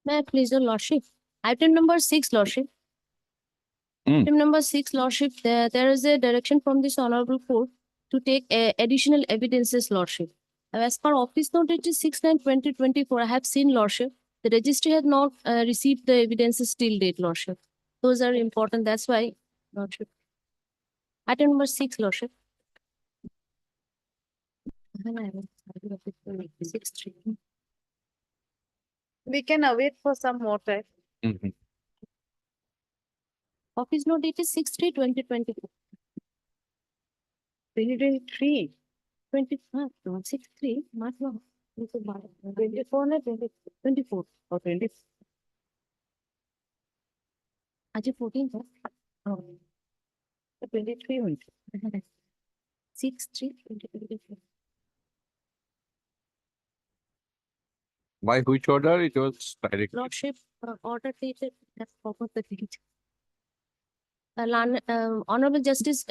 May I please, your lordship? Item number 6, lordship. Item number 6, lordship. There is a direction from this honorable court to take additional evidences, lordship. As per office note, it is 6/9/2024. I have seen, lordship. The registry has not received the evidences till date, lordship. Those are important. That's why, lordship. Item number 6, lordship. 6/3. We can await for some more time. Office note, it is 6/3/2024. 2023. 6/3, not now. 24 na 24. or 20. आज 14 था. 23 हुई. 6/3/2024. By which order it was directed? Lordship, order dated. That's proper the date. Honorable Justice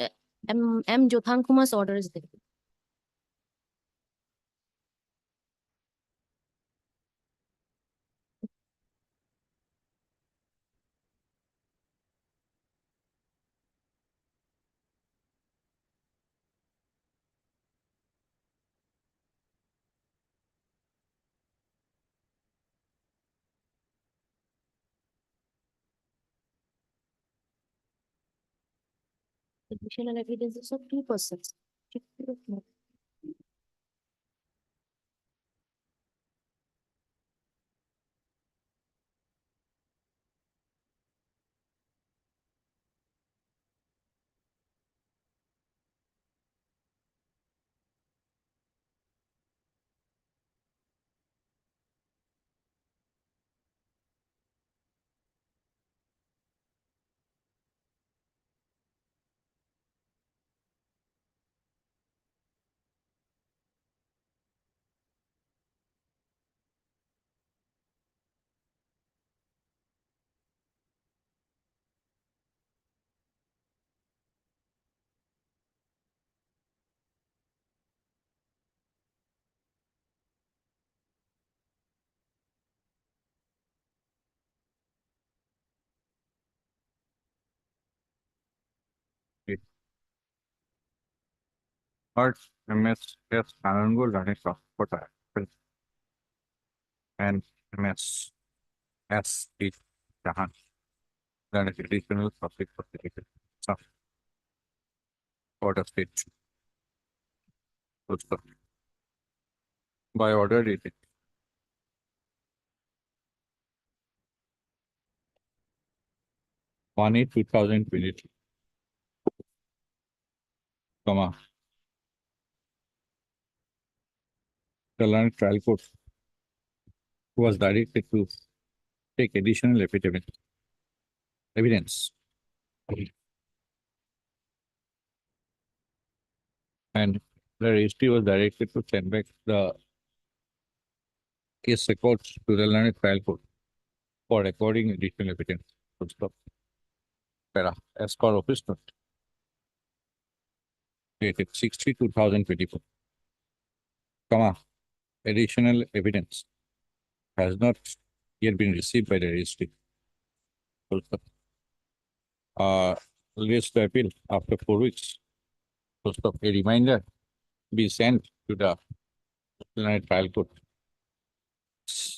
M. Jothang Kumar's order is there. Additional evidences of 2 persons. First, MS S. Anangul Rani Kota and MS S. H. Jahan. Then additional public prosecution. Court of State. By order dated. On 2023. Comma. The learned trial court was directed to take additional evidence. And the registry was directed to send back the case records to the learned trial court for recording additional evidence. As per office note, dated 6/3/2024, comma, additional evidence has not yet been received by the registry. Raised the appeal after 4 weeks. A reminder be sent to the learned trial court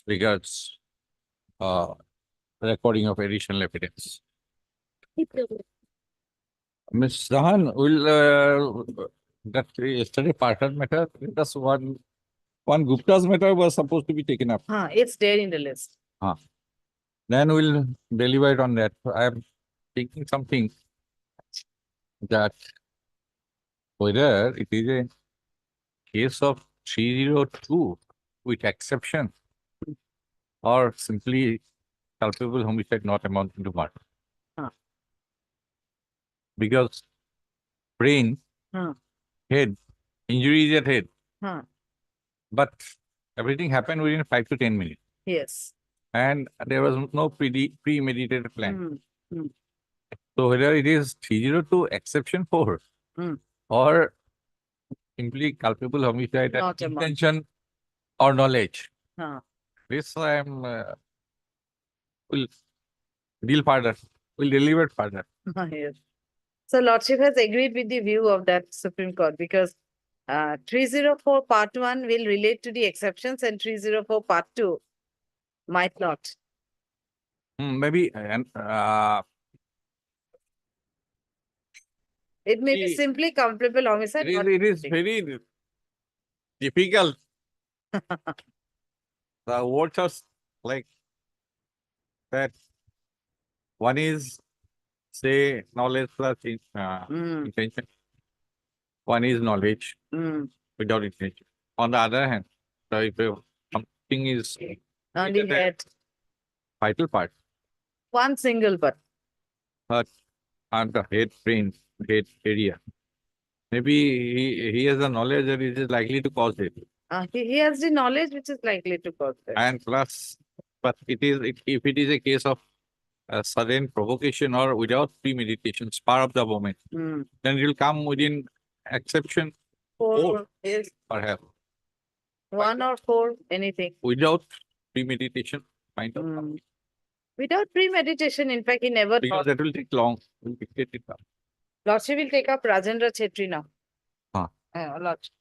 regards recording of additional evidence. Ms. Zahan, will that yesterday partner matter? That's one Gupta's matter was supposed to be taken up. It's there in the list. Then we'll deliberate on that. I am thinking something that whether it is a case of 302 with exception or simply culpable homicide not amounting to murder. Because brain, head, injury is at head. But everything happened within 5 to 10 minutes. Yes. And there was no premeditated plan. So whether it is 302 exception 4 or simply culpable homicide Not at intention or knowledge. This I am We'll deal further. We'll deliberate further. Yes. So Lordship has agreed with the view of that Supreme Court because 304 Part 1 will relate to the exceptions and 304 Part 2 might not. Maybe, It may be See, simply culpable homicide. not it is mistake. very difficult. The words are like that. One is, say, knowledge plus Mm, intention. One is knowledge mm. without intention. On the other hand, so if something is Only that head. vital part, One single but. heart and the head area, maybe he has the knowledge that it is likely to cause it. He has the knowledge which is likely to cause that. And plus, but if it is a case of sudden provocation or without premeditation, spur of the moment, Mm. then it will come within exception, Four is perhaps, one or four, anything. without premeditation, kind of, Mm. Without premeditation, in fact, he never because thought. that will take long. We'll get it up. Lordship will take up Rajendra Chetri now. Huh. Lordship.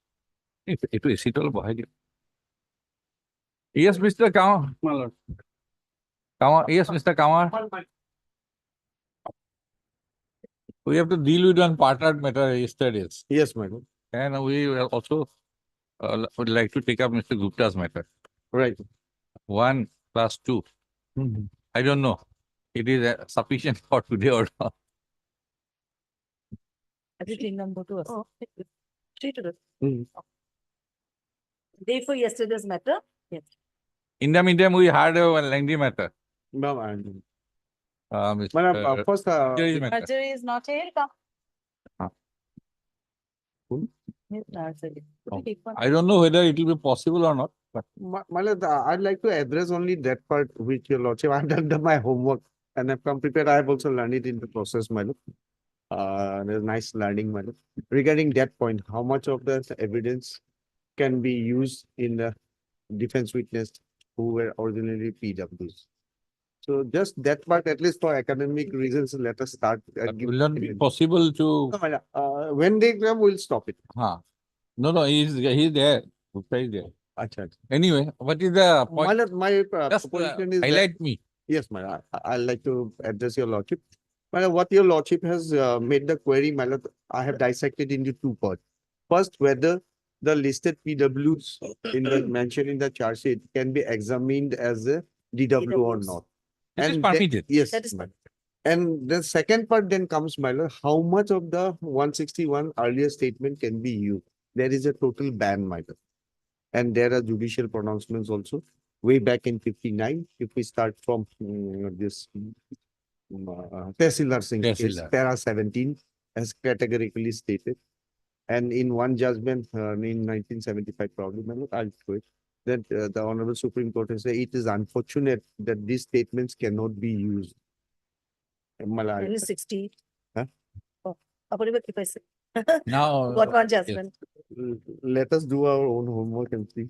It is it all behind. Yes, Mr. Kamar. Kamar. Yes, Mr. Kamar. We have to deal with one partner matter yesterday, Yes, madam. and we will also would like to take up Mr. Gupta's matter. Right. 1 plus 2. I don't know. It is sufficient for today or not. Everything number to us. Oh, Straight to the. day for yesterday's matter. In the meantime, we had a lengthy matter. Ma'am, and Mr. madam, first, Judicial matter. Archery is not here. Come. Who? Yes, archery. Oh. I don't know whether it will be possible or not. But my lord, I'd like to address only that part which your lordship. I've done my homework and I've come prepared. I have also learned it in the process, my lord. There's nice learning, my lord. Regarding that point, how much of the evidence can be used in the defense witness who were originally PWs? So just that part, at least for academic reasons, let us start. it will not be possible to. No, madam, when they come, we'll stop it. No, he's there. Gupta is there. Acha. Anyway, what is the point? My lord, my Just proposition is that- highlight me. Yes, madam. I'd like to address your lordship. Madam, what your lordship has made the query, my lord, I have dissected into two parts. First, whether the listed PWs in the mentioned in the charge sheet can be examined as a DW or DWs. not. It is then- permitted. Yes, That is madam. And the second part then comes, my lord, how much of the 161 earlier statement can be used? There is a total ban, my lord. And there are judicial pronouncements also way back in 59. If we start from this Tehsildar Singh case, Tehsildar. para 17, as categorically stated. And in one judgment in 1975, probably, I'll show it, that the Honorable Supreme Court has said it is unfortunate that these statements cannot be used. Malay. Only 60. Huh? Oh, if I say. Now, Got one judgment. Let us do our own homework and see.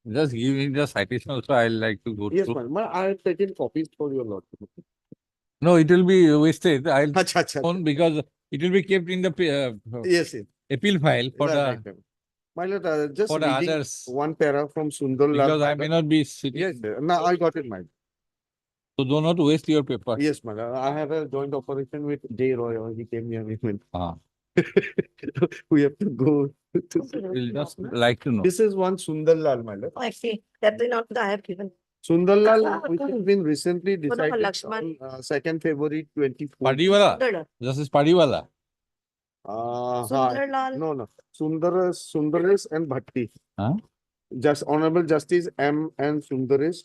just give me the citation also. I like to go Yes, through. ma'am. I have taken copies for your lordship. No, it will be wasted. I'll Acha, acha. phone because it will be kept in the Yes, yes. appeal file for Right, the right, right. My lord, just for the reading others. one para from Sundar Lal. Because I may not be sitting. Yes, sir. No, I got it, ma'am. So do not waste your paper. Yes, madam. I have a joint operation with J. Roy. He came here. Ah. We have to go. We'll just like to know. This is one Sundar Lal, my lord. Oh, I see. That is not I have given. Sundar Lal, which has been recently no, decided Lakshman. on 2nd February 24. Padiwala. Sundarlal. This is Padiwala. Sundarlal. No. Sundaresh and Bhatti. Huh? Just Honorable Justice M. and Sundaresh.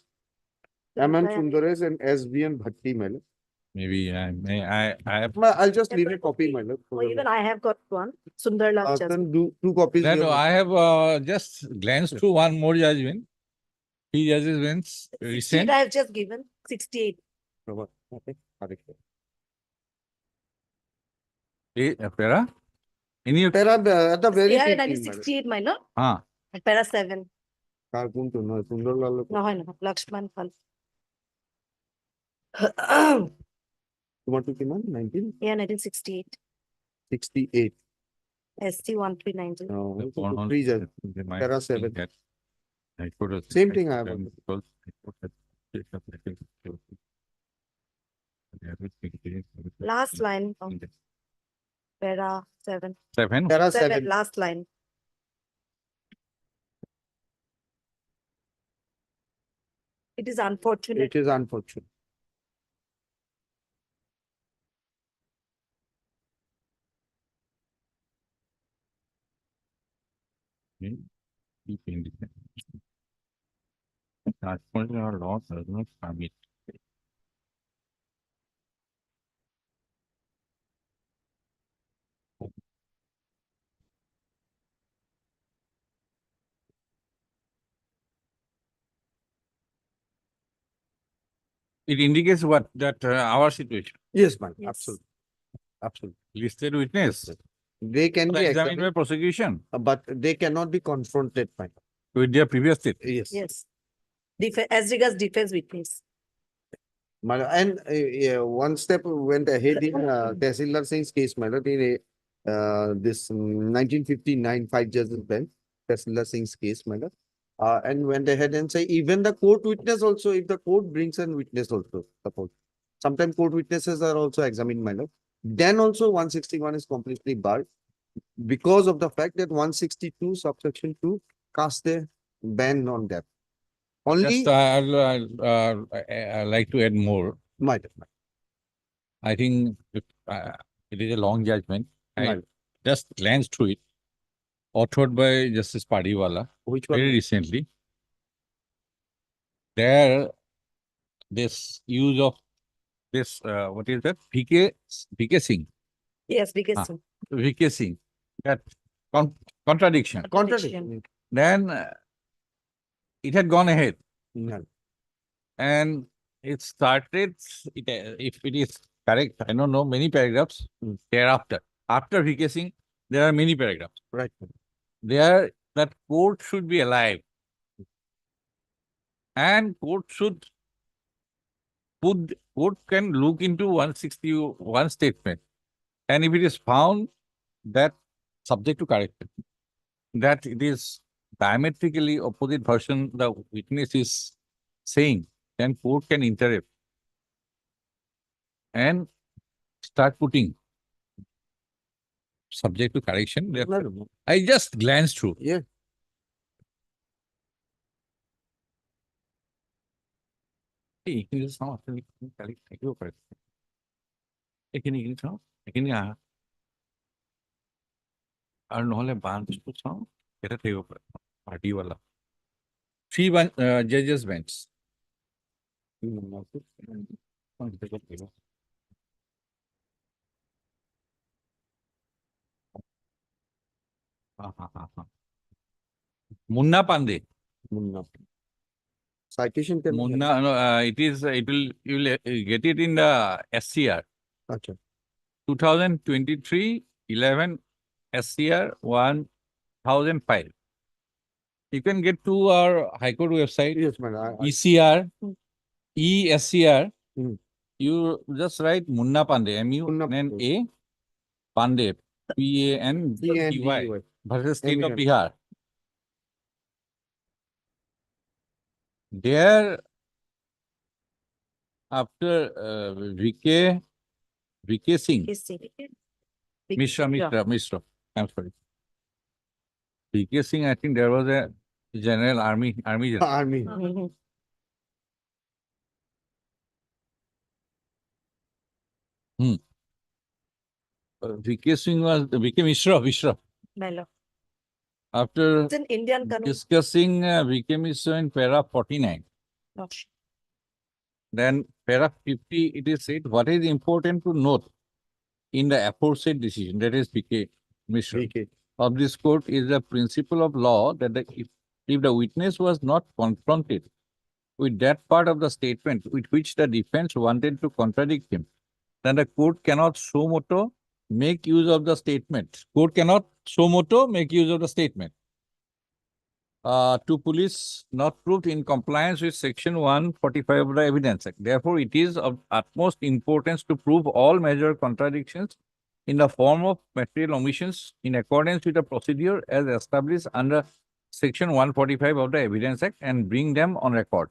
M. and Sundaresh and S. B. and Bhatti, my lord. Maybe I have. I'll just leave a copy, my lord. Oh, even I have got one. Sundarlal judgment. Then do two copies. That here. I have just glanced through one more judgment. Three judgments 68 recent. I have just given. 68. Okay, correct. Para? Any Para at the very Yeah, beginning, 68, my lord. ah. And para 7. Cartoon to no Sundar Lal. No, Lakshman. Yeah, 1968. 1968. ST 1390. The one on- Three judge. they might Para think 7. that High Court has- Same thing I High have Court because High Court has taken up the case. They have it taken- Last line of para 7. Seven. Para 7, 7. last line. It is unfortunate. It is unfortunate. Keep independent. Consequences or law does not permit. It indicates what that our situation. Yes, man. Yes. Absolutely. Absolutely. Listed witness. They can be Examined by examined, prosecution but they cannot be confronted by. with their previous statement. Yes. Yes. As regards defense witness. And one step went ahead in Tehsildar Singh's case, my lord, in this 1959 5 judges bench, Tehsildar Singh's case, my lord. And went ahead and say even the court witness also, if the court brings a witness also, suppose. Sometimes court witnesses are also examined, my lord. Then also 161 is completely barred because of the fact that 162 subsection 2 cast a ban on that. Only, Just I'd like to add more. my lord, I think if, it is a long judgment. I Right. just glanced through it, authored by Justice Padiwala which one? very recently. There, this use of this, what is that? VK Singh. Yes, because VK Singh. That contradiction. Contradiction. Then it had gone ahead No. and it started, if it is correct, I don't know, many paragraphs thereafter. After VK Singh, there are many paragraphs. Right. There, that court should be alive. And court can look into 161 statement. And if it is found that subject to correction, that it is diametrically opposite version the witness is saying, then court can interrupt and start putting subject to correction. No. I just glanced through. Yeah. এইখিনি চাওঁ আপুনি কালি থাকিব পাৰে এইখিনি চাওঁ এইখিনি আৰু নহলে বাঞ্চটো চাওঁ এটা থাকিব পাৰে পাৰ্টিৱালা 3 judges bench Munna Pandey. Citation can be Munna, no, you will get it in the SCR. Okay. 2023 11 SCR 1005. You can get to our High Court website, Yes, man. ECR, ESCR. Hmm. You just write Munna Pandey, M-U-N-N-A, Pandey, P-A-N-D-Y, versus State of Bihar. There, after VK Singh, Mishra, I'm sorry. VK Singh, I think there was a general army general. Army. VK Singh was VK Mishra. Melo. After It's an Indian Kanun. discussing VK Mishra in para 49, then para 50, it is said what is important to note in the aforesaid decision, that is VK Mishra, VK. of this court is the principle of law that if the witness was not confronted with that part of the statement with which the defense wanted to contradict him, then the court cannot suo moto make use of the statement. Court cannot suo moto make use of the statement. to police not proved in compliance with section 145 of the Evidence Act. Therefore, it is of utmost importance to prove all major contradictions in the form of material omissions in accordance with the procedure as established under section 145 of the Evidence Act and bring them on record.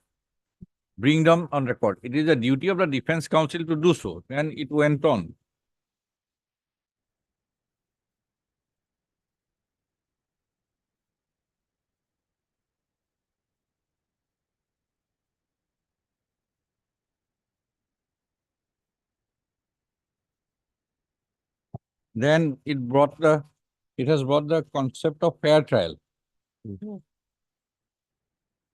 Bring them on record. It is the duty of the defense counsel to do so. And it went on. Then it has brought the concept of fair trial. Mhm.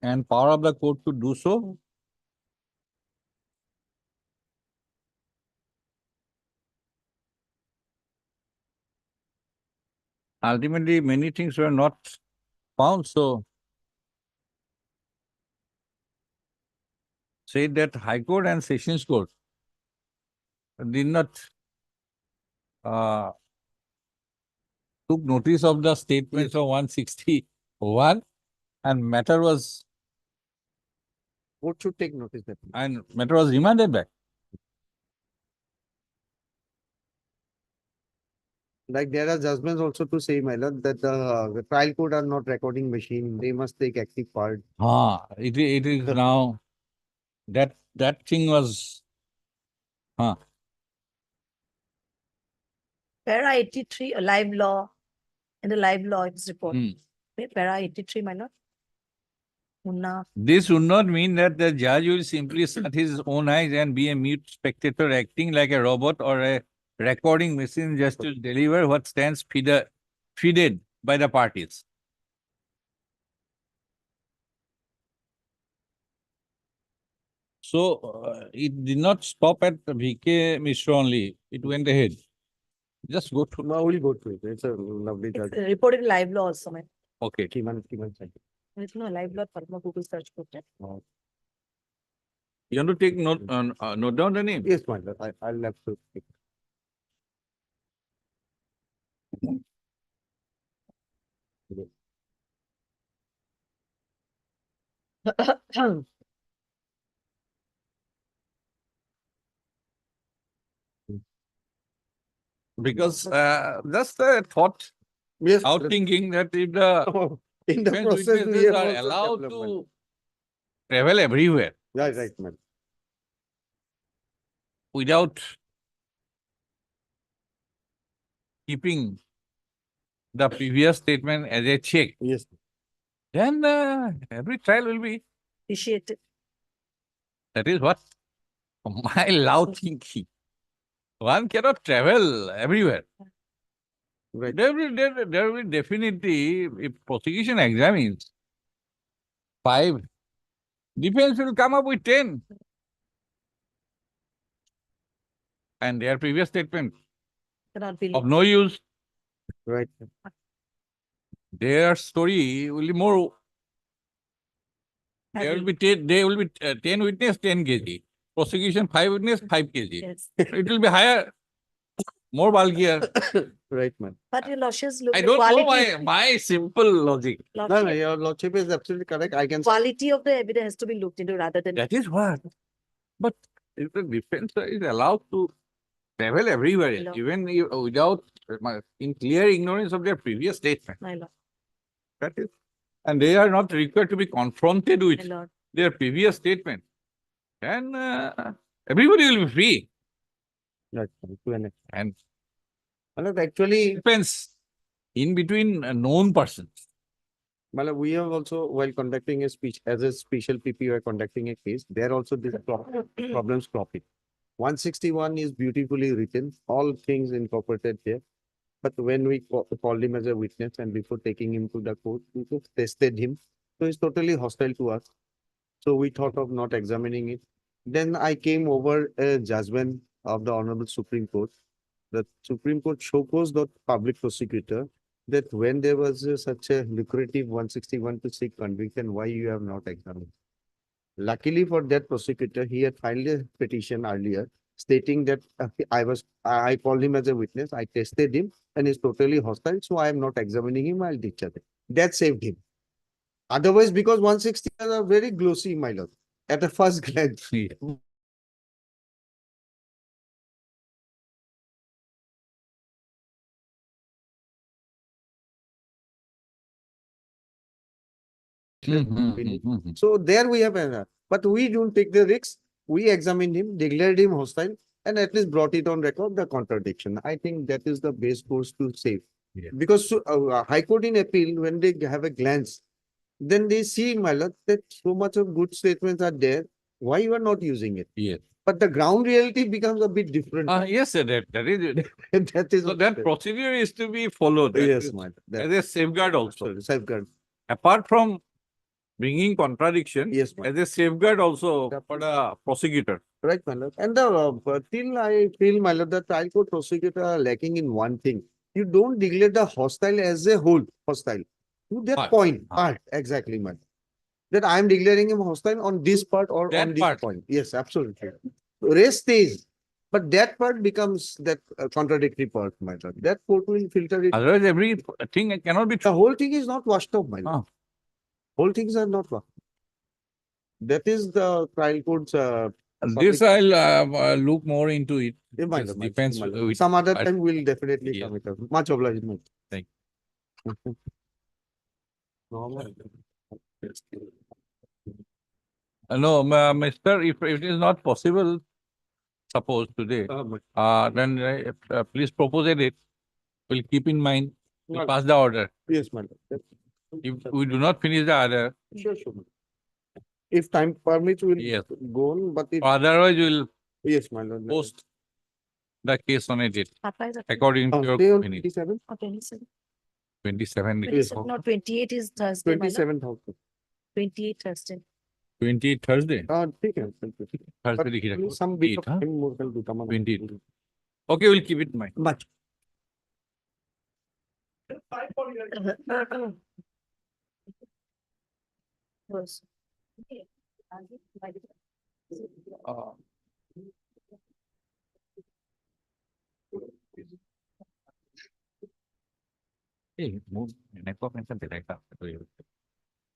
And power of the court to do so. Ultimately, many things were not found, so said that High Court and Sessions Court did not took notice of the statements of 161 and matter was Court should take notice that. remanded back. Like there are judgments also to say, my lord, that the trial court are not recording machine. They must take active part. It is now that thing was Para 83, a live law, in the live law it's reported. Para 83, my lord. Munna. This would not mean that the judge will simply shut his own eyes and be a mute spectator acting like a robot or a recording machine just to deliver what stands feeded by the parties. So it did not stop at VK Mishra only. It went ahead. Just go to. We'll go to it. It's a lovely It's judge. reported in live law also, man. Okay. Kiman side. It's no live law, Padma Google search portal. You want to take note down the name? Yes, my lord. I'll have to. Take. Because just a thought Yes. out thinking that if the In the defense process, we witnesses have are also allowed development. to travel everywhere Right, man. without keeping the previous statement as a check, Yes. then every trial will be. Appreciate it. That is what my loud thinking. One cannot travel everywhere. Right. There will definitely, if prosecution examines 5, defense will come up with 10. And their previous statement Cannot be. of no use, Right. their story will be more. There will be 10 witness, 10 kg. Prosecution 5 witness, 5 kg. Yes. It will be higher, more bulkier. Right, man. But your lordship's look I the don't know quality. my simple logic. No, Lordship, your lordship is absolutely correct. I can. quality of the evidence has to be looked into rather than. That is what. But if the defense is allowed to travel everywhere, Hello. even without, in clear ignorance of their previous statement, My lord, that is, and they are not required to be confronted with my lord. their previous statement, then everybody will be free. Right. To an extent. And Malad, actually, depends in between known persons. Malad, we have also, while conducting a speech, as a special PP, we are conducting a case. There also this problems cropping. 161 is beautifully written, all things incorporated there. But when we called him as a witness and before taking him to the court, we just tested him. So he's totally hostile to us. So we thought of not examining it. Then I came over a judgment of the Honorable Supreme Court. The Supreme Court shows the public prosecutor that when there was such a lucrative 161 to seek conviction, why you have not examined? Luckily for that prosecutor, he had filed a petition earlier stating that I called him as a witness, I tested him and he's totally hostile, so I am not examining him, I'll discharge him. That saved him. Otherwise, because 160 are very glossy, my lord, at a first glance. Yeah. So there we have an, but we don't take the risks. We examined him, declared him hostile, and at least brought it on record the contradiction. I think that is the best course to save. Yeah. Because High Court in appeal, when they have a glance, then they see, my lord, that so much of good statements are there. Why you are not using it? Yes. But the ground reality becomes a bit different. Yes, sir, that is it. That is So that procedure is to be followed. That yes, is my as a safeguard also. lord. Safeguard. Apart from bringing contradiction, Yes, my as a safeguard also for the prosecutor. right, my lord. And till I feel, my lord, the trial court prosecutor are lacking in one thing. You don't declare the hostile as a whole hostile. To that Part. point, part, exactly, my lord. That I am declaring him hostile on this part or That on this part. point. Yes, absolutely. Rest stays. But that part becomes that contradictory part, my lord. That court will filter it. Otherwise, everything cannot be The true. whole thing is not washed up, my lord. Whole things are not washed. That is the trial court's This I'll look more into it. yeah, my This lord, depends my lord. with- Some other but- time we'll definitely Yeah. come it up. Much obligement. Thank you. No, Mister, if it is not possible, suppose today, then please propose a date. We'll keep in mind. We'll pass the order. Yes, my lord. If we do not finish the order, Sure, sure. If time permits, we'll Yes. go on, but if, otherwise we'll yes, my lord. post the case on a date Papa is at according to Oh, your stay on convenience. 27? 27. 27. 27, no, 28 is Thursday, my lord. 27,000. 28 Thursday. 28 Thursday. ठीक है, thank you. Thursday But लिखी रखो। please some bit of 8, huh? time more can do. 28. Okay, we'll keep it in mind. Much. Yes. Hey, move. Network mention directa.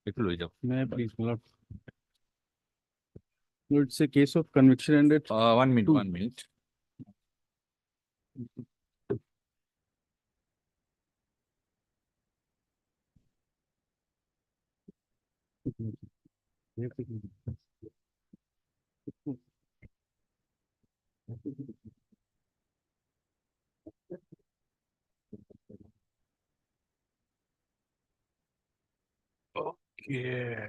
It will be. May I please, my lord? No, it's a case of conviction and it. 1 minute, Two. 1 minute. Okay.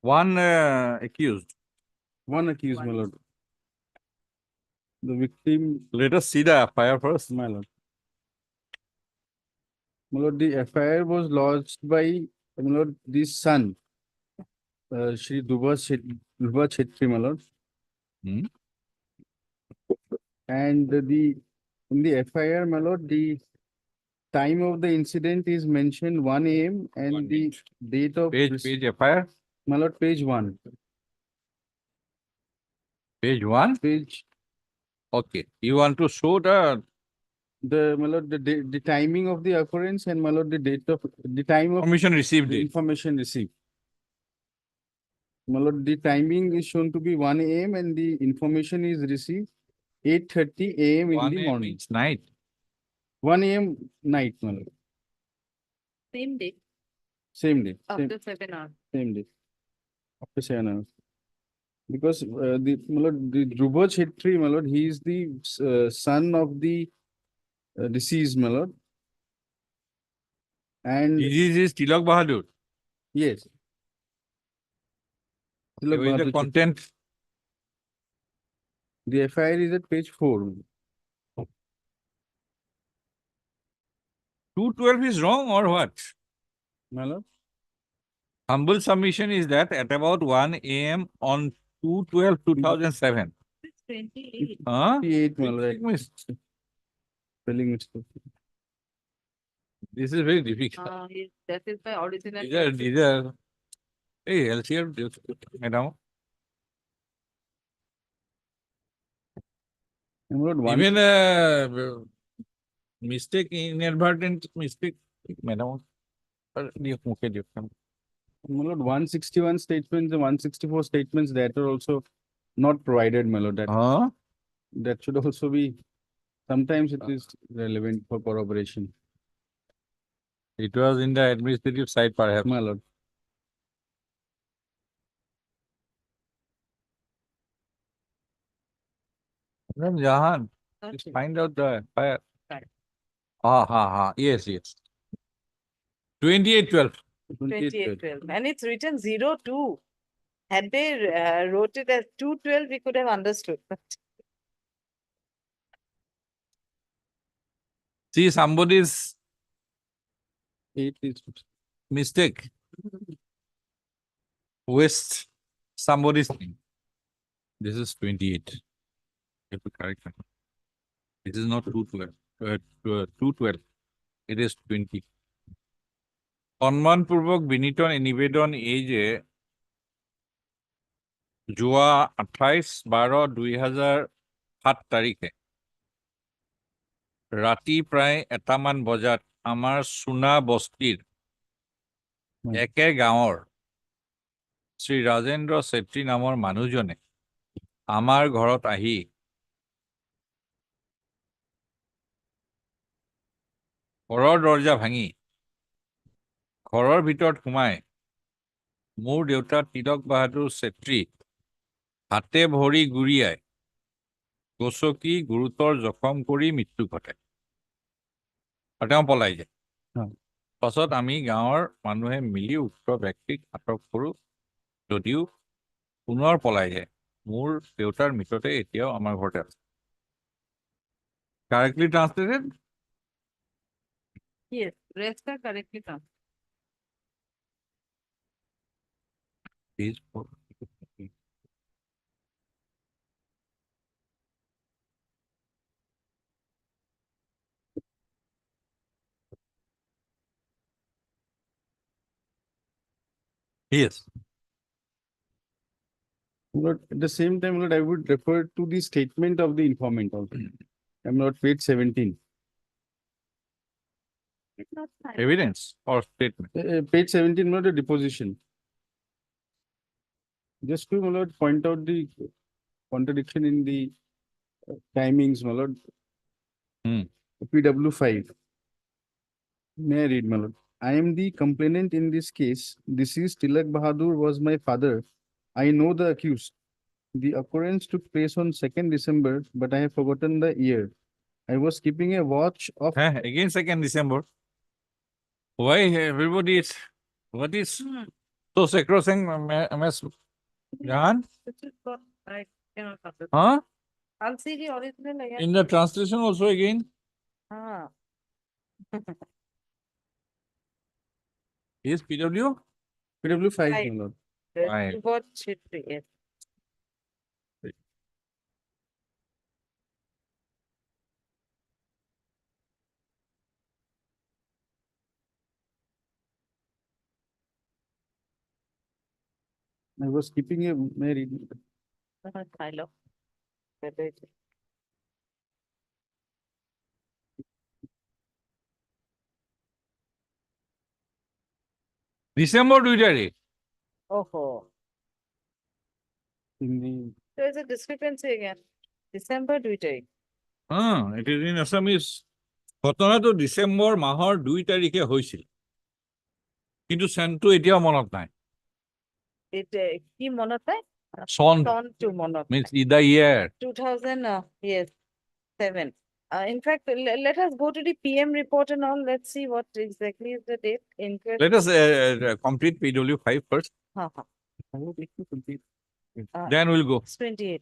One accused. One accused, my lord. The victim, Let us see the FIR first. my lord. My lord, the FIR was lodged by, my lord, the son. Shri Dhruva Chetri, my lord. Hmm. And in the FIR, my lord, the time of the incident is mentioned 1 AM and 1 the minute. date of. Page FIR. My lord, page 1. Page 1. Page, Okay. You want to show the my lord, the timing of the occurrence and my lord, the date of, the time of information received the date. information received. My lord, the timing is shown to be 1 AM and the information is received 8:30 AM in 1 the AM morning. means night. 1 AM night, my lord. Same day, Same day. after 7 hours. Same day. After 7 hours. Because my lord, the Dhruva Chetri, my lord, he is the son of the deceased, my lord. And This is Tilak Bahadur. yes. Tilak With the Bahadur Chetri. content. The FIR is at page 4. 212 is wrong or what? My lord. Humble submission is that at about 1 AM on 2/12/2007. 28. Huh? 58, my lord. Big mistake. Spelling mistake. This is very difficult. That is my original. These are, hey, LCR, madam. My lord, one. Even a mistake, inadvertent mistake, madam. দিয়ক মুখে দিয়ক। My lord, 161 statements and 164 statements that are also not provided, my lord. That should also be, sometimes it is relevant for corroboration, It was in the administrative side perhaps. my lord. Madam Jahan, just find out the fire. Yes, yes. 2812. 2812. And it's written 02. Had they wrote it as 212, we could have understood. See, somebody's 8 is mistake. Waste somebody's name. This is 28. You have to correct that. This is not 212. 212. It is 20. সম্মানপূর্বক বিনীত নিবেদন এই যে যোৱা 28/12/2007 তাৰিখে ৰাতি প্ৰায় 1মান বজাত আমাৰ সোনা বস্তিৰ একে গাঁৱৰ শ্ৰী ৰাজেন্দ্ৰ চেত্ৰী নামৰ মানুহজনে আমাৰ ঘৰত আহি ঘৰৰ দৰজা ভাঙি ঘৰৰ ভিতৰত সোমাই মোৰ দেউতা তিলক বাহাদুৰ চেত্ৰী হাতে ভৰি গুৰিয়াই গচকি গুৰুতৰ জখম কৰি মৃত্যু ঘটায় আৰু তেওঁ পলাই যায়। পাছত আমি গাঁৱৰ মানুহে মিলি উক্ত ব্যক্তিক আটক কৰোঁ যদিও পুনৰ পলাই যায়। মোৰ দেউতাৰ মৃতদেহ এতিয়াও আমাৰ ঘৰতে আছে। Correctly translated? Yes, rest are correctly done. Page 4. Yes. Lord, at the same time, Lord, I would refer to the statement of the informant also. I'm not page 17. It's not fine. Evidence or statement? Page 17, not a deposition. Just to, my lord, point out the contradiction in the timings, my lord. PW5. May I read, my lord? I am the complainant in this case. Deceased Tilak Bahadur was my father. I know the accused. The occurrence took place on 2nd December, but I have forgotten the year. I was keeping a watch of Again 2nd December. Why everybody is, what is so sacrosanct, MS Jahan? Which is what I cannot understand. Huh? I'll see the original again. In the translation also again? Ah, Is PW? PW5, Right. my lord. Right. what should be it? I was keeping a, may I read? Philo. Whether it is- December 2 তারিখ। Oh, In the there's a discrepancy again. December 2 তারিখ। It is in Assamese. ঘটনাটো ডিচেম্বৰ মাহৰ 2 তাৰিখে হৈছিল। কিন্তু চনটো এতিয়াও মনত নাই। কি মনত নাই? চন চনটো মনত means the year. 2000, yes, 7. In fact, let us go to the PM report and all. Let's see what exactly is the date. Inquest. Let us complete PW5 first. Ha, ha. Then we'll go. It's 28.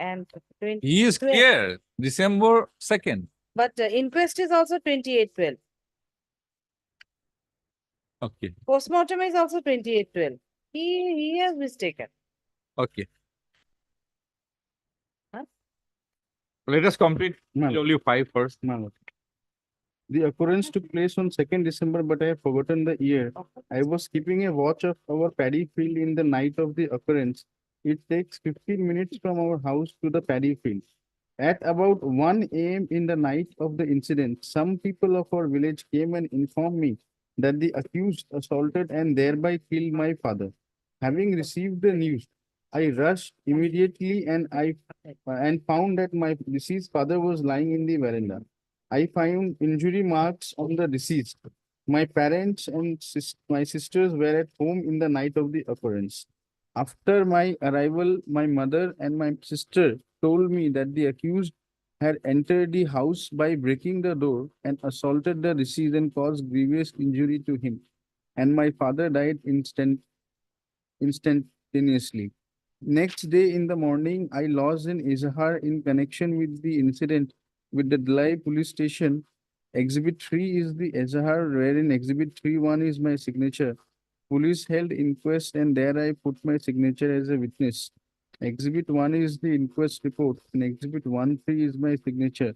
And 20. He is clear. December 2nd. But inquest is also 28/12. Okay. Postmortem is also 28/12. He has mistaken. Okay. Huh? Let us complete My lord. PW5 first. My lord. The occurrence took place on 2nd December, but I have forgotten the year. I was keeping a watch of our paddy field in the night of the occurrence. It takes 15 minutes from our house to the paddy field. At about 1 a.m. in the night of the incident, some people of our village came and informed me that the accused assaulted and thereby killed my father. Having received the news, I rushed immediately and found that my deceased father was lying in the veranda. I found injury marks on the deceased. My parents and my sisters were at home in the night of the occurrence. After my arrival, my mother and my sister told me that the accused had entered the house by breaking the door and assaulted the deceased and caused grievous injury to him. And my father died instantaneously. Next day in the morning, I lodged an Izhar in connection with the incident with the Dalai police station. Exhibit 3 is the Izhar, wherein Exhibit 3.1 is my signature. Police held inquest and there I put my signature as a witness. Exhibit 1 is the inquest report and Exhibit 1.3 is my signature.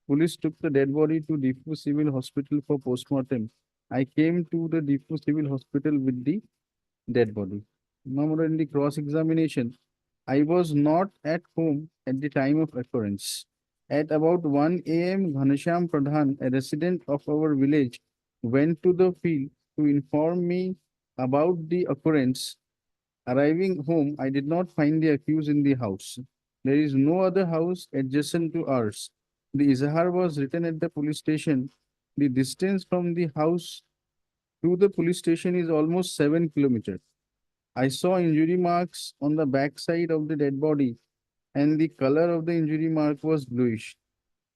Police took the dead body to Defu Civil Hospital for postmortem. I came to the Defu Civil Hospital with the dead body. Now, in the cross-examination, I was not at home at the time of occurrence. At about 1 a.m., Ghanasham Pradhan, a resident of our village, went to the field to inform me about the occurrence. Arriving home, I did not find the accused in the house. There is no other house adjacent to ours. The Izhar was written at the police station. The distance from the house to the police station is almost 7 kilometers. I saw injury marks on the backside of the dead body, and the color of the injury mark was bluish.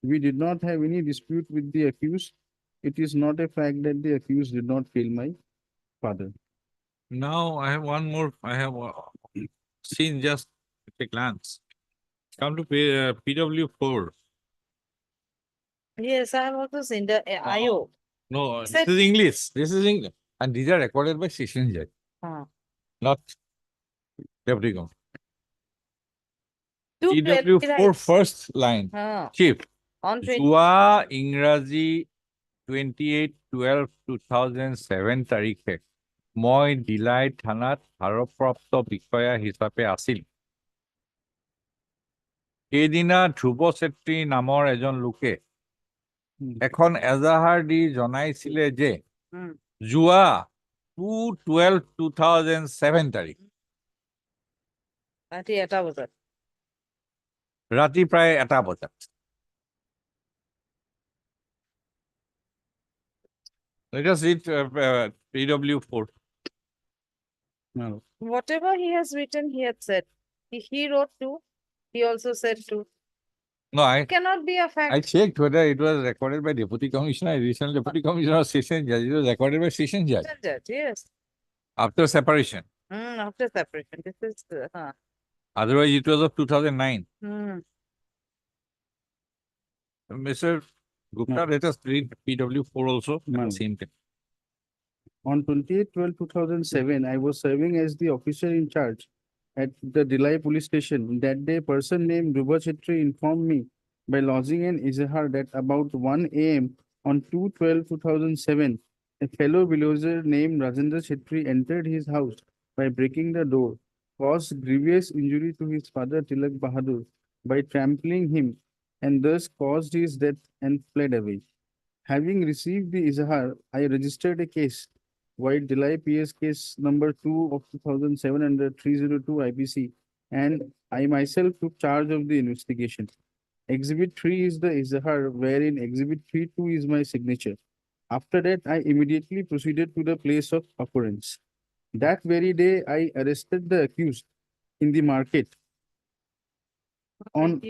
We did not have any dispute with the accused. It is not a fact that the accused did not kill my father. Now I have one more. I have seen just at a glance. Come to PW4. Yes, I have also seen the IO. No, this Said- is English. This is English. And these are recorded by Session Judge, not Deputy Governor. PW4 first line. Chief. On 20 যোৱা ইংৰাজী 28/12/2007 তাৰিখে মই delay থানাত ভাৰপ্ৰাপ্ত বিষয়া হিচাপে আছিল। সেইদিনা ধ্ৰুৱ চেত্ৰী নামৰ এজন লোকে এখন এজাহাৰ দি জনাইছিলে যে উম। যোৱা 2/12/2007 তাৰিখ ৰাতি 1টা বজাত। ৰাতি প্ৰায় 1টা বজাত। Let us read PW4. No. Whatever he has written, he had said. He wrote two. He also said two. No, It cannot be a fact. I checked whether it was recorded by Deputy Commissioner, Additional Deputy Commissioner, or Session Judge. It was recorded by Session Judge Judge, yes. after separation. After separation. This is, Otherwise, it was of 2009. Mr. Gupta, let us read PW4 also at No. the same time. On 28/12/2007, I was serving as the officer in charge at the Delhi police station. That day, a person named Dhruva Chetri informed me by lodging an Izhar that about 1 a.m. on 2/12/2007, a fellow villager named Rajendra Chetri entered his house by breaking the door, caused grievous injury to his father Tilak Bahadur by trampling him, and thus caused his death and fled away. Having received the Izhar, I registered a case, White Delhi PS case number 2 of 2007 under 302 IPC, and I myself took charge of the investigation. Exhibit 3 is the Izhar, wherein Exhibit 3.2 is my signature. After that, I immediately proceeded to the place of occurrence. That very day, I arrested the accused in the market. On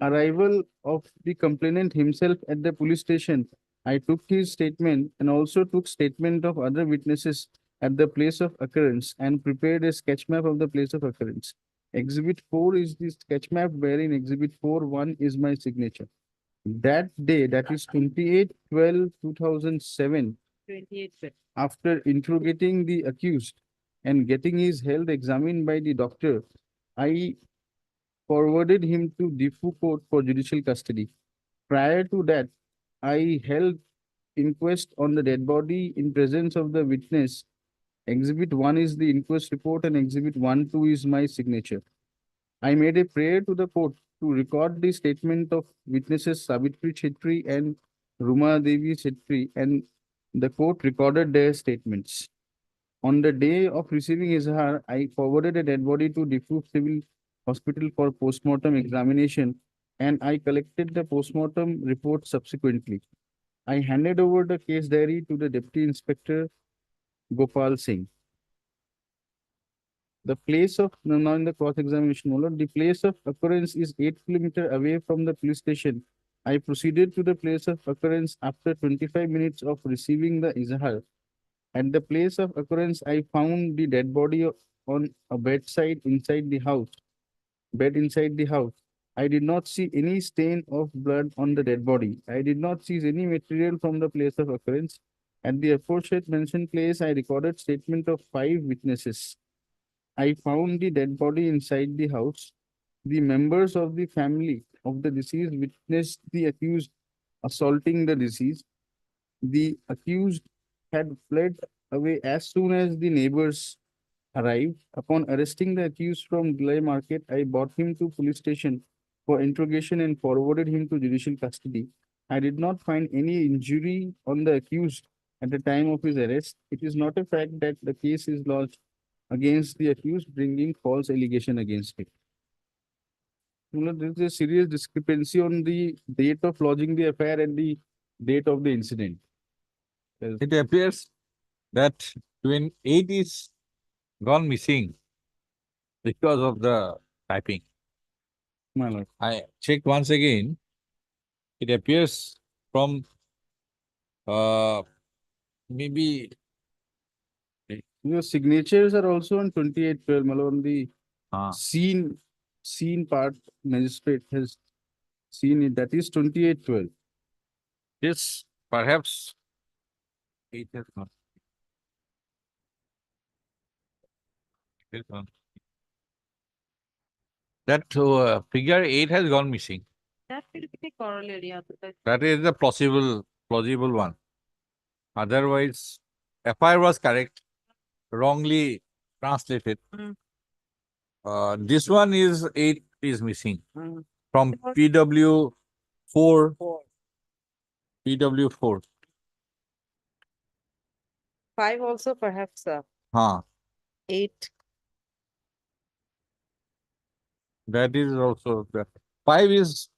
arrival of the complainant himself at the police station, I took his statement and also took statement of other witnesses at the place of occurrence and prepared a sketch map of the place of occurrence. Exhibit 4 is the sketch map, wherein Exhibit 4.1 is my signature. That day, that is 28/12/2007, 28. after interrogating the accused and getting his health examined by the doctor, I forwarded him to Defu Court for judicial custody. Prior to that, I held inquest on the dead body in presence of the witness. Exhibit 1 is the inquest report and Exhibit 1.2 is my signature. I made a prayer to the court to record the statement of witnesses Savitri Chetri and Ruma Devi Chetri, and the court recorded their statements. On the day of receiving Izhar, I forwarded a dead body to Diffuse Civil Hospital for postmortem examination, and I collected the postmortem report subsequently. I handed over the case diary to the Deputy Inspector Gopal Singh. The place of, now in the cross-examination, my lord, the place of occurrence is 8 kilometers away from the police station. I proceeded to the place of occurrence after 25 minutes of receiving the Izhar. At the place of occurrence, I found the dead body on a bedside inside the house. Bed inside the house. I did not see any stain of blood on the dead body. I did not seize any material from the place of occurrence. At the aforesaid mentioned place, I recorded statement of 5 witnesses. I found the dead body inside the house. The members of the family of the deceased witnessed the accused assaulting the deceased. The accused had fled away as soon as the neighbors arrived. Upon arresting the accused from Glay Market, I brought him to police station for interrogation and forwarded him to judicial custody. I did not find any injury on the accused at the time of his arrest. It is not a fact that the case is lodged against the accused, bringing false allegation against him. There is a serious discrepancy on the date of lodging the affair and the date of the incident. It appears that 28 is gone missing because of the typing. My lord. I checked once again. It appears from maybe Your signatures are also on 28/12, my lord, on the uh, scene part, magistrate has seen it, that is 28/12. this perhaps it has not. It has not. That figure 8 has gone missing. That will be corollary. That is the plausible one. Otherwise, FIR was correct, wrongly translated. This one is 8 is missing from PW4. PW4. 5 also perhaps, Huh. 8. That is also the 5 is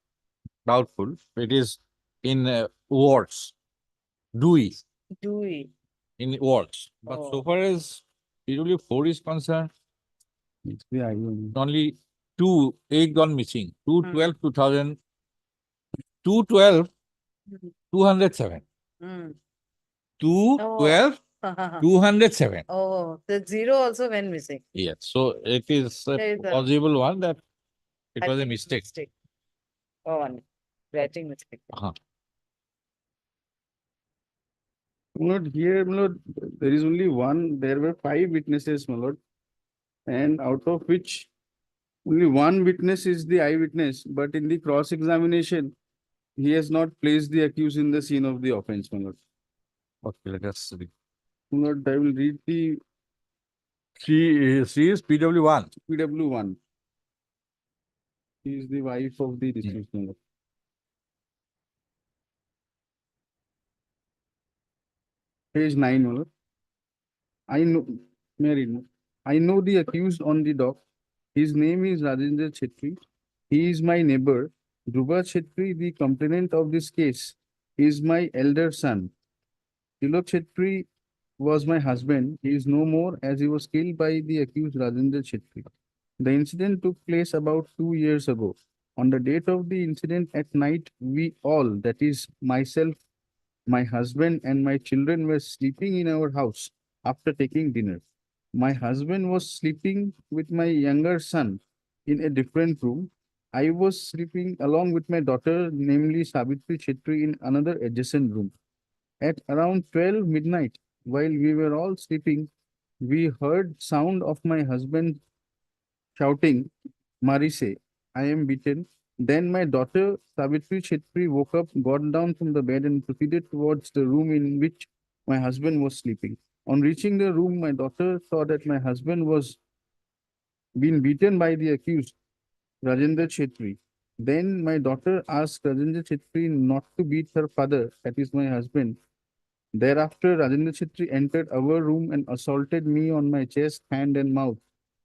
doubtful. It is in words. Dewey Dewey. in words. But so Oh. far as PW4 is concerned, It's the IO. only 8 gone missing. 212, 2000, 212, Mhm. 207. 212, 207. Oh, the 0 also went missing. Yes. So it is a There is a- plausible one that it I was a think it's mistake. Oh, one writing mistake. Uh-huh. My lord, here, my lord, there is only one, there were 5 witnesses, my lord. And out of which only one witness is the eyewitness, but in the cross-examination, he has not placed the accused in the scene of the offense, my lord. Okay, let us read. My lord, I will read the She is PW1. PW1. She is the wife of the deceased, my lord. Page 9, my lord. I know, may I read, no? I know the accused on the dock. His name is Rajendra Chetri. He is my neighbor. Dhruva Chetri, the complainant of this case, is my elder son. Tilak Chetri was my husband. He is no more as he was killed by the accused Rajendra Chetri. The incident took place about 2 years ago. On the date of the incident at night, we all, that is myself, my husband and my children were sleeping in our house after taking dinner. My husband was sleeping with my younger son in a different room. I was sleeping along with my daughter, namely Savitri Chetri, in another adjacent room. At around 12 midnight, while we were all sleeping, we heard sound of my husband shouting, Marise, I am beaten. Then my daughter, Savitri Chetri, woke up, got down from the bed and proceeded towards the room in which my husband was sleeping. On reaching the room, my daughter saw that my husband was being beaten by the accused, Rajendra Chetri. Then my daughter asked Rajendra Chitri not to beat her father, that is my husband. Thereafter, Rajendra Chitri entered our room and assaulted me on my chest, hand, and mouth,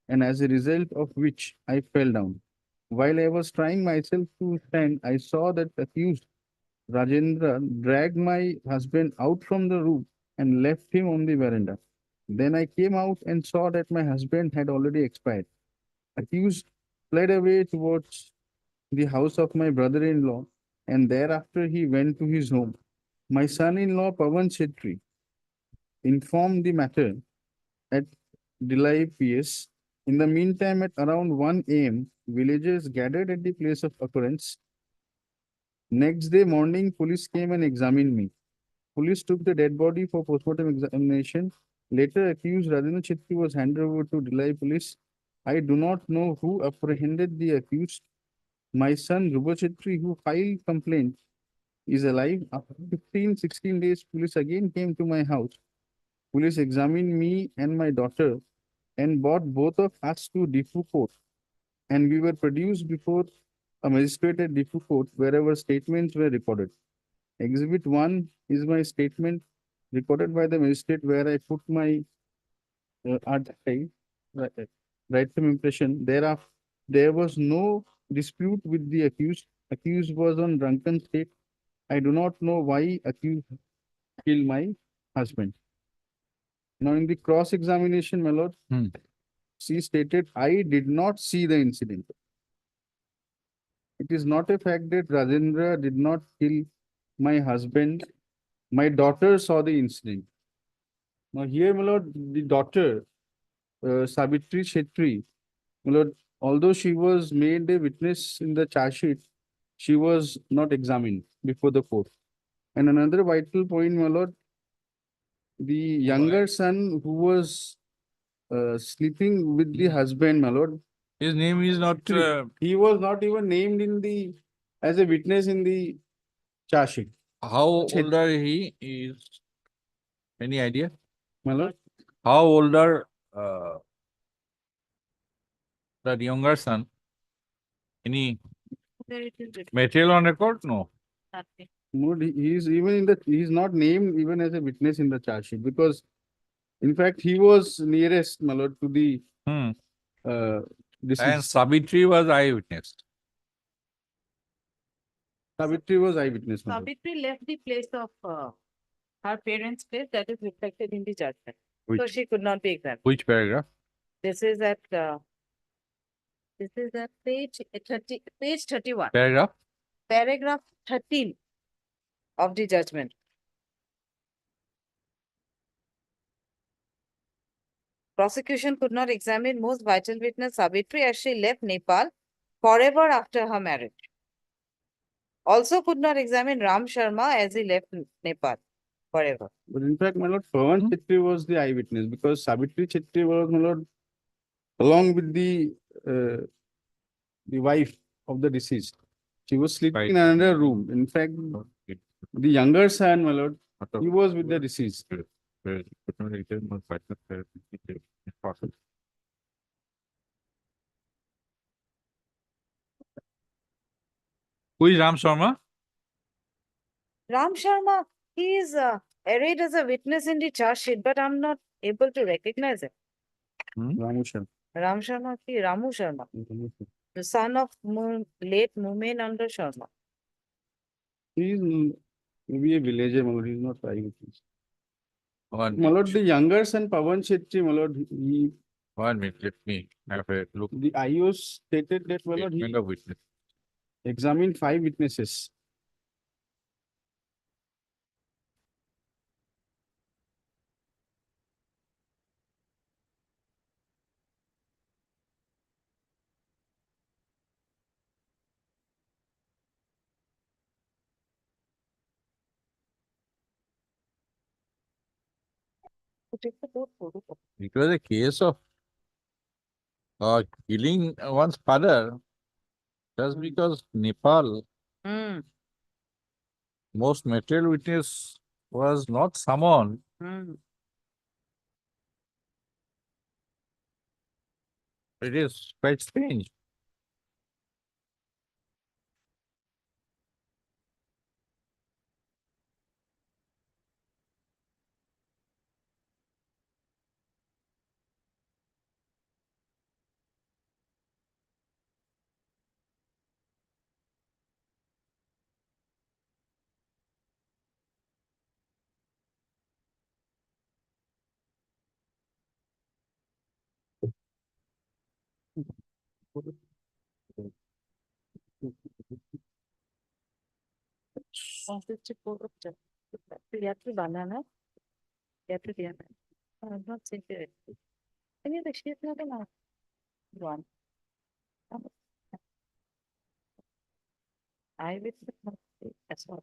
and as a result of which I fell down. While I was trying myself to stand, I saw that accused Rajendra dragged my husband out from the room and left him on the veranda. Then I came out and saw that my husband had already expired. Accused fled away towards the house of my brother-in-law, and thereafter he went to his home. My son-in-law Pavan Shetty informed the matter at Delhi PS. In the meantime, at around 1 a.m., villagers gathered at the place of occurrence. Next day morning, police came and examined me. Police took the dead body for postmortem examination. Later, accused Rajendra Chitri was handed over to Delhi police. I do not know who apprehended the accused. My son, Ruba Chitri, who filed complaint, is alive. After 15-16 days, police again came to my house. Police examined me and my daughter and brought both of us to Diffu court. And we were produced before a magistrate at Diffu court where our statements were recorded. Exhibit 1 is my statement recorded by the magistrate where I put my article, right from impression. Thereafter, there was no dispute with the accused. Accused was on drunken state. I do not know why accused killed my husband. Now, in the cross-examination, my lord, she stated, I did not see the incident. It is not a fact that Rajendra did not kill my husband. My daughter saw the incident. Now, here, my lord, the daughter, Savitri Shetty, my lord, although she was made a witness in the charge sheet, she was not examined before the court. And another vital point, my lord, the younger son who was sleeping with the husband, my lord, His name is not, he was not even named in the as a witness in the charge sheet. how old are he? Is any idea? My lord, How old are that younger son? Any There it is written. material on record? No. Nothing. no, he is even in the he is not named even as a witness in the charge sheet because, in fact, he was nearest, my lord, to the Hmm. And deceased. Savitri was eyewitness. Savitri was eyewitness, my lord. Savitri left the place of her parents' place, that is reflected in the judgment. So Which, she could not be examined. which paragraph? This is at page 30, page 31, Paragraph? paragraph 13 of the judgment. Prosecution could not examine most vital witness Savitri as she left Nepal forever after her marriage. Also could not examine Ram Sharma as he left Nepal forever. But in fact, my lord, Pavan Hmm. Shetty was the eyewitness because Savitri Shetty was, my lord, along with the wife of the deceased. She was sleeping in Right. another room. In fact, the younger son, my lord, he was with the deceased. Who is Ram Sharma? Ram Sharma, he is arrayed as a witness in the charge sheet, but I'm not able to recognize him. Ramusha. Ram Sharma, Ramu Sharma, the son of late Mumenanda Sharma. He is maybe a villager, my lord. He is not eyewitness. One My lord, minute. the younger son, Pavan Shetty, my lord, he, 1 minute. Let me have a look. the IOS stated that, my lord, he Statement of witness. examined 5 witnesses. It was a case of killing one's father just because Nepal, Hmm. most material witness was not summoned. Hmm. It is quite strange. Banana. I've not seen it. Any of the sheets not enough. One. I will. That's what.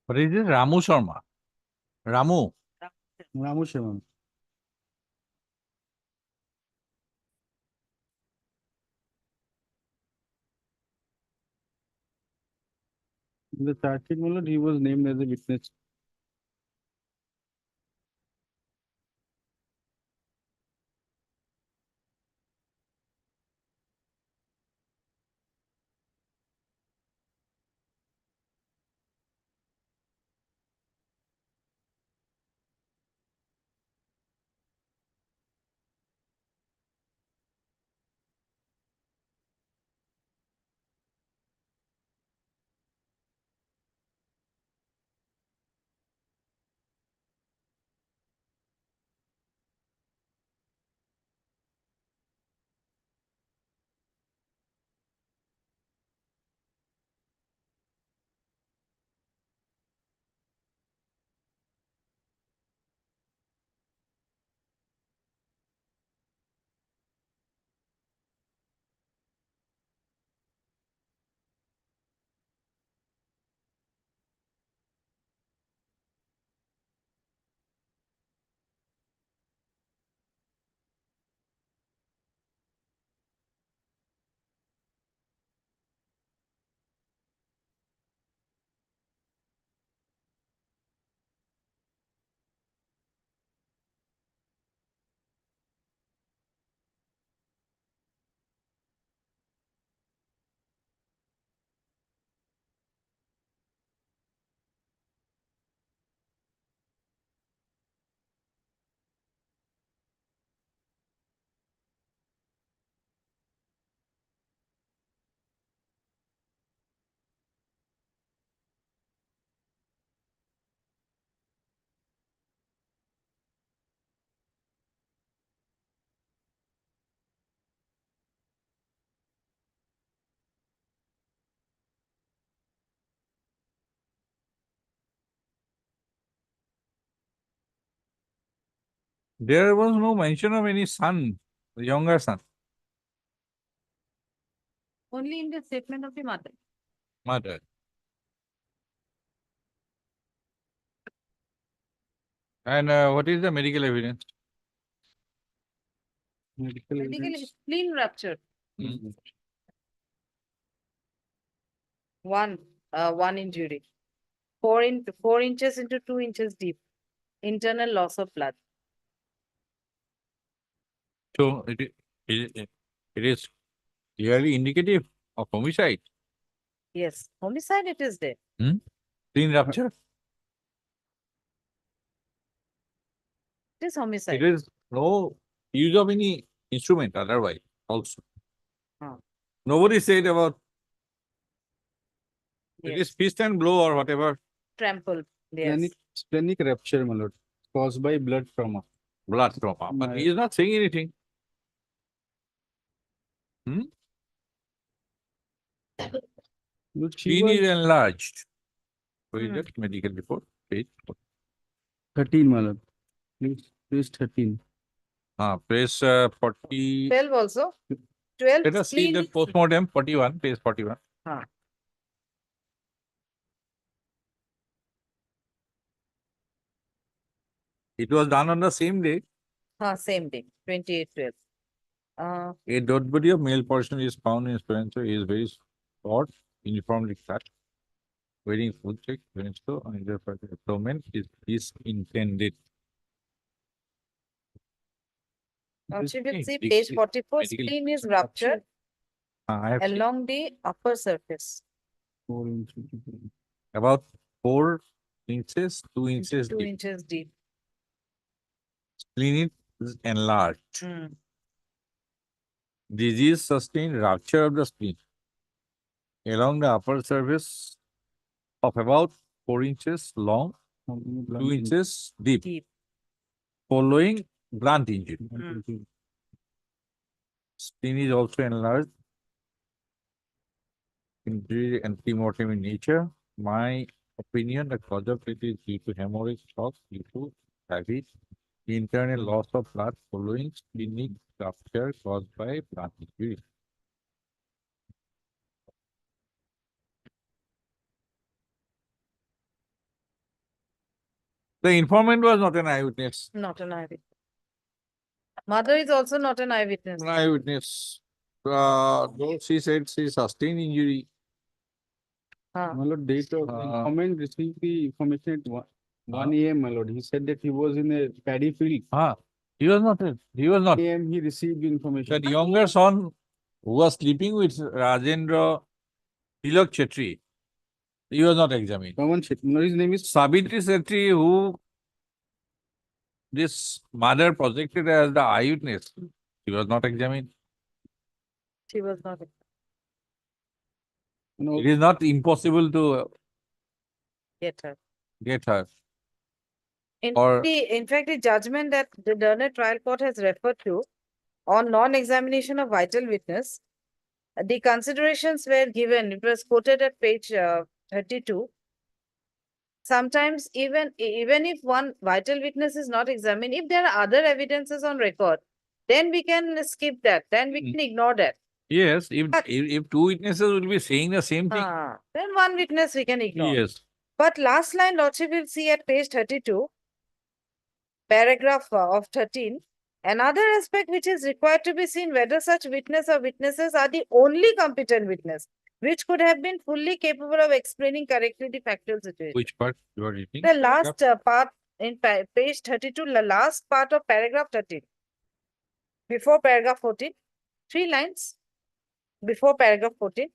But is it Ramu Sharma? Ramu. Ramu Shivam. In the charge sheet, my lord, he was named as a witness. There was no mention of any son, the younger son. Only in the statement of the mother. Murder. And what is the medical evidence? Medical Medical evidence. spleen rupture. Hmm. One injury. 4 inches into 2 inches deep. Internal loss of blood. So it is clearly indicative of homicide. Yes, homicide it is there. Spleen rupture. It is homicide. It is no use of any instrument otherwise also. Huh. Nobody said about it is Yes, fist and blow or whatever trample. Yes. Splenic rupture, my lord, caused by blood trauma. blood trauma. But he is not saying anything. But she Spleen was is enlarged. So is Hmm. that medical report? Page 13, my lord. Please 13. Page 40. 12 also. 12 Let us see spleen the is- postmortem 41, page 41. Huh. It was done on the same day. Same day, 28/12. A dead body of male person is found in Spencer. He is very short, uniformly cut, wearing full check, so on either part of the abdomen is intended. She will see This page is 44, medical- spleen is ruptured I have seen along the upper surface, 4 inches. about 4 inches, 2 inches 2 deep. inches deep. Spleen is enlarged. Hmm. Disease sustained rupture of the spleen along the upper surface of about 4 inches long, 2 inches deep, Deep. following blunt injury. Mm. Spleen is also enlarged, injury and premortem in nature. My opinion, the cause of it is due to hemorrhage shock due to heavy internal loss of blood following splenic rupture caused by blunt injury. The informant was not an eyewitness. Not an eyewitness. Mother is also not an eyewitness. An eyewitness. Though she said she sustained injury. Huh. My lord, date of the informant received the information at 1 a.m. My lord. He said that he was in a paddy field. He was not. He was not. A.m. he received the information. That younger son who was sleeping with Rajendra Tilak Chetri, he was not examined. Pawan Shetty. No, his name is Sabitri Chetri, who this mother projected as the eyewitness, he was not examined. She was not. no, It is not impossible to Get her. get her. In fact, the judgment that the Derner trial court has referred to on non-examination of vital witness, the considerations were given. It was quoted at page 32. Sometimes even if one vital witness is not examined, if there are other evidences on record, then we can skip that. Then we can ignore that. Yes, if two witnesses will be saying the same thing, Then one witness we can ignore. yes. But last line, Lordship will see at page 32, paragraph of 13. Another aspect which is required to be seen, whether such witness or witnesses are the only competent witness, which could have been fully capable of explaining correctly the factual situation. Which part you are reading? The last part in page 32, the last part of paragraph 13. Before paragraph 14, 3 lines. Before paragraph 14,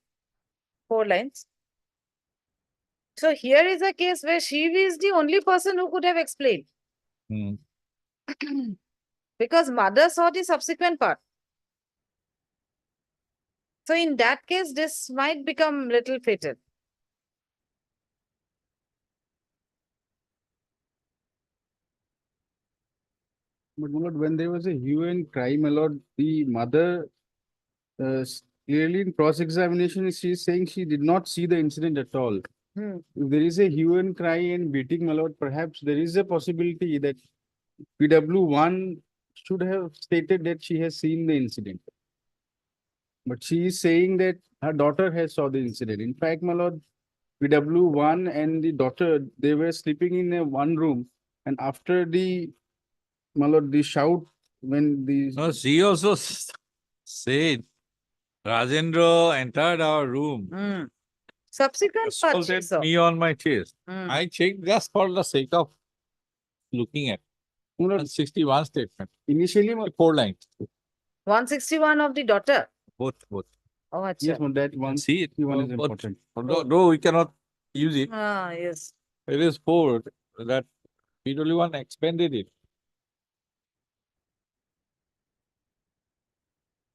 4 lines. So here is a case where she is the only person who could have explained. Hmm. Because mother saw the subsequent part. So in that case, this might become little fatal. But my lord, when there was a hue and cry, my lord, the mother clearly in cross-examination, she is saying she did not see the incident at all. Hmm. If there is a hue and cry and beating, my lord, perhaps there is a possibility that PW1 should have stated that she has seen the incident. But she is saying that her daughter has saw the incident. In fact, my lord, PW1 and the daughter, they were sleeping in a one room. And after the, my lord, the shout, when the, No, she also said Rajendra entered our room, Hmm. Subsequent part she assaulted saw. me on my chest. Hmm. I checked just for the sake of looking at my lord, 161 statement. initially, my- 4 lines. 161 of the daughter. Both. Oh, yes, acha. my that one, See it. one is But important. though we cannot use it, Ah, yes. it is 4 that PW1 expanded it.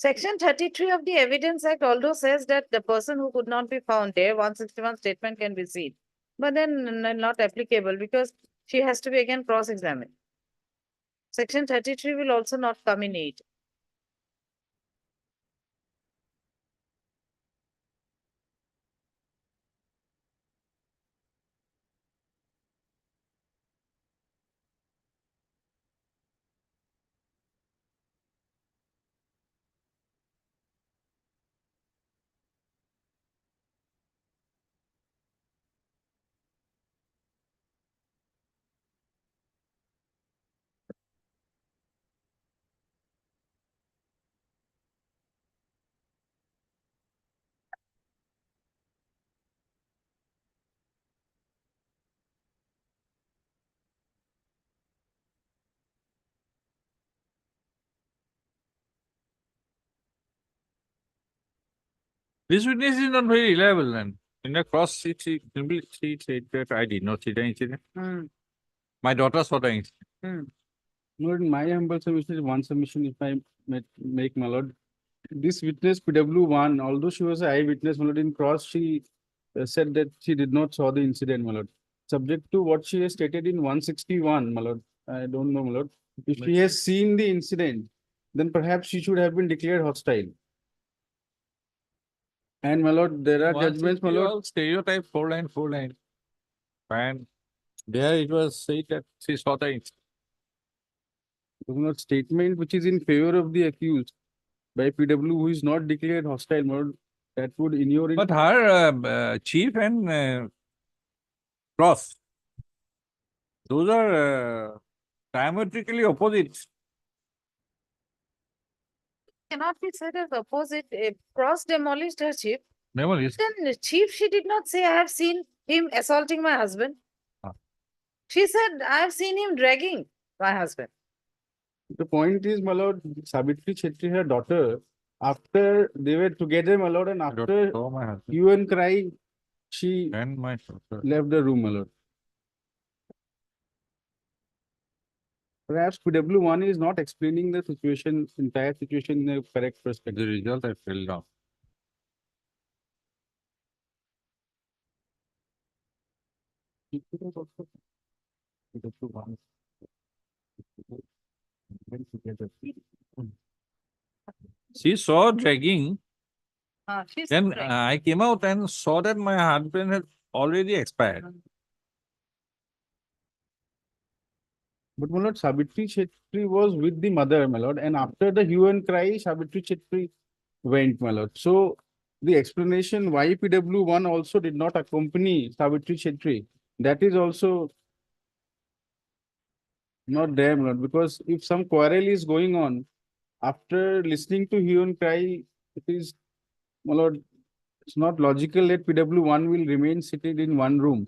Section 33 of the Evidence Act although says that the person who could not be found there, 161 statement can be seen. But then not applicable because she has to be again cross-examined. Section 33 will also not come in aid. This witness is not very reliable then. In the cross, she said that I did not see the incident. Hmm. My daughter saw the incident. Hmm. Lord, in my humble submission is one submission, if I may make, my lord. This witness PW1, although she was an eyewitness, my lord, in cross, she said that she did not saw the incident, my lord. Subject to what she has stated in 161, my lord. I don't know, my lord. If she has seen the incident, then perhaps she should have been declared hostile. And my lord, there are judgments, my lord. Stereotype 4 line. And there it was said that she saw the incident. Not statement which is in favor of the accused by PW who is not declared hostile, my lord, that would inure in. But her chief and cross, those are diametrically opposite. Cannot be said as opposite. Cross demolished her chief. Memories. Then the chief, she did not say, I have seen him assaulting my husband. Ah. She said, I have seen him dragging my husband. The point is, my lord, Savitri Chetri, her daughter, after they were together, my lord, and I don't after saw my husband hue and cry, she and my daughter. left the room, my lord. Perhaps PW1 is not explaining the situation, entire situation in a correct The perspective. result I fell down. She saw dragging. She's Then dragging. I came out and saw that my husband had already expired. But my lord, Savitri Chetri was with the mother, my lord, and after the hue and cry, Savitri Chetri went, my lord. So the explanation why PW1 also did not accompany Savitri Chetri, that is also not there, my lord, because if some quarrel is going on, after listening to hue and cry, it is, my lord, it's not logical that PW1 will remain seated in one room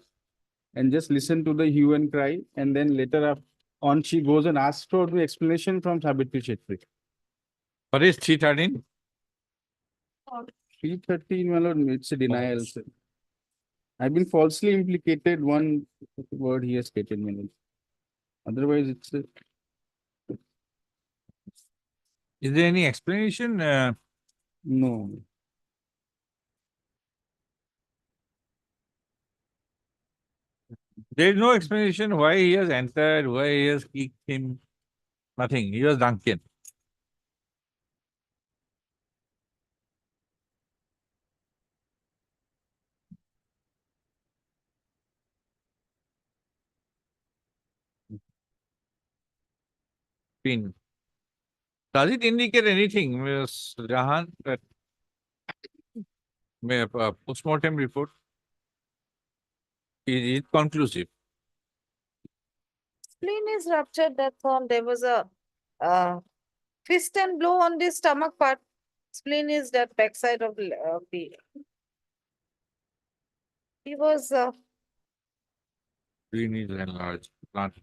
and just listen to the hue and cry, and then later on she goes and asks for the explanation from Savitri Chetri. What is 313? 313, my lord, it's a denial. False. Sir. I've been falsely implicated, one word he has stated, my lord. Otherwise, it's a, Is there any explanation? no. There is no explanation why he has entered, why he has kicked him. Nothing. He was drunken. Pin. Does it indicate anything, Ms. Jahan, that Postmortem report is conclusive. Spleen is ruptured, that's all. There was a fist and blow on the stomach part. Spleen is that backside of the. He was. Spleen is enlarged. Plant.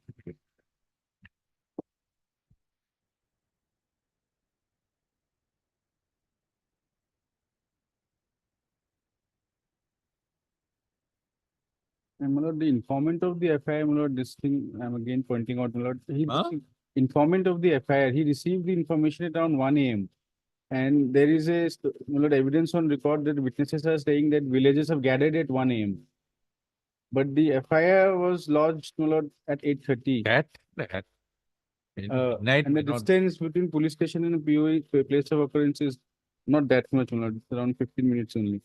And my lord, the informant of the FIR, my lord, this thing I'm again pointing out, my lord, Huh? informant of the FIR, he received the information at around 1 a.m. And there is my lord, evidence on record that witnesses are saying that villagers have gathered at 1 a.m. But the FIR was lodged, my lord, at 8:30. That. Night. And the distance between police station and POE, place of occurrence, is not that much, my lord. It's around 15 minutes only.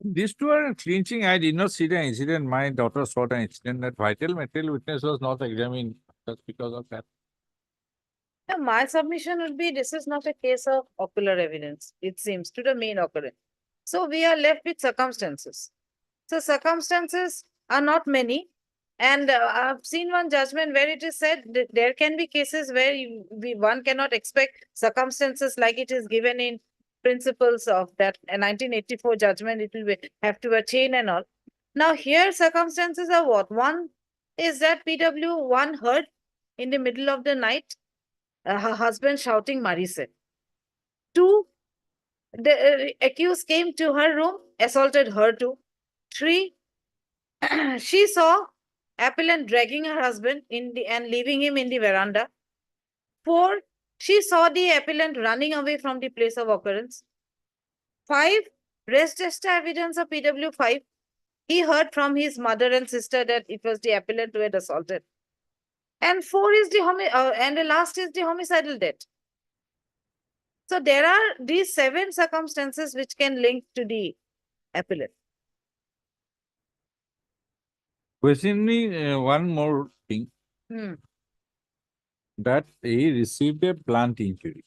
These two are clinching. I did not see the incident. My daughter saw the incident. That vital material witness was not examined just because of that. My submission would be this is not a case of ocular evidence, it seems, to the main occurrence. So we are left with circumstances. So circumstances are not many. And I've seen one judgment where it is said that there can be cases where one cannot expect circumstances like it is given in principles of that 1984 judgment. It will have to be a chain and all. Now here circumstances are what? One is that PW1 heard in the middle of the night her husband shouting Marise. Two, the accused came to her room, assaulted her too. Three, she saw appellant dragging her husband and leaving him in the veranda. Four, she saw the appellant running away from the place of occurrence. Five, res gesta evidence of PW5. He heard from his mother and sister that it was the appellant who had assaulted. And four is and the last is the homicidal death. So there are these 7 circumstances which can link to the appellant. Question me one more thing, that he received a blunt injury.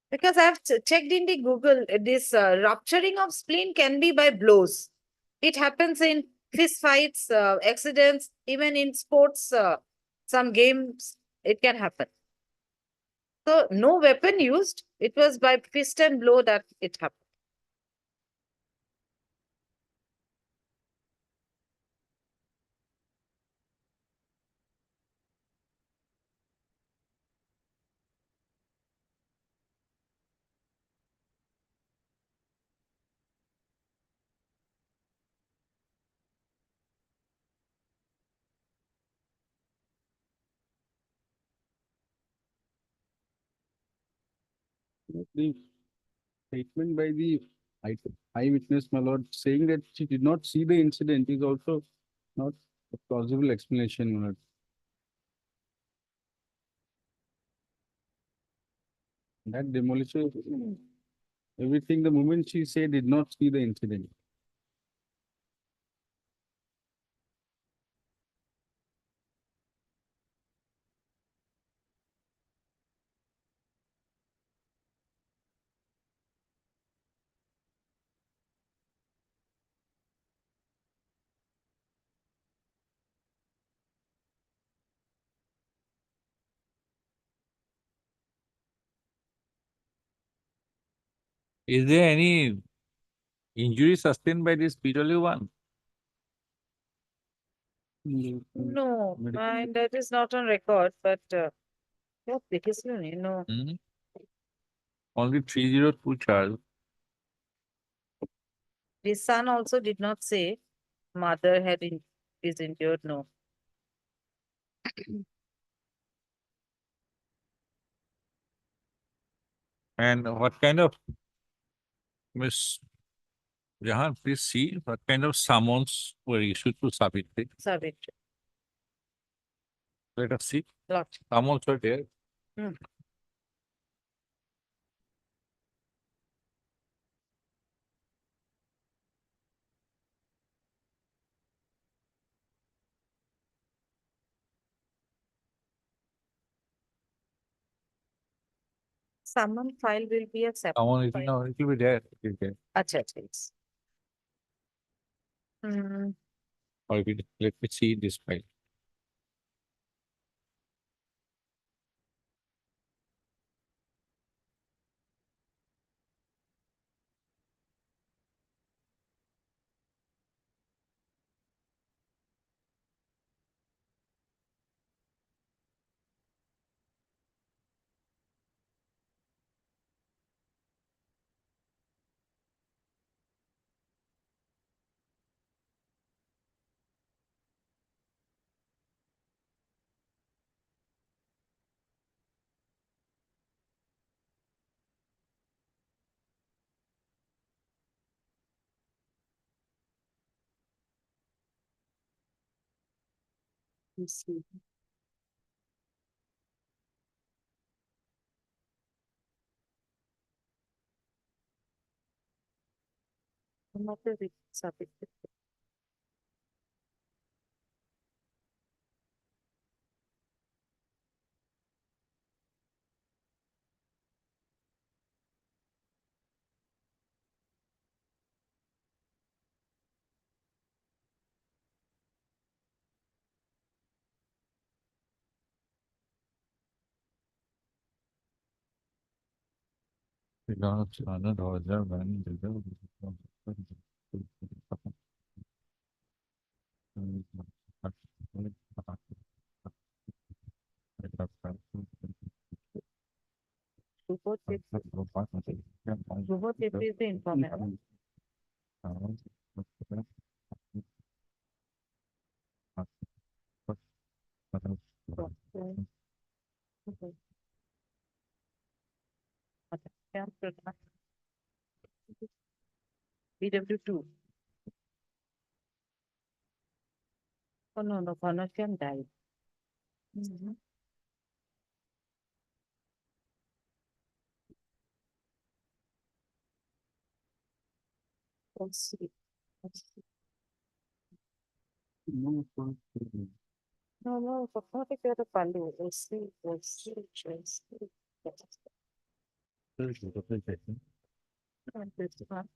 Because I've checked in the Google, this rupturing of spleen can be by blows. It happens in fist fights, accidents, even in sports, some games, it can happen. So no weapon used. It was by fist and blow that it happened. The statement by the eyewitness, my lord, saying that she did not see the incident is also not a plausible explanation, my lord. That demolishes everything the moment she said did not see the incident. Is there any injury sustained by this PW1? No, Medical- and that is not on record, but yeah, because Hmm? Only 302 charge. his son also did not say mother is injured. No. And what kind of, Miss Jahan, please see what kind of summons were issued to Savitri. Savitri. Let us see. Lot. Summons were there. Summon file will be a separate Summon, it file. will, it will be there. It is there. Acha, yes. Or let me see this file. Let's see. Another with Savitri. Report is the information. Okay. BW2. Oh, no, Phanasian died. Let's see. Let's see. No, Phanasian got a Palu. Let's see. Let's see. Let's see. And this one.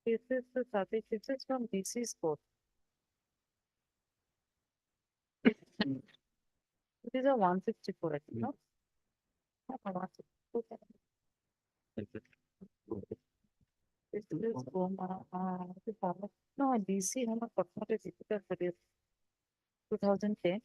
This is the Sati. This is from DC's court. It is a 164, I think, no? Not a 164. This is no, DC, no, not is difficult for this. 2010.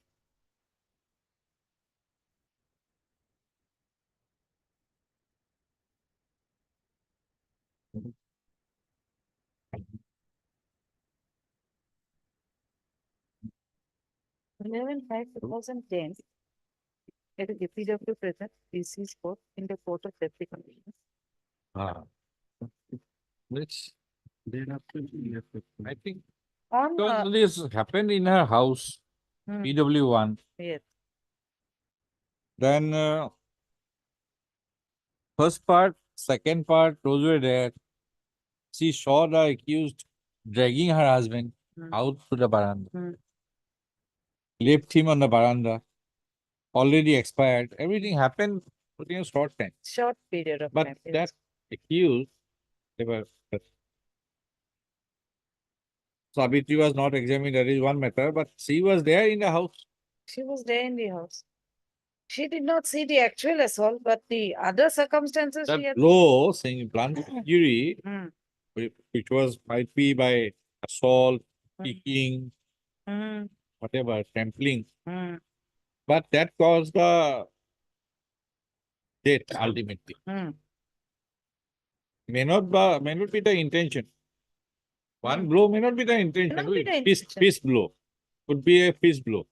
Eleven five 2010. It is DPW present, PC's court in the court of deputy commissioner. Ah. Which, I think, On, because this happened in her house, hmm, PW1, yes, then first part, second part, those were there. She saw the accused dragging her husband Hmm. out to the veranda, Hmm. left him on the veranda, already expired. Everything happened within a short time. short period of But time. yes. that accused, they were, Sabitri was not examined, that is one matter, but she was there in the house. She was there in the house. She did not see the actual assault, but the other circumstances she That had. blow, saying blunt injury, Hmm. which was might be by assault, Hmm. kicking, Hmm. whatever, trampling, Hmm. but that caused the death ultimately. Hmm. May not be the intention. One Hmm. blow may not be the intention. Cannot be the Fist, intention. fist blow. Could be a fist blow.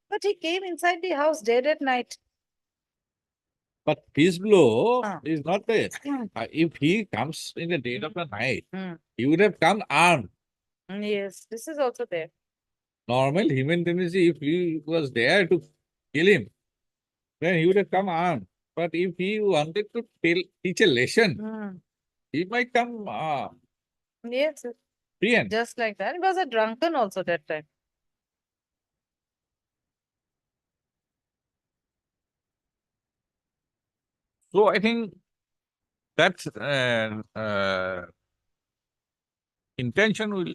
But he came inside the house dead at night. But fist blow Ah. is not there. Hmm. If he comes in the dead of the night, Hmm. he would have come armed. Yes, this is also there. Normal human tendency, if he was there to kill him, then he would have come armed. But if he wanted to teach a lesson, Hmm. he might come Yes, free hand. just like that. He was a drunken also that time. So I think that intention will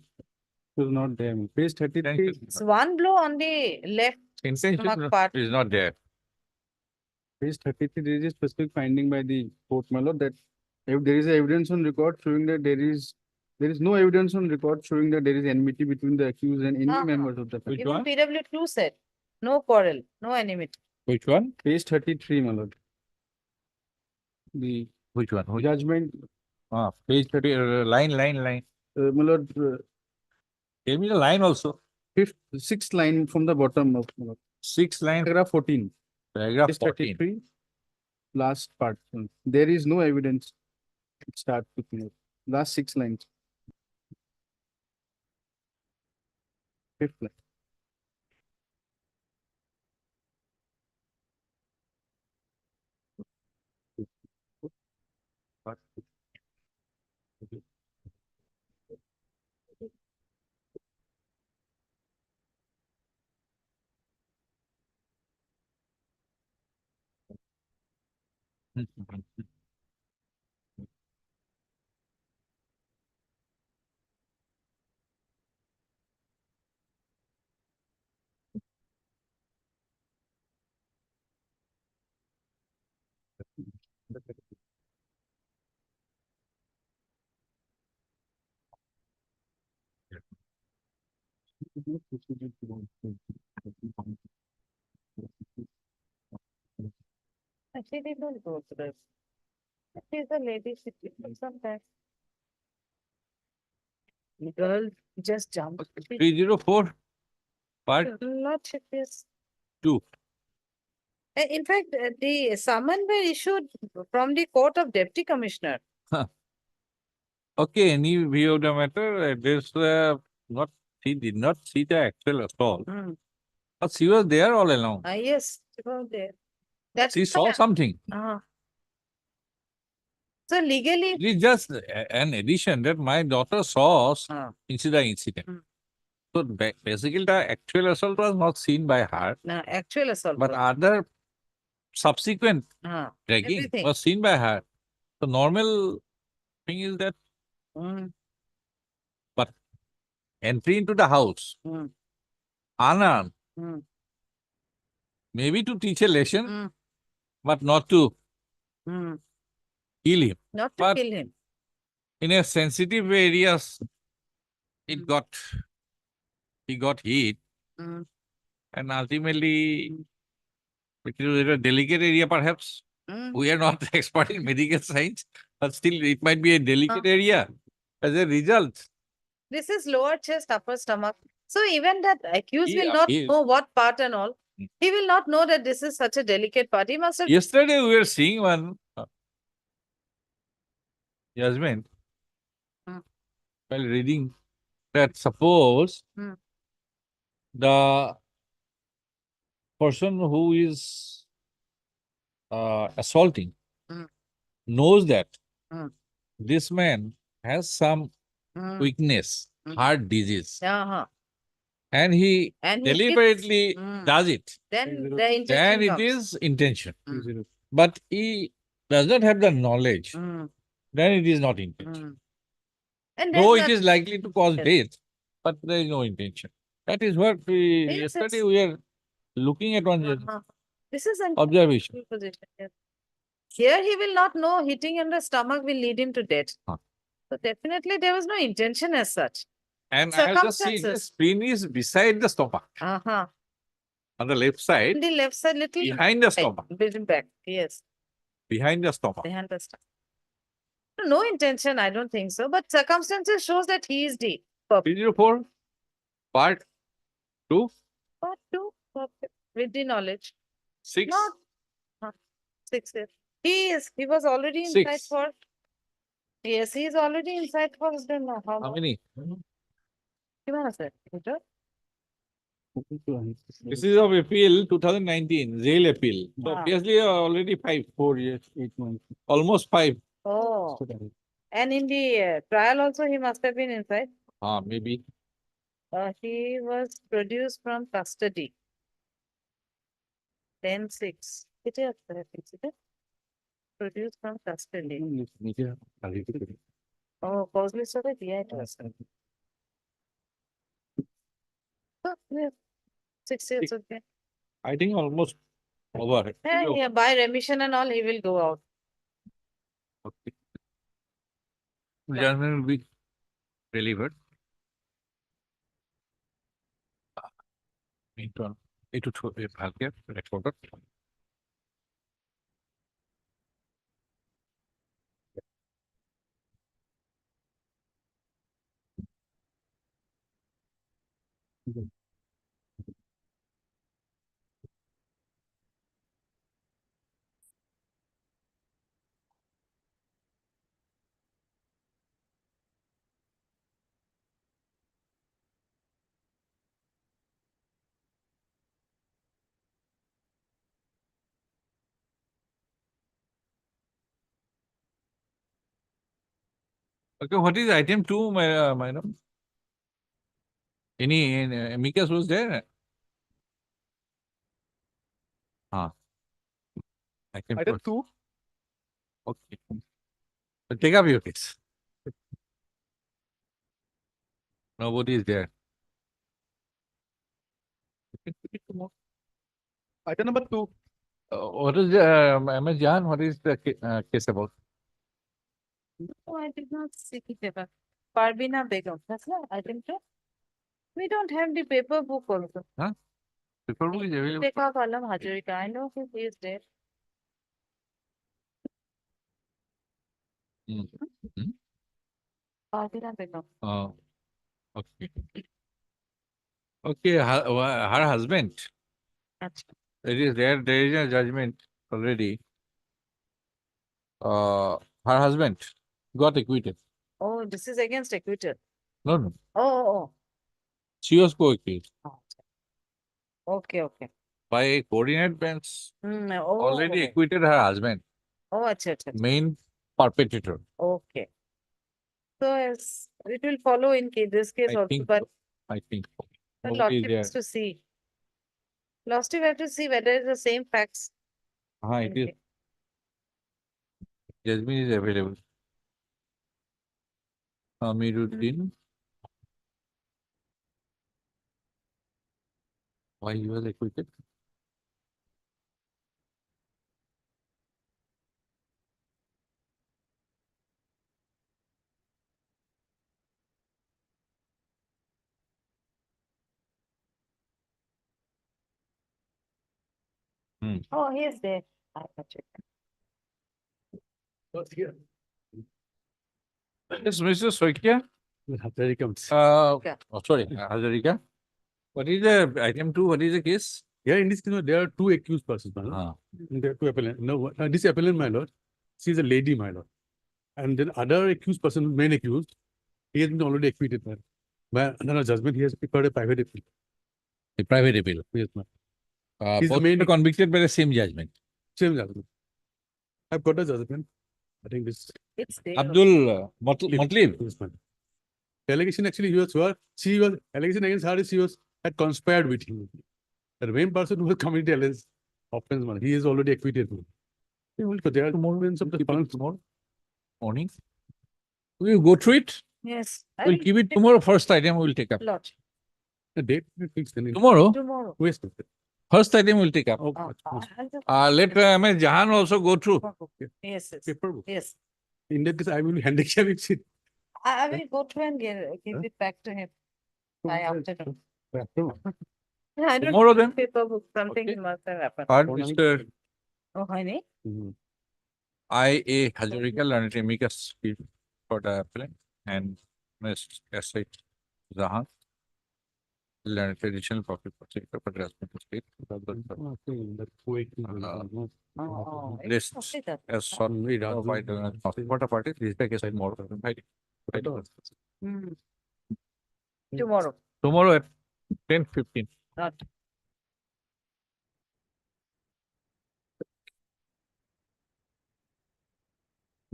Was not there. Page 33. It's one blow on the left intention stomach part. is not there. Page 33, there is a specific finding by the court, my lord, that if there is evidence on record showing that there is no evidence on record showing that there is enmity between the accused and any Uh-huh. members of the family. Which Even one? PW2 said, no quarrel, no enmity. Which one? Page 33, my lord. The Which one? judgment, Page 30, line. my lord, Tell me the line also. sixth line from the bottom of my lord. 6 line, Paragraph 14. paragraph Page 14. 33, last part. There is no evidence. Start with my lord. Last 6 lines. Fifth line. Actually, they don't go to this. She is a lady, she sometimes. The girl just jumped. 304, part Lordship is. 2. In fact, the summon were issued from the court of deputy commissioner. Okay, any view of the matter, this not, she did not see the actual assault. Hmm. But she was there all along. Yes, she was there. That's She saw something. So legally, It is just an addition that my daughter saw the incident. Hmm. So basically the actual assault was not seen by her, actual assault. but was- other subsequent dragging everything. was seen by her. The normal thing is that Hmm. entry into the house, Hmm. unarmed, Hmm. maybe to teach a lesson, Hmm. but not to Hmm. kill him. Not to But- kill him. In a sensitive areas, Hmm. he got hit, Hmm. and ultimately, it is a delicate area perhaps. Hmm. We are not expert in medical science, but still it might be a delicate area. As a result, This is lower chest, upper stomach. So even that accused He will not appears- know what part and all. He will not know that this is such a delicate part. He must have. Yesterday we were seeing one judgment Hmm. while reading that suppose Hmm. the person who is assaulting Hmm. knows that Hmm. this man has some Hmm. weakness, Hmm. heart disease, Uh-huh. and he And he hits. deliberately Hmm. does it, Then the then intention it comes. is intention. Mm. But he does not have the knowledge, Hmm. then it is not intention. Hmm. And then Though that, it is likely to cause Yes. death, but there is no intention. That is what we, Yes, yesterday yes. we are looking at one Uh-huh. This is an observation. position. Yes. Here he will not know hitting in the stomach will lead him to death. Huh. So definitely there was no intention as such. And I have just seen the Circumstances. spleen is beside the stomach, Uh-huh. on the left side, In the left side, little behind the back, stomach, bit back. Yes, behind the stomach. behind the stomach. No intention, I don't think so. But circumstances shows that he is dead. 304, part 2, Part two, perfect. With the knowledge. 6, Not 6 years. He was already inside 6. for. Yes, he is already inside for. I don't know how How long. many? Gimana, sir? Ito? This is of appeal 2019, jail appeal. So Ah. obviously already 4 years, 8 months, almost 5. Oh. And in the trial also he must have been inside. Maybe. He was produced from custody. 10-6. It is produced from custody. Oh, cause list of it, yeah, it was. Oh, yeah. 6 years, okay. I think almost over. Yeah, by remission and all, he will go out. Okay. Judgment will be delivered. Into ভালকে recorded. Okay, what is item 2, madam? Any amicus was there? Item 2. Okay. Take up your case. Nobody is there. Item number 2. What is the, MS Jahan, what is the case about? Oh, I did not see the paper. Parvina Begum. That's not, I think so. We don't have the paper book also. Paper book is available. Take out Alam Hazarika. I know he is there. Parvina Begum. Okay. Okay, her husband, Achha. there is a judgment already. Her husband got acquitted. Oh, this is against acquittal. No. Oh. She was co-accused Okay. by a coordinate bench, Oh, already acquitted her husband, Oh, acha. main perpetrator. Okay. So it will follow in this case I also, think but so. I think so. the Nobody is lordship there. has to see. Lordship have to see whether it's the same facts. It is. Judgment is available. Amiruddin. Why he was acquitted? Oh, he is there. I can check. Yes, Mr. Soikia. Hazarika. Sorry, Hazarika. What is the item 2? What is the case? Yeah, in this case, there are two accused persons, my lord. Ah, There are two appellant. No, this appellant, my lord, she is a lady, my lord. And then other accused person, main accused, he has been already acquitted, man. By another judgment, he has prepared a private appeal. a private appeal. Yes, ma'am. He's the Both main- were convicted by the same judgment. Same judgment. I've got a judgment. I think this. It's there. Abdul Matlib. Yes, ma'am. The allegation actually, she was, allegation against her is she was, had conspired with him. The main person who was committed offense, man, he is already acquitted. He will, there are moments of the funds. Morning. We will go through it. Yes. I We'll will keep it take tomorrow. First item we'll take up. Lodge The date we fixed. Then Tomorrow, tomorrow. West. first item we'll take up. Oh, I'll just- Let Jahan also go through. Yes, yes, paper book. yes. In that case, I will handicap it. I will go through and give it back to him by afternoon. Yeah, I don't Tomorrow have then? paper book, something Okay. must have happened. Mr. Oh, honey. I.A. Hazarika, learned amicus speak for the appellant, and Ms. S.H. Zahan, learned traditional public prosecutor for the husband of state. Oh, Lists okay, that. as sought by the what a party, this back is more. Hmm. Tomorrow, Tomorrow at 10:15. not.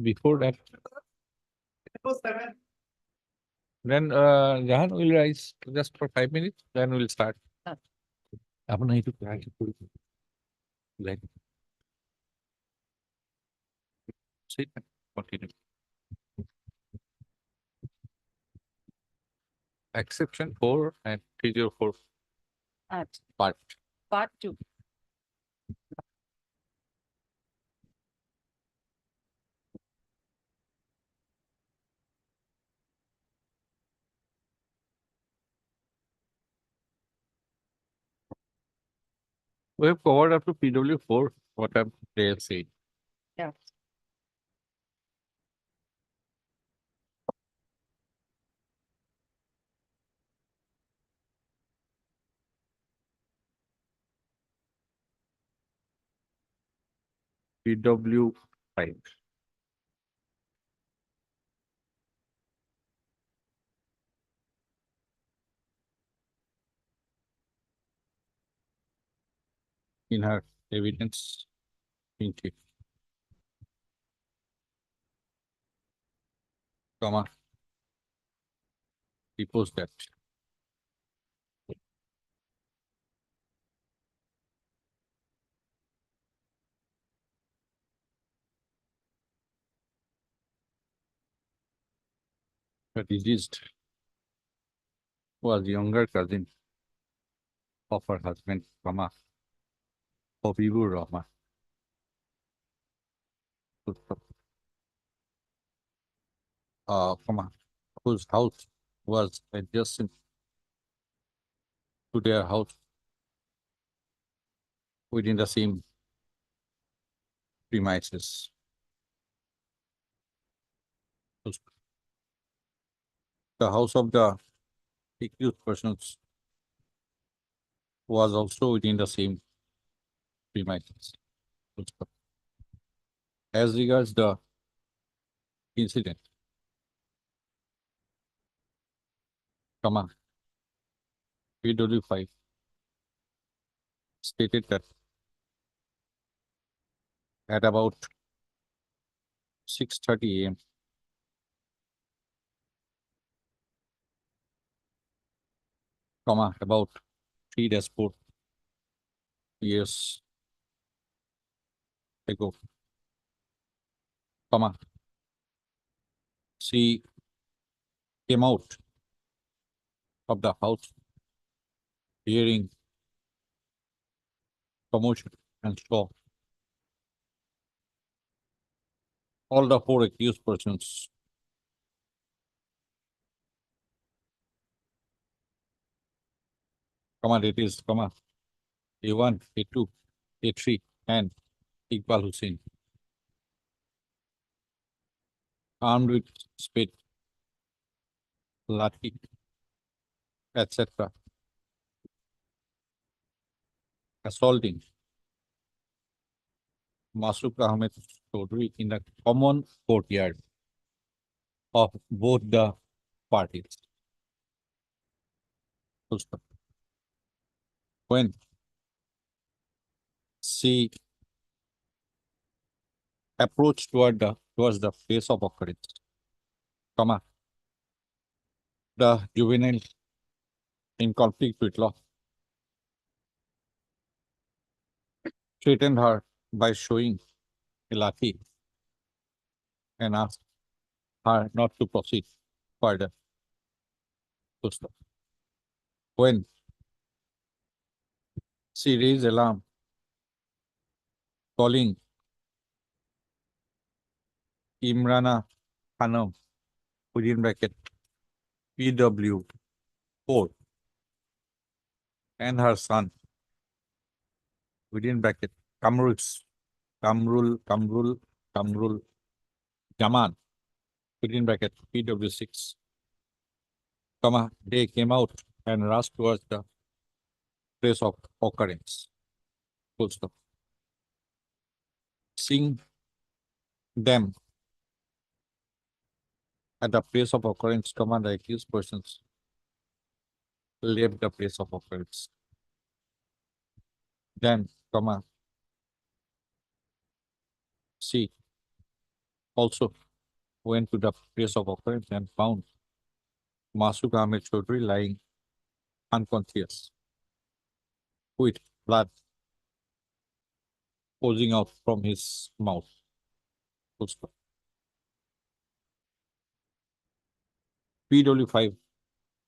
Before that, then Jahan will rise just for 5 minutes, then we'll start. Ah. Apna hi to kya hai? Like, sit and continue. Exception 4 and 304 At part. part 2. We have covered up to PW4, what they have said. Yeah. PW5. In her evidence, in chief, comma, deposed that the deceased was younger cousin of her husband, comma, Habibur Rahman, comma, whose house was adjacent to their house within the same premises. The house of the accused persons was also within the same premises. As regards the incident, comma, PW5 stated that at about 6:30 a.m., comma, about 3-4 years ago, comma, she came out of the house hearing commotion and saw all the 4 accused persons comma, it is, comma, A1, A2, A3, and Iqbal Hussain, armed with spade, lathi, etc., assaulting Masuk Ahmed Chaudhry in the common courtyard of both the parties. Full stop. When she approached towards the place of occurrence, comma, the juvenile in conflict with law threatened her by showing a lathi and asked her not to proceed further. Full stop. When she raised alarm, calling Imrana Khanum, within bracket PW4, and her son, within bracket Kamrul Jaman, within bracket PW6, comma, they came out and rushed towards the place of occurrence. Full stop. Seeing them at the place of occurrence, comma, the accused persons left the place of occurrence. Then, comma, she also went to the place of occurrence and found Masuk Ahmed Chaudhry lying unconscious with blood oozing out from his mouth. Full stop. PW5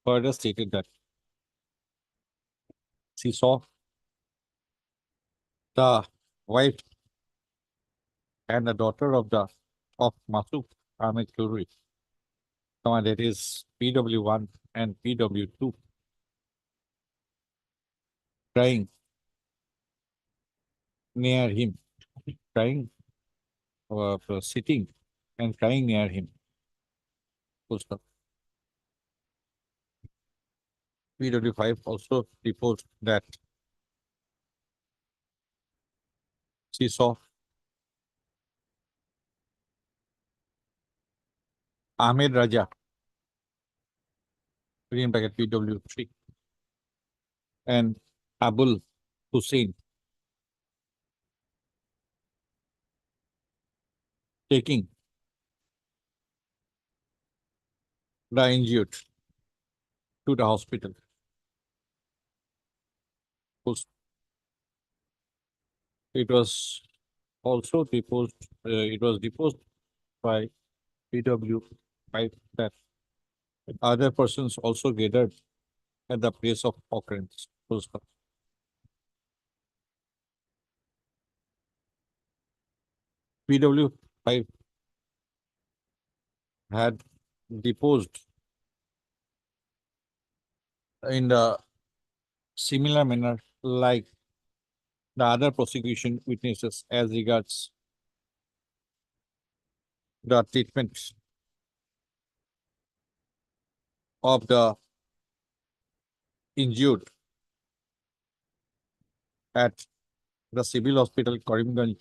further stated that she saw the wife and the daughter of Masuk Ahmed Chaudhry, that is PW1 and PW2, crying near him, crying, sitting and crying near him. Full stop. PW5 also reports that she saw Ahmed Raja, within bracket PW3, and Abul Hussein taking the injured to the hospital. It was also deposed, it was deposed by PW5 that other persons also gathered at the place of occurrence. Full stop. PW5 had deposed in the similar manner like the other prosecution witnesses as regards the treatment of the injured at the civil hospital Karimganj,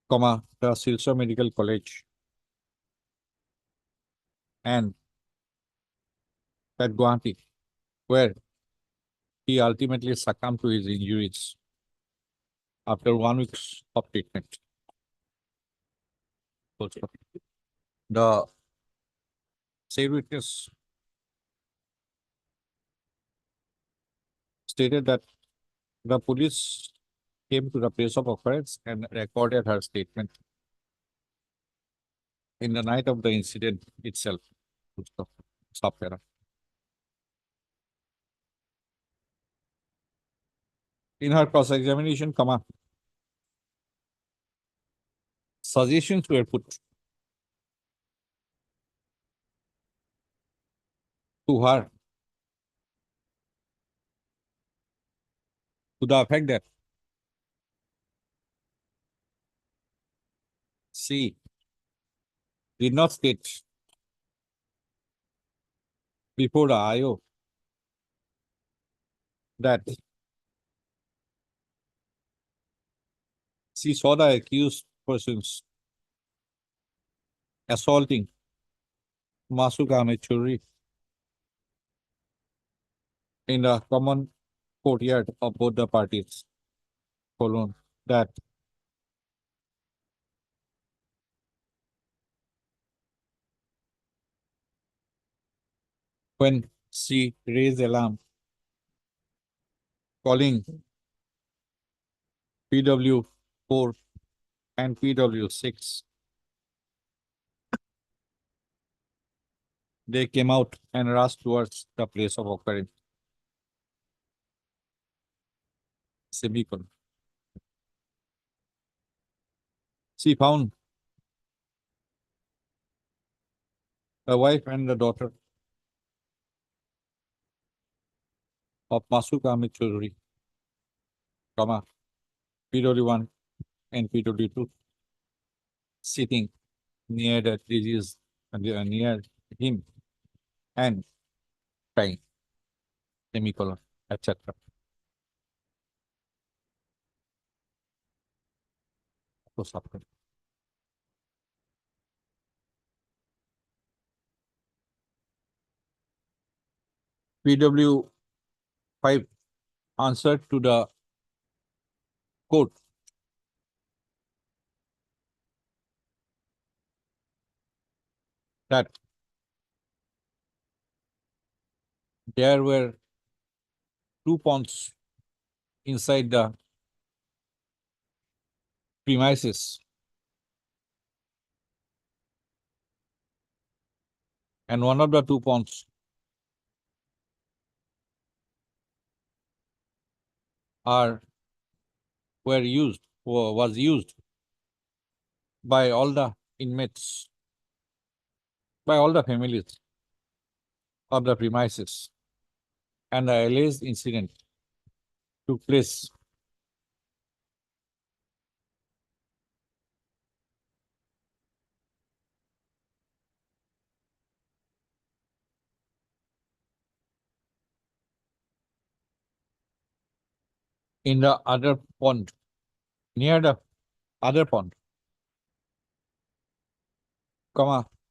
comma, the Silchar Medical College, and at Guwahati, where he ultimately succumbed to his injuries after 1 week of treatment. The said witness stated that the police came to the place of occurrence and recorded her statement in the night of the incident itself. Stop here. In her cross-examination, suggestions were put to her to the effect that she did not state before the IO that she saw the accused persons assaulting Masuka Mechuri in the common courtyard of both the parties. Colon, that when she raised alarm calling PW4 and PW6, they came out and rushed towards the place of occurrence. Semicolon. She found the wife and the daughter of Masuka Mitsuri, PW1 and PW2 sitting near the trees near him and crying, semicolon, etc. To suffer. PW5 answered to the court that there were 2 ponds inside the premises and one of the 2 ponds was used by all the inmates, by all the families of the premises, and the alleged incident took place in the other pond, near the other pond,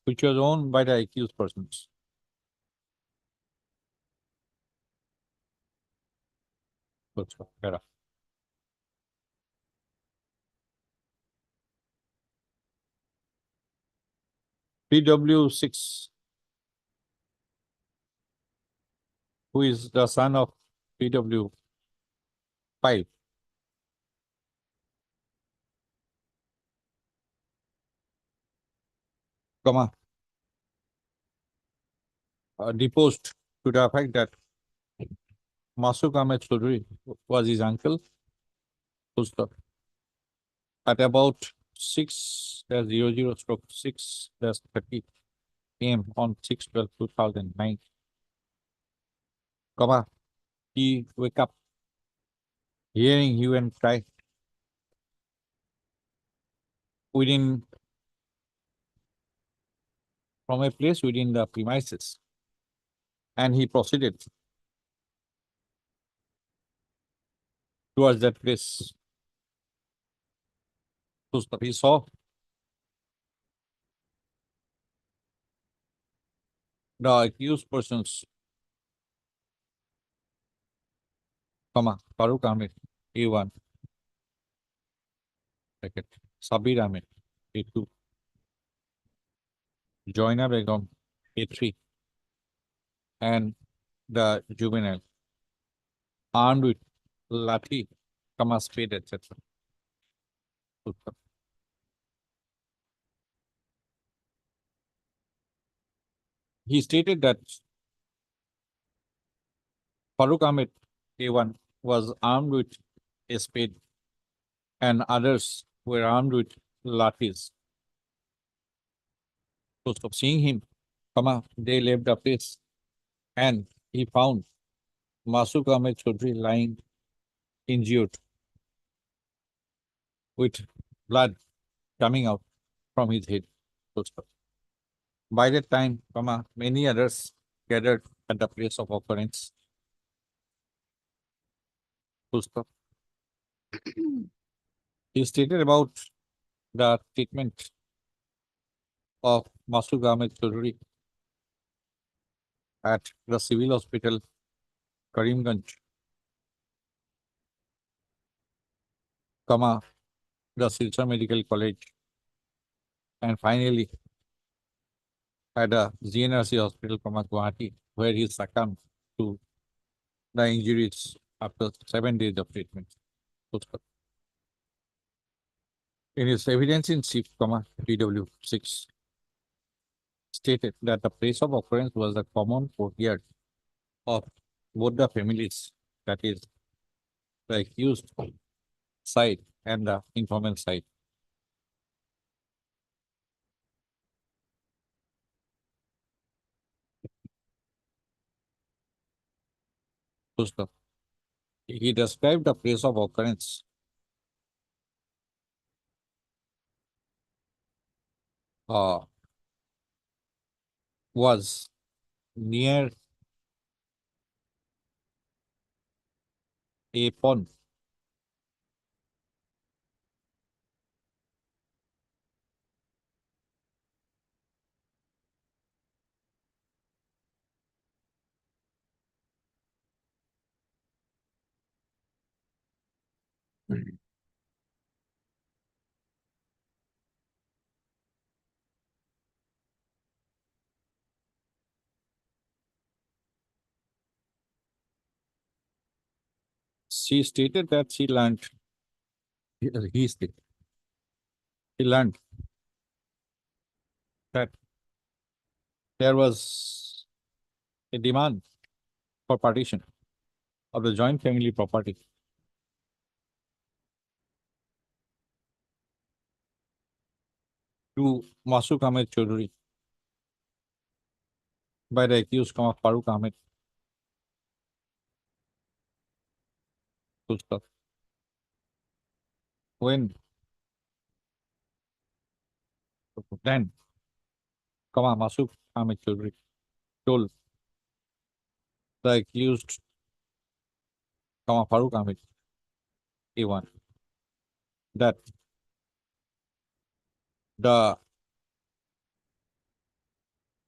which was owned by the accused persons. PW6, who is the son of PW5, deposed to the fact that Masuka Metsuri was his uncle. At about 6:00/6:30 p.m. on 6/12/2009, he wake up hearing hue and cry from a place within the premises, and he proceeded towards that place. He saw the accused persons, Farooq Ahmed, A1, Sabir Ahmed, A2, Joina Begum, A3, and the juvenile, armed with lathi, spade, etc. He stated that Farooq Ahmed, A1, was armed with a spade and others were armed with lathis. So, seeing him, they left the place and he found Masuk Ahmed Chaudhry lying injured with blood coming out from his head. By that time, many others gathered at the place of occurrence. Full stop. He stated about the treatment of Masud Ahmed Chaudhary at the civil hospital, Karimganj, the Silchar Medical College, and finally at the GNRC Hospital, Guwahati, where he succumbed to the injuries after 7 days of treatment. In his evidence in chief, PW6, stated that the place of occurrence was the common courtyard of both the families, that is, the accused side and the informant side. He described the place of occurrence was near a pond. She stated that he learned that there was a demand for partition of the joint family property to Masud Ahmed Chaudhary by the accused, Farooq Ahmed. When then, Masud Ahmed Chaudhary told the accused, Farooq Ahmed, A1, that the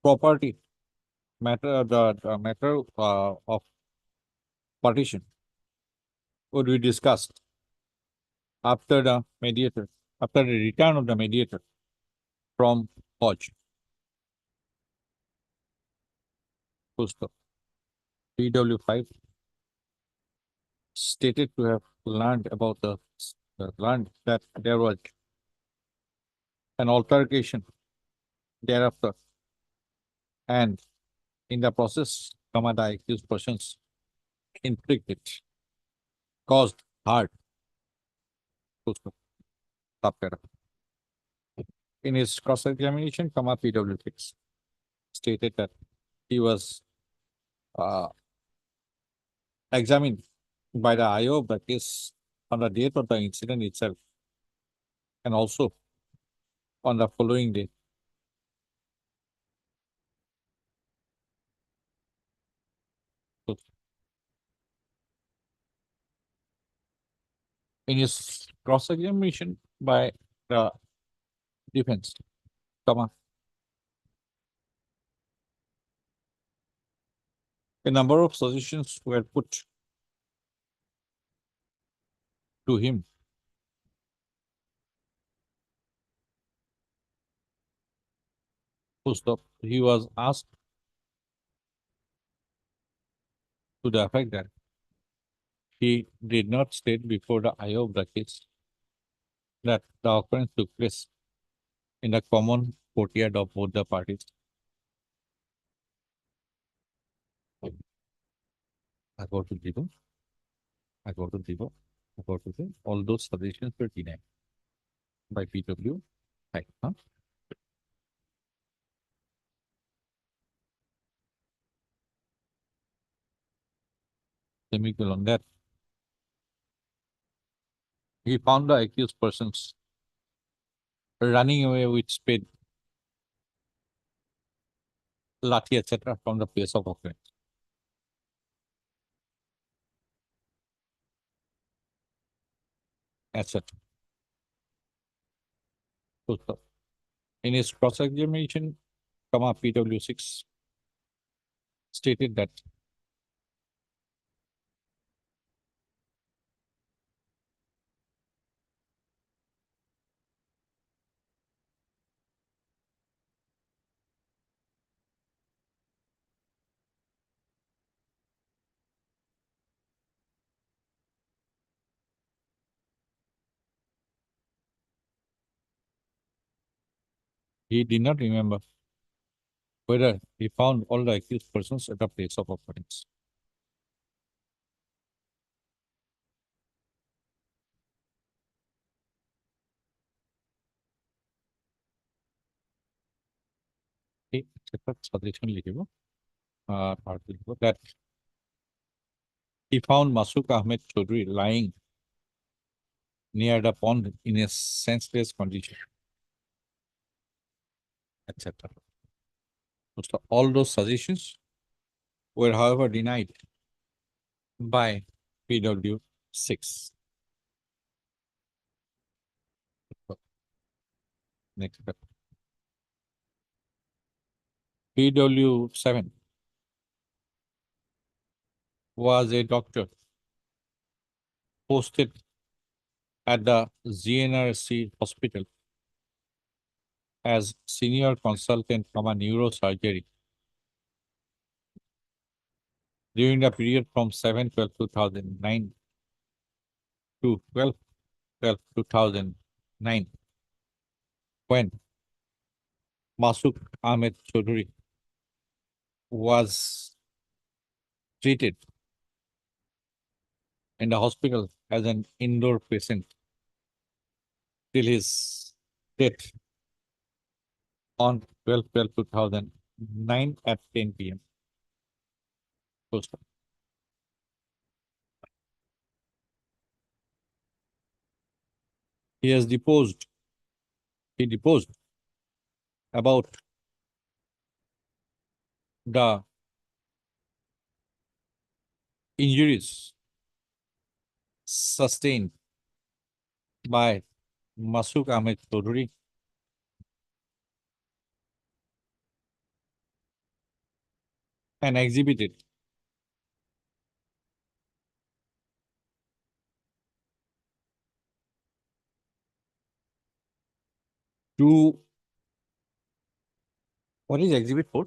property matter, the matter of partition would be discussed after the mediator, after the return of the mediator from Hajj. PW5 stated to have learned about learned that there was an altercation thereafter, and in the process, the accused persons inflicted, caused hurt. In his cross-examination, PW6 stated that he was examined by the IO of the case on the date of the incident itself, and also on the following day. In his cross-examination by the defense, a number of suggestions were put to him he was asked to the effect that he did not state before the IO of the case that the occurrence took place in the common courtyard of both the parties. I go to zero. I go to zero. I go to zero. All those suggestions were denied by PW. Right, huh? Semicolon that he found the accused persons running away with spade, lathi, etc. from the place of occurrence. etc. So, in his cross-examination, PW6 stated that he did not remember whether he found all the accused persons at the place of occurrence. Suggestion that he found Masuk Ahmed Chaudhry lying near the pond in a senseless condition, etc. So all those suggestions were, however, denied by PW6. Next step. PW7 was a doctor posted at the GNRC hospital as senior consultant from a neurosurgery during the period from 7/12/2009 to 12/12/2009, when Masuk Ahmed Chaudhry was treated in the hospital as an indoor patient till his death on 12/12/2009 at 10 p.m. He deposed about the injuries sustained by Masuk Ahmed Chaudhry and exhibited to, what is exhibit 4?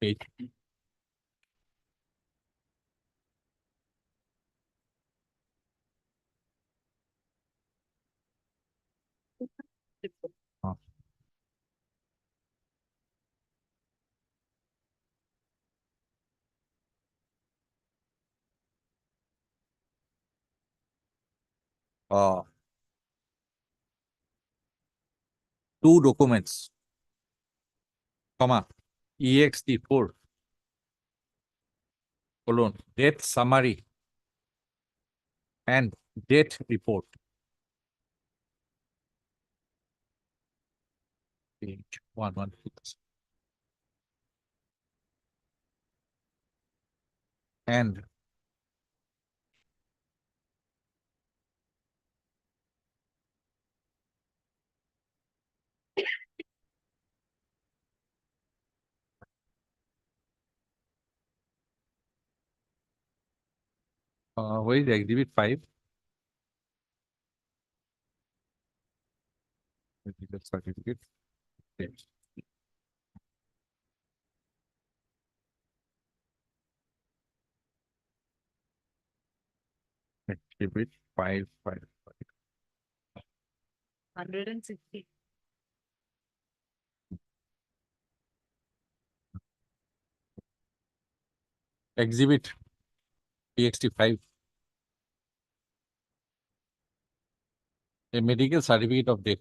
Page. Uh, two documents, EXT4, death summary and death report. Page 116. And where is the exhibit 5? Medical certificate. Page. Exhibit 5. 160. Exhibit EXT5. A medical certificate of death.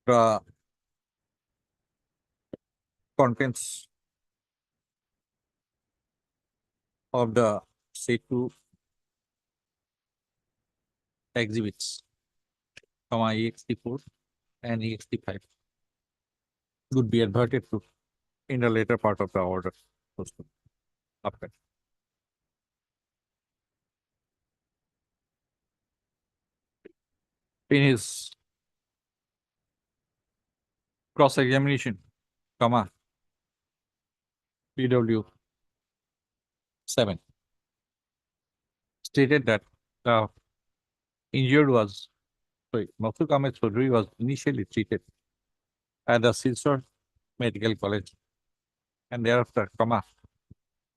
The contents of the two exhibits, EXT4 and EXT5. would be adverted to in the later part of the order. Okay. In his cross-examination, PW 7 stated that the injured was, Mafsuk Ahmed Chaudhary was initially treated at the Silchar Medical College, and thereafter,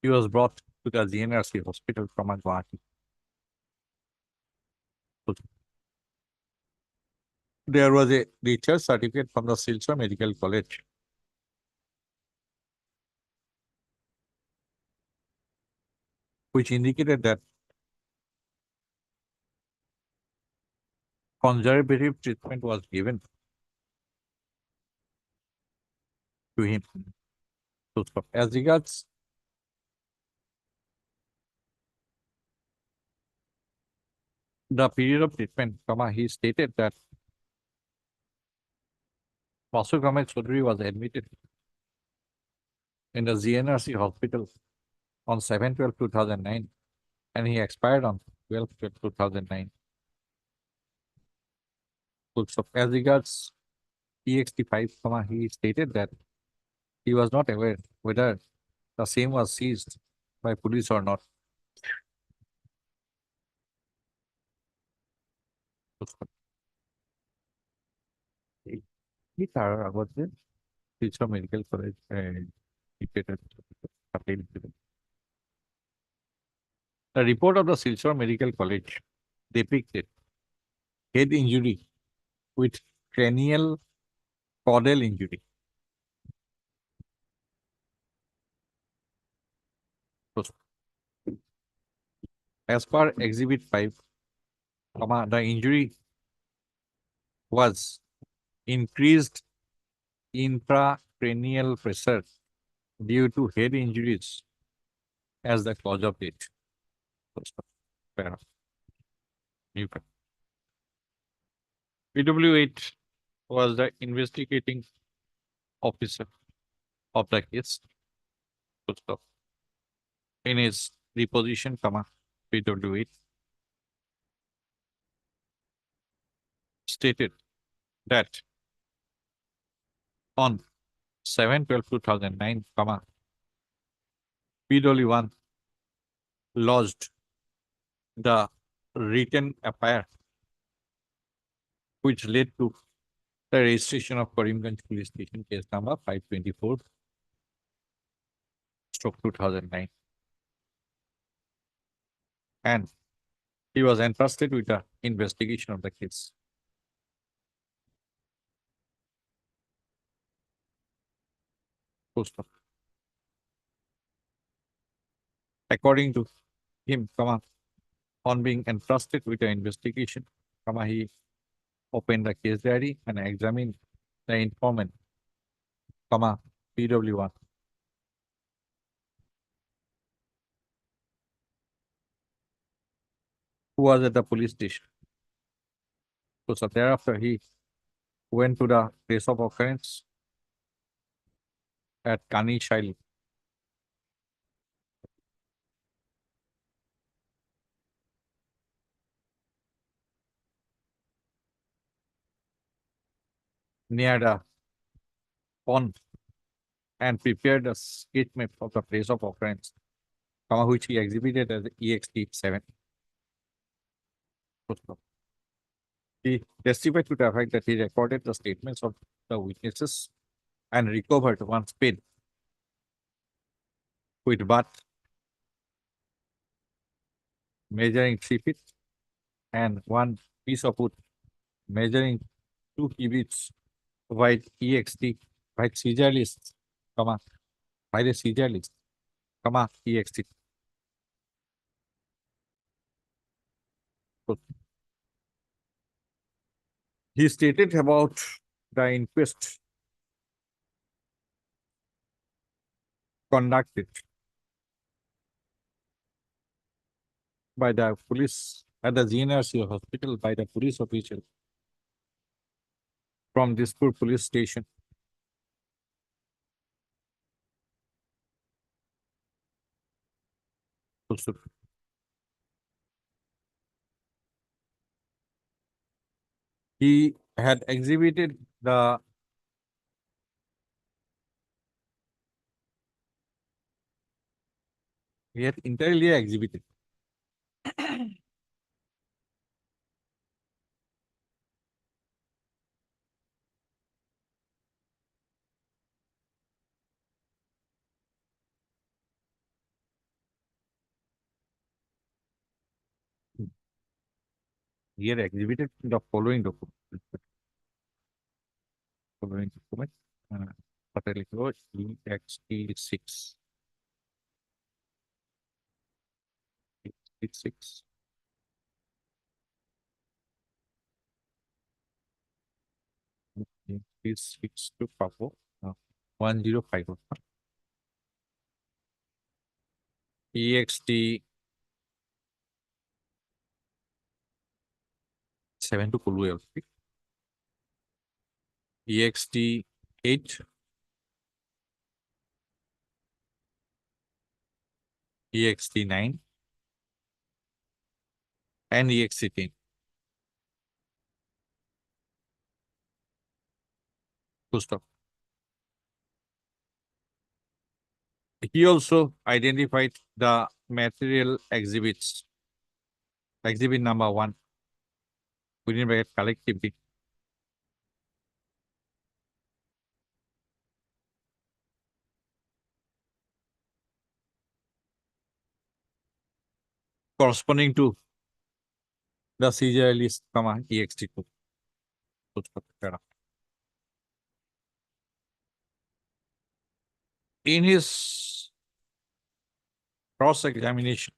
he was brought to the GNRC hospital, Guwahati. There was a research certificate from the Silchar Medical College which indicated that conservative treatment was given to him. So, as regards the period of treatment, he stated that Masuk Ahmed Chaudhary was admitted in the GNRC hospital on 7/12/2009 and he expired on 12/12/2009. So, as regards EXT5, he stated that he was not aware whether the same was seized by police or not. He was the Silchar Medical College dictated. The report of the Silchar Medical College depicted head injury with cranial caudal injury. As per Exhibit 5, the injury was increased intracranial pressure due to head injuries as the cause of death. PW8 was the investigating officer of the case. In his deposition, PW8 stated that on 7/12/2009, PW1 lodged the written affair which led to the registration of Karimganj Police Station case number 524/2009. And he was entrusted with the investigation of the case. According to him, on being entrusted with the investigation, he opened the case diary and examined the informant, PW1. Who was at the police station. So thereafter, he went to the place of occurrence at Kani Shaili. Near the pond and prepared a sketch map of the place of occurrence, which he exhibited as EXT7. He testified to the fact that he recorded the statements of the witnesses and recovered one spade with bat measuring 3 feet and one piece of wood measuring 2 cubits by EXT, by seizure list, by the seizure list, EXT. He stated about the inquest conducted by the police at the GNRC hospital by the police official from Dispur police station He had exhibited the he had entirely exhibited he had exhibited the following document. Following document. Particular EXT6. EXT6. Is 6 to power 1051. EXT 7 to Kulu EXT 8, EXT 9, and EXT 10. Full stop. He also identified the material exhibits. Exhibit number 1, within bracket collectively, corresponding to the seizure list, EXT2. Full stop. In his cross-examination,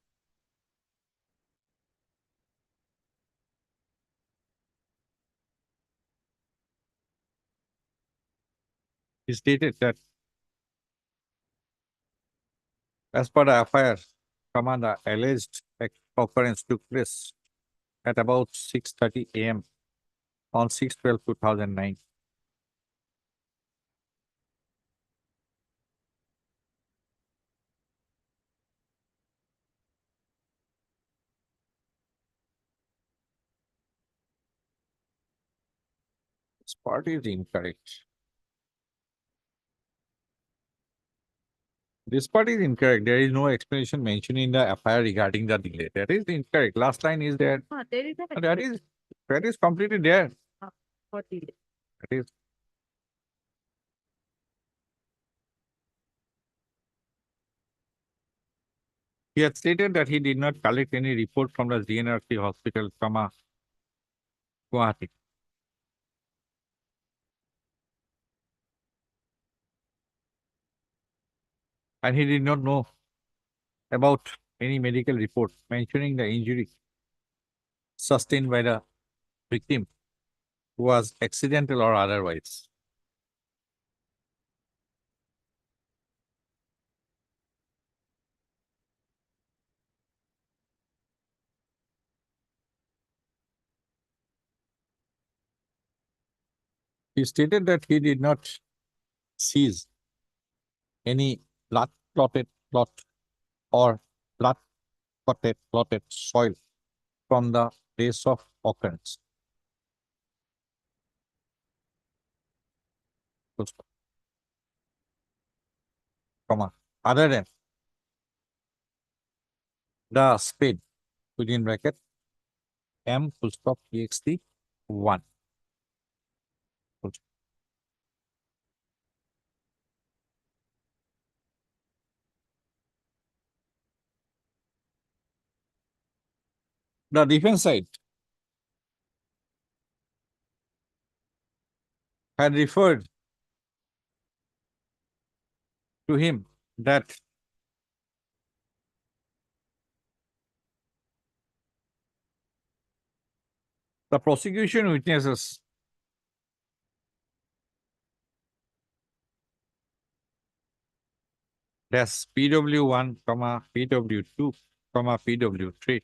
he stated that as per the FIR, the alleged occurrence took place at about 6:30 a.m. on 6/12/2009. This part is incorrect. This part is incorrect. There is no explanation mentioned in the FIR regarding the delay. That is incorrect. Last line is there. There is a That is completely there. what delay? That is. He had stated that he did not collect any report from the GNRC hospital, Guwahati. And he did not know about any medical report mentioning the injury sustained by the victim was accidental or otherwise. He stated that he did not seize any blood clotted clot or blood clotted soil from the place of occurrence. Full stop. Other than the spade within bracket M full stop EXT 1. Full stop. The defense side had referred to him that the prosecution witnesses that's PW1, PW2, PW3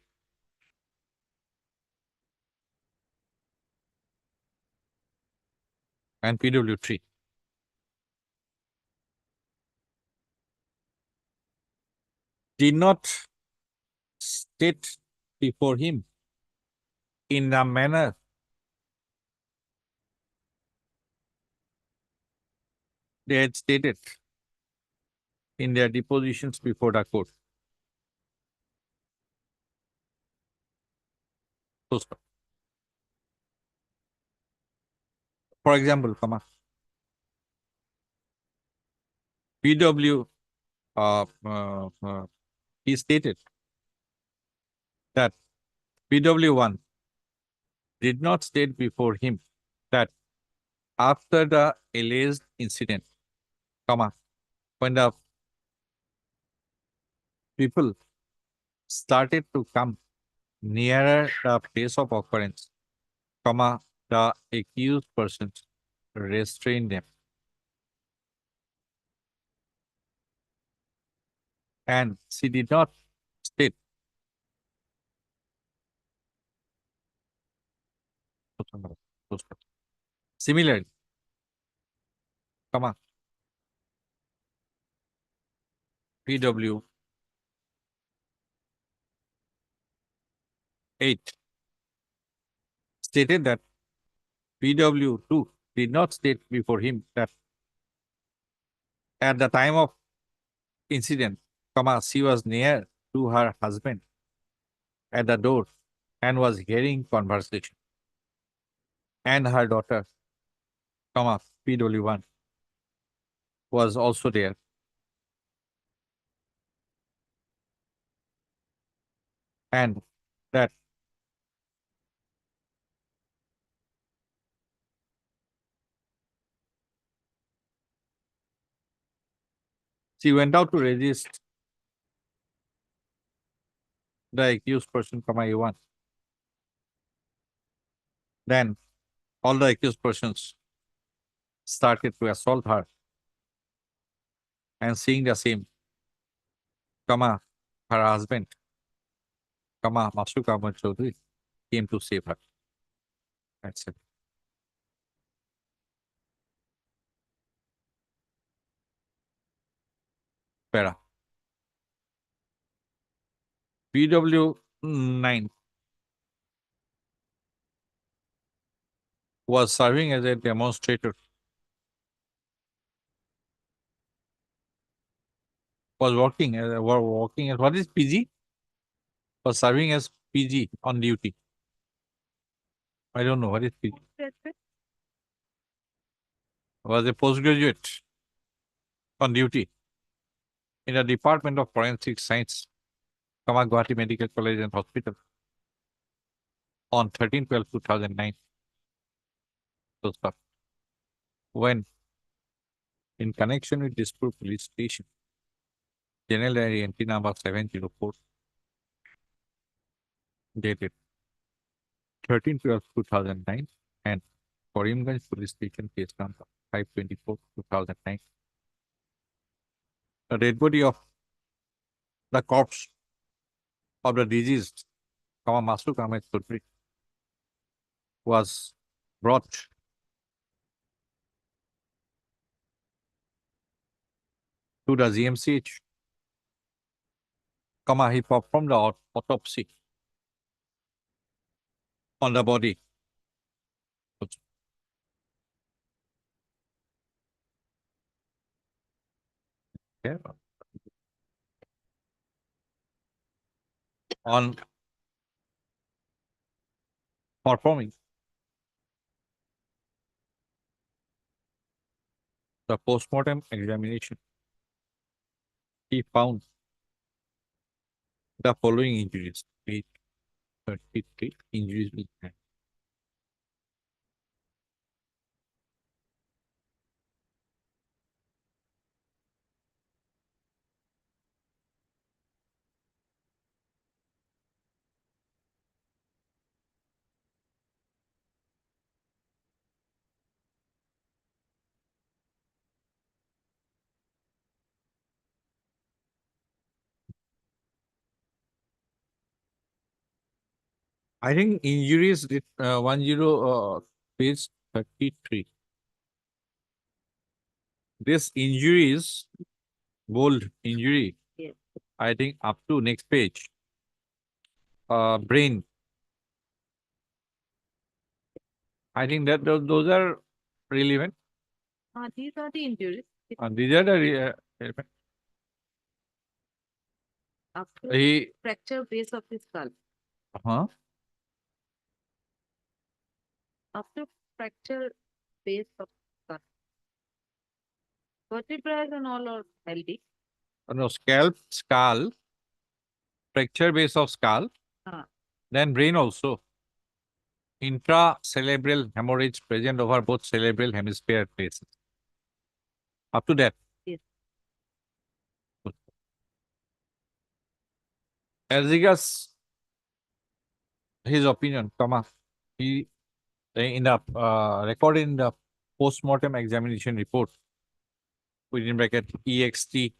and PW3 did not state before him in the manner they had stated in their depositions before the court. Full stop. For example, PW, he stated that PW1 did not state before him that after the alleged incident, when the people started to come nearer the place of occurrence, the accused persons restrained them. And she did not state. Similarly, PW 8 stated that PW 2 did not state before him that at the time of incident, she was near to her husband at the door and was hearing conversation. And her daughter, PW1, was also there. And that she went out to resist the accused person, A1. Then all the accused persons started to assault her. And seeing the same, her husband, Masuk Ahmad Chaudhary, came to save her. That's it. Para. PW9 was serving as a demonstrator. Was working as what is PG? Was serving as PG on duty. I don't know what is PG. Was a postgraduate on duty in the Department of Forensic Science, Guwahati Medical College and Hospital on 13/12/2009. So, sir, when in connection with Dispur Police Station, General Diary entry number 704, dated 13/12/2009, and Karimganj Police Station case number 524/2009. The dead body of the corpse of the deceased, Masuk Ahmed Chaudhary, was brought to the GMCH. He performed the autopsy on the body. Yeah. On performing the postmortem examination, he found the following injuries. Page 33, injuries with hand. I think injuries, 10, page 33. This injuries, bold injury, Yes. I think up to next page. brain. I think that those are relevant. These are the injuries. These are the relevant. After He, fracture base of the skull. huh? After fracture base of skull. Vertebrae and all are healthy. No, skull, fracture base of skull, Ah. then brain also. Intracerebral hemorrhage present over both cerebral hemisphere places. Up to that. Yes. As regards his opinion, he in the recorded in the post-mortem examination report within bracket EXT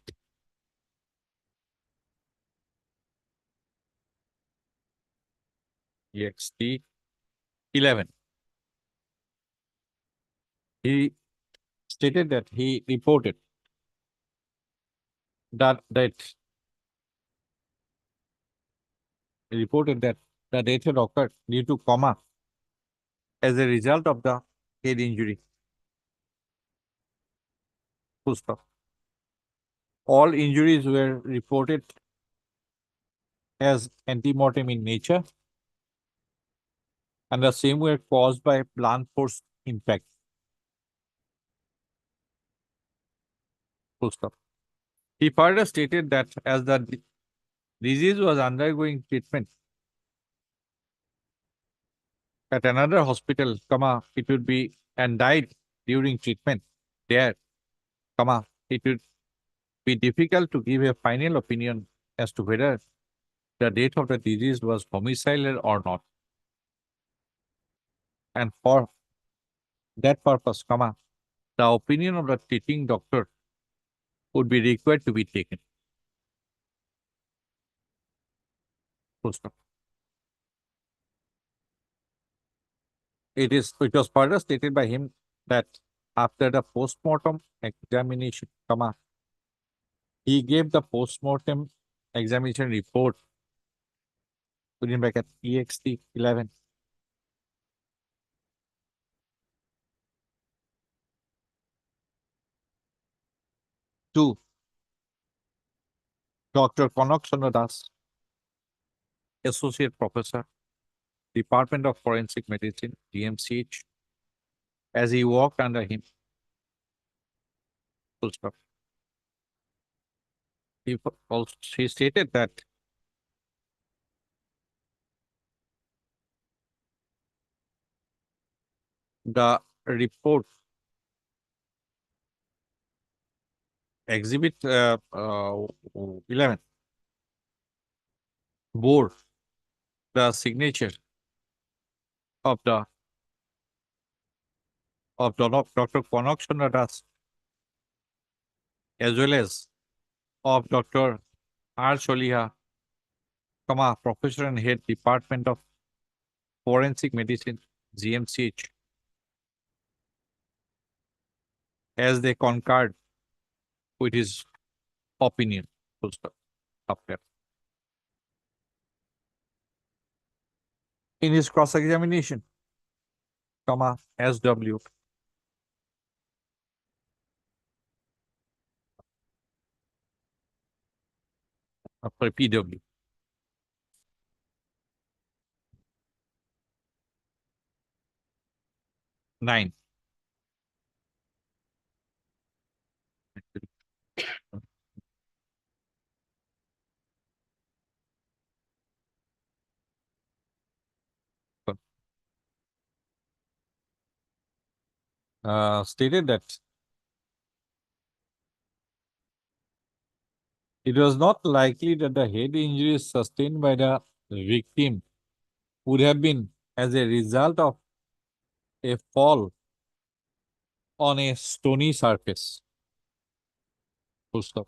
EXT 11. He stated that he reported that the death had occurred due to coma as a result of the head injury. Full stop. All injuries were reported as antemortem in nature, and the same were caused by blunt force impact. Full stop. He further stated that as the disease was undergoing treatment at another hospital, it would be and died during treatment there, it would be difficult to give a final opinion as to whether the date of the disease was homicidal or not. And for that purpose, the opinion of the treating doctor would be required to be taken. Full stop. It was further stated by him that after the postmortem examination, he gave the postmortem examination report within bracket EXT 11 to Dr. Kanak Chandra Das, Associate Professor, Department of Forensic Medicine, GMCH, as he walked under him. Full stop. He stated that the report exhibit 11 bore the signature of Dr. Kanak Chandra Das as well as of Dr. R. Sholiha, Professor and Head Department of Forensic Medicine, GMCH, as they concurred with his opinion. Full stop. Up there. In his cross-examination, SW, after PW. Nine. Stated that it was not likely that the head injuries sustained by the victim would have been as a result of a fall on a stony surface. Full stop.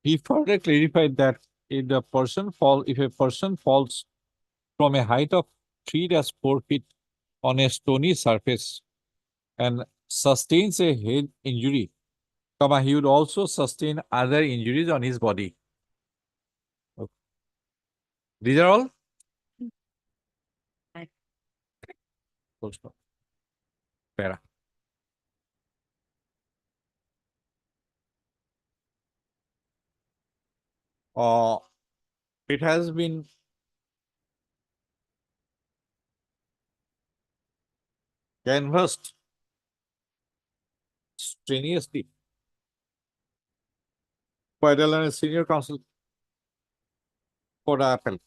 He further clarified that if a person falls from a height of 3-4 feet on a stony surface and sustains a head injury, he would also sustain other injuries on his body. These are all? Right. Full stop. Para. It has been canvassed strenuously by the senior counsel for the appellate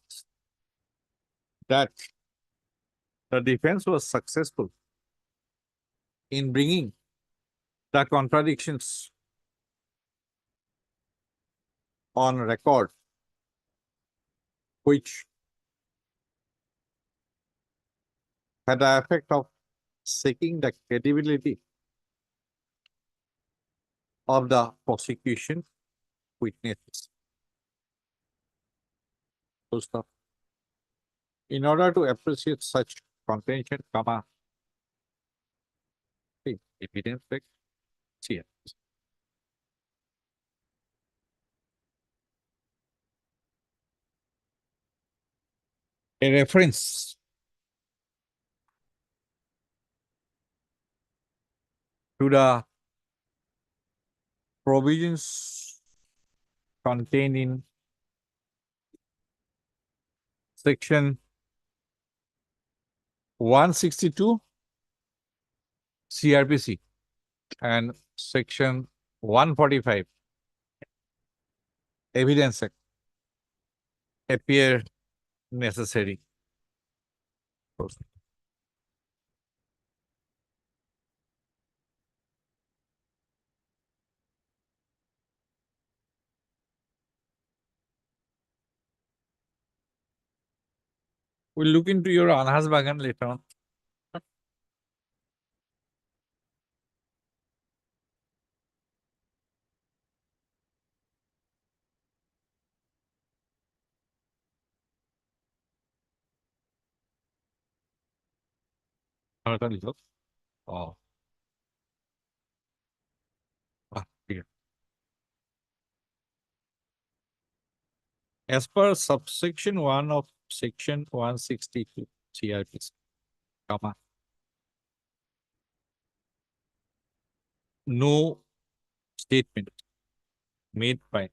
that the defense was successful in bringing the contradictions on record, which had the effect of shaking the credibility of the prosecution witnesses. Full stop. In order to appreciate such contention, comma, evidence fact, here. A reference to the provisions contained in section 162 CRPC and section 145 Evidence Act appear necessary. We'll look into your Anhas Bagan later on. Oh. Here. As per subsection 1 of section 162 CRPC, comma, no statement made by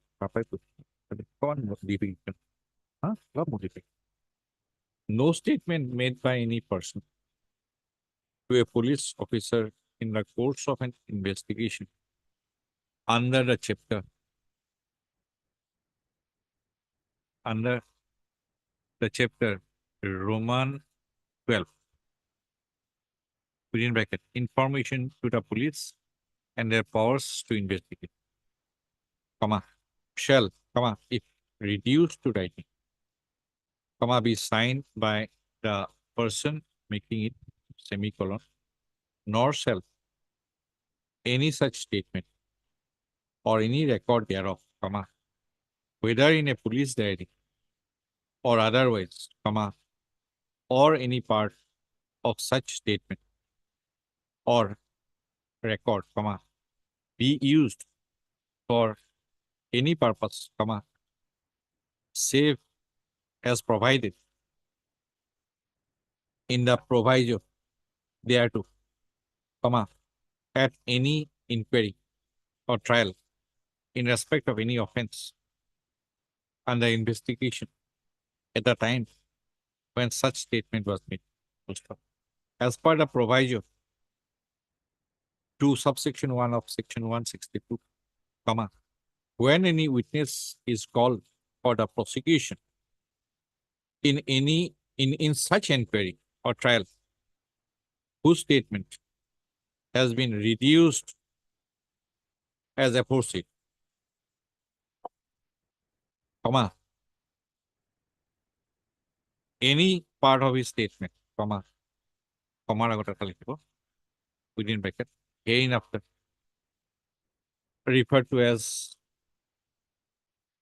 no statement made by any person to a police officer in the course of an investigation under the chapter Roman 12 within bracket information to the police and their powers to investigate, comma, shall, comma, if reduced to writing, comma, be signed by the person making it, semicolon, nor shall any such statement or any record thereof, comma, whether in a police diary or otherwise, comma, or any part of such statement or record, comma, be used for any purpose, comma, save as provided in the proviso thereto, comma, at any inquiry or trial in respect of any offense under investigation at the time when such statement was made. As per the proviso to subsection 1 of section 162, comma, when any witness is called for the prosecution in such inquiry or trial whose statement has been reduced as aforesaid, comma, any part of his statement, comma, within bracket, hereinafter referred to as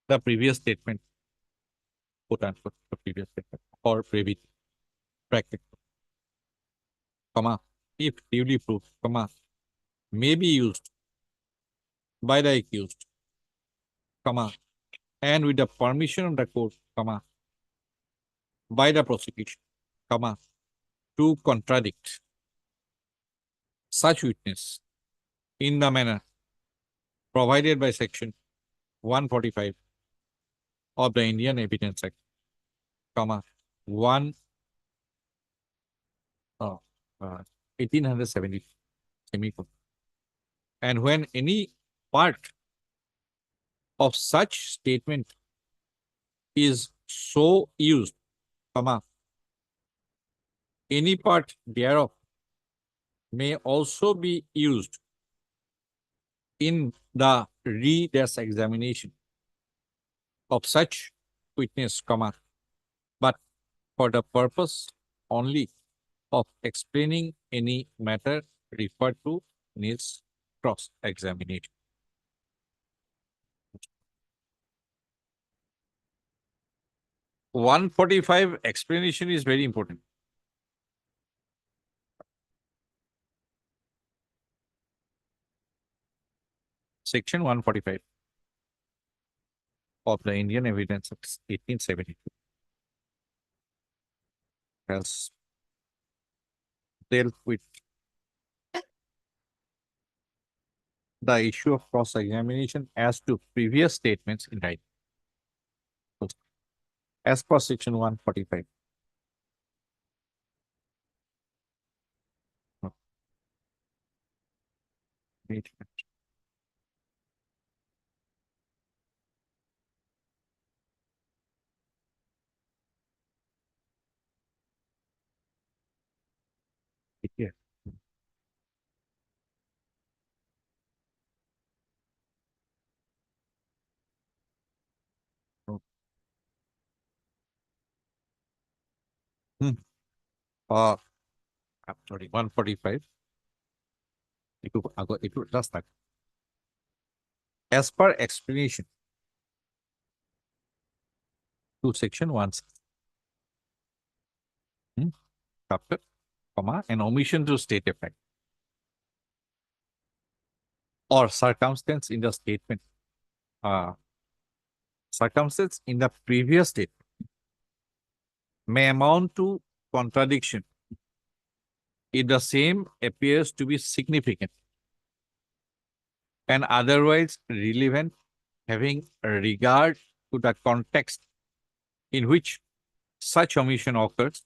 the previous statement, quote unquote, the previous statement, or brevity, bracket, comma, if duly proved, comma, may be used by the accused, comma, and with the permission of the court, comma, by the prosecution, comma, to contradict such witness in the manner provided by section 145 of the Indian Evidence Act, comma, 1870, semicolon. And when any part of such statement is so used, comma, any part thereof may also be used in the re-examination of such witness, comma, but for the purpose only of explaining any matter referred to in its cross-examination. (145) explanation is very important. Section 145 of the Indian Evidence Act 1872 has dealt with the issue of cross-examination as to previous statements in writing. As per section 145. Wait a minute. Here. Oh. I'm sorry, 145. Itu just that. As per explanation to section 160. Chapter, comma, an omission to state a fact or circumstance in the statement, circumstance in the previous statement may amount to contradiction if the same appears to be significant and otherwise relevant, having regard to the context in which such omission occurs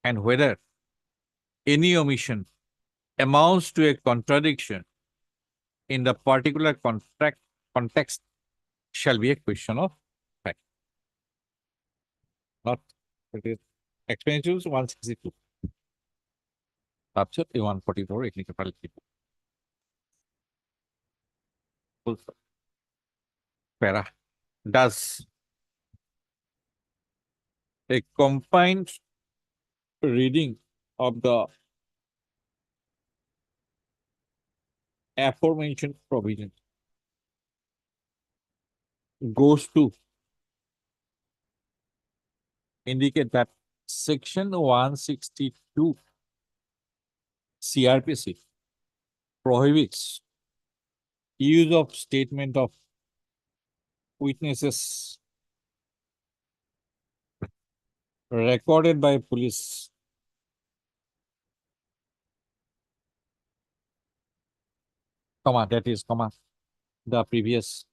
and whether any omission amounts to a contradiction in the particular context shall be a question of fact. Not it is expenses 162. Chapter 144 technicality. Para. Does a combined reading of the aforementioned provision goes to indicate that section 162 CRPC prohibits use of statement of witnesses recorded by police comma, that is, comma, the previous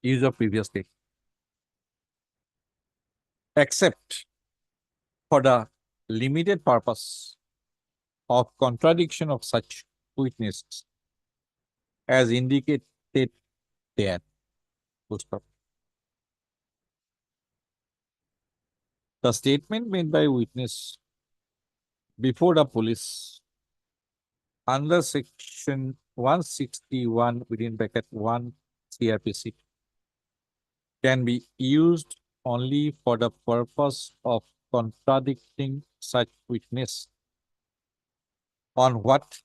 use of previous state, except for the limited purpose of contradiction of such witnesses as indicated there. Full stop. The statement made by witness before the police under section 161 within bracket 1 CRPC can be used only for the purpose of contradicting such witness on what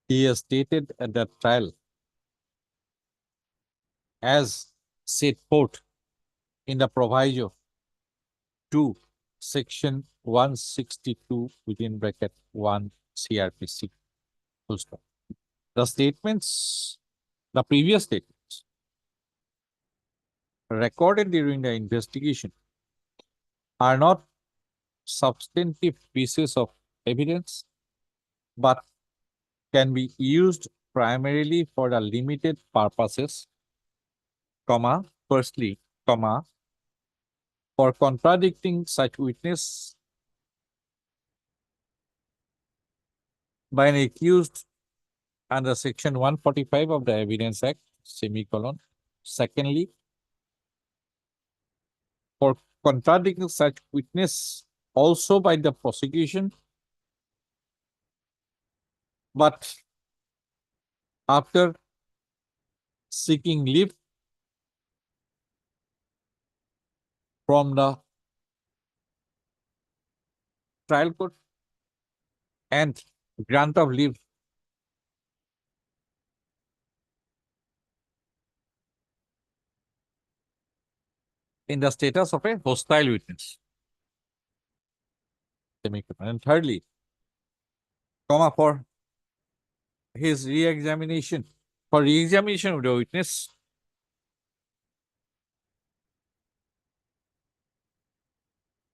he has stated at the trial as set forth in the proviso to section 162 within bracket 1 CRPC. Full stop. The statements, the previous statements recorded during the investigation are not substantive pieces of evidence, but can be used primarily for the limited purposes, comma, firstly, comma, for contradicting such witness by an accused under section 145 of the Evidence Act, semicolon. Secondly, for contradicting such witness also by the prosecution, but after seeking leave from the trial court and grant of leave in the status of a hostile witness. Semicolon. And thirdly, comma, for his re-examination, for re-examination of the witness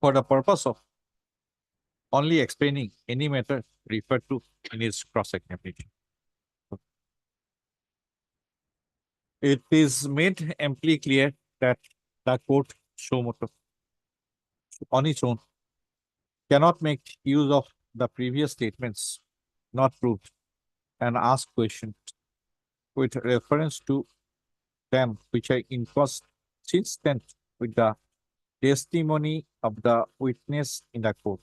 for the purpose of only explaining any matter referred to in his cross-examination. It is made amply clear that the court show motu on its own cannot make use of the previous statements not proved and ask questions with reference to them which are inconsistent with the testimony of the witness in the court.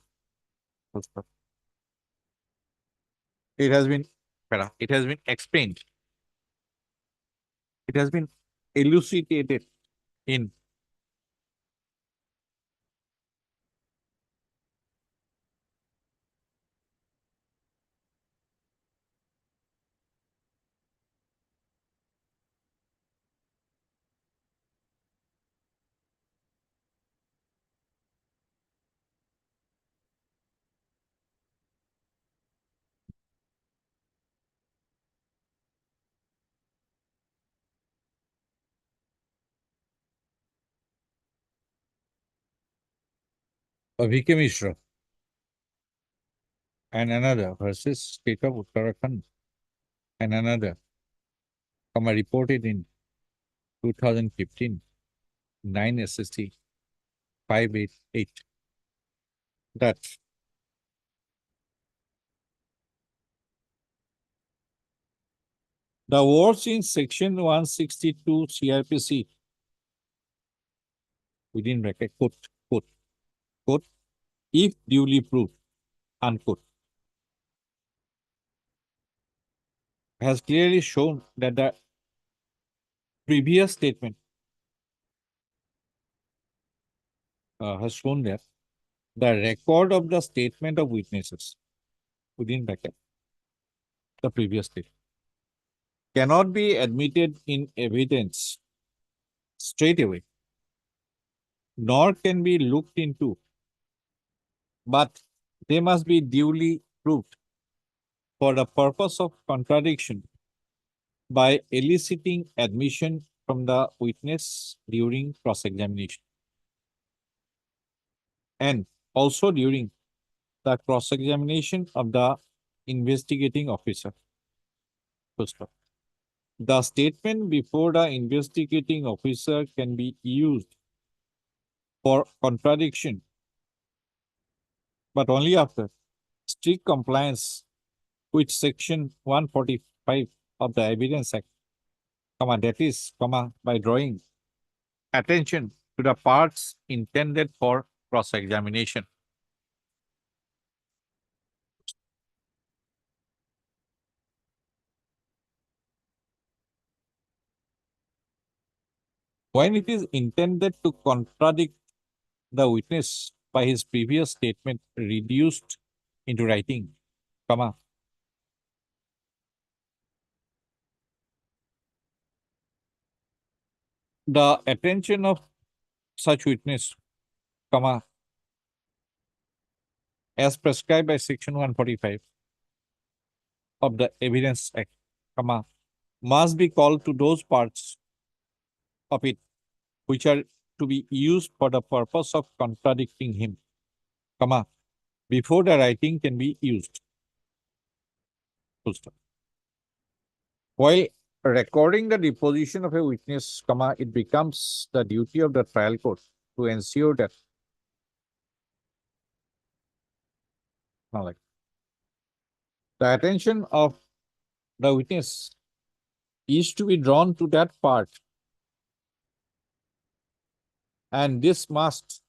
It has been explained. It has been elucidated in V.K. Mishra and another versus State of Uttarakhand and another, reported in 2015, 9 SST 588, that the words in section 162 CRPC within bracket, quote, if duly proved, unquote, has clearly shown that the previous statement has shown that the record of the statement of witnesses within bracket, the previous statement, cannot be admitted in evidence straight away, nor can be looked into, but they must be duly proved for the purpose of contradiction by eliciting admission from the witness during cross-examination and also during the cross-examination of the investigating officer. The statement before the investigating officer can be used for contradiction, but only after strict compliance with section 145 of the Evidence Act, that is, by drawing attention to the parts intended for cross-examination. When it is intended to contradict the witness by his previous statement reduced into writing, the attention of such witness, as prescribed by section 145 of the Evidence Act, must be called to those parts of it which are to be used for the purpose of contradicting him, comma, before the writing can be used. Full stop. While recording the deposition of a witness, comma, it becomes the duty of the trial court to ensure that the attention of the witness is to be drawn to that part, and this must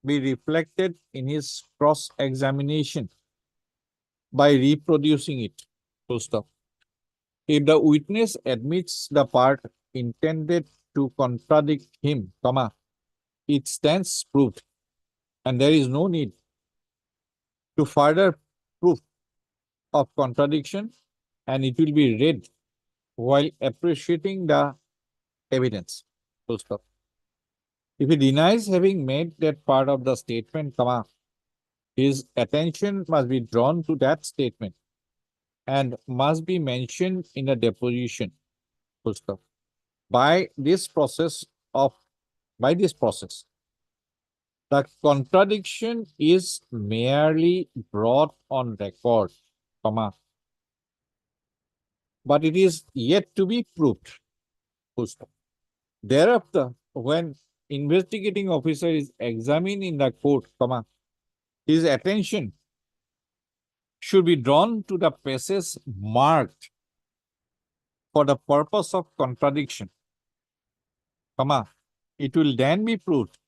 be reflected in his cross-examination by reproducing it. Full stop. If the witness admits the part intended to contradict him, comma, it stands proved, and there is no need to further proof of contradiction, and it will be read while appreciating the evidence. Full stop. If he denies having made that part of the statement, comma, his attention must be drawn to that statement and must be mentioned in a deposition. Full stop. By this process, the contradiction is merely brought on record, comma, but it is yet to be proved. Full stop. Thereafter, when investigating officer is examined in the court, comma, his attention should be drawn to the passages marked for the purpose of contradiction, comma, it will then be proved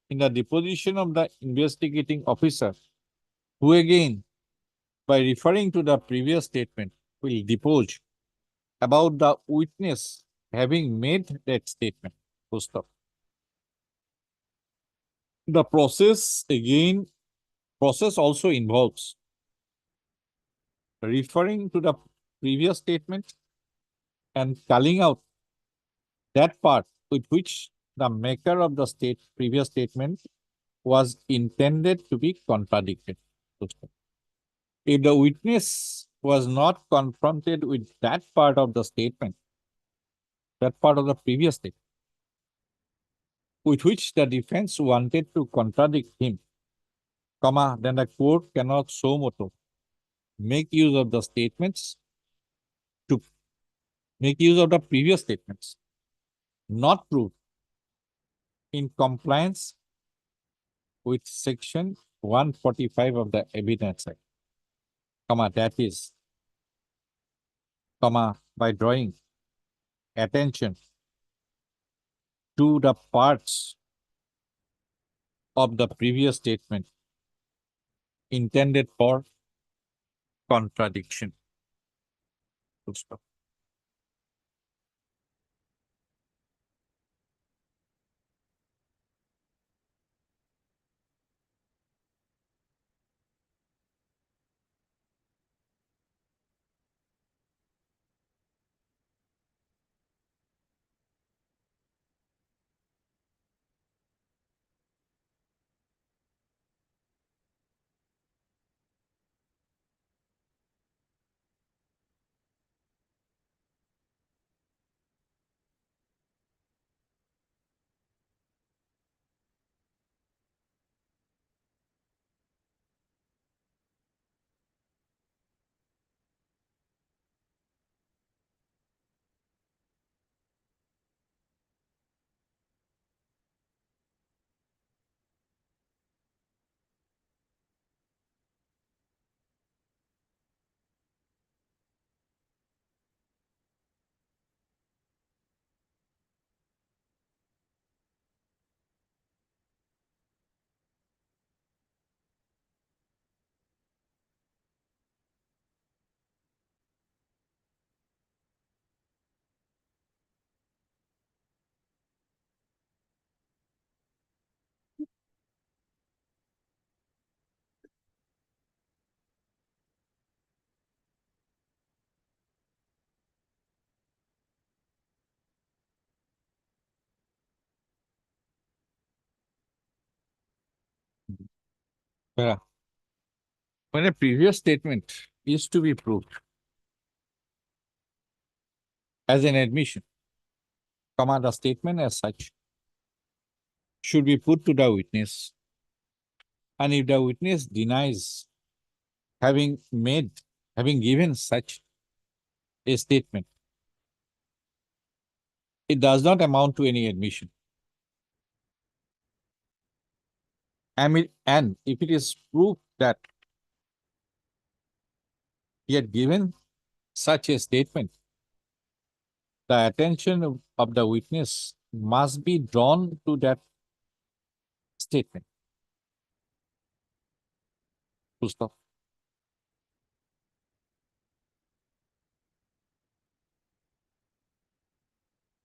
in the deposition of the investigating officer, who again, by referring to the previous statement, will depose about the witness having made that statement. Full stop. The process also involves referring to the previous statement and culling out that part with which the maker of the previous statement was intended to be contradicted. If the witness was not confronted with that part of the statement, that part of the previous statement, with which the defense wanted to contradict him, comma, then the court cannot so moto make use of the statements to make use of the previous statements, not proved in compliance with section 145 of the Evidence Act, comma, that is, comma, by drawing attention to the parts of the previous statement intended for contradiction. Full stop. Yeah. When a previous statement is to be proved as an admission, comma, the statement as such should be put to the witness. And if the witness denies having given such a statement, it does not amount to any admission. And if it is proved that he had given such a statement, the attention of the witness must be drawn to that statement. Full stop.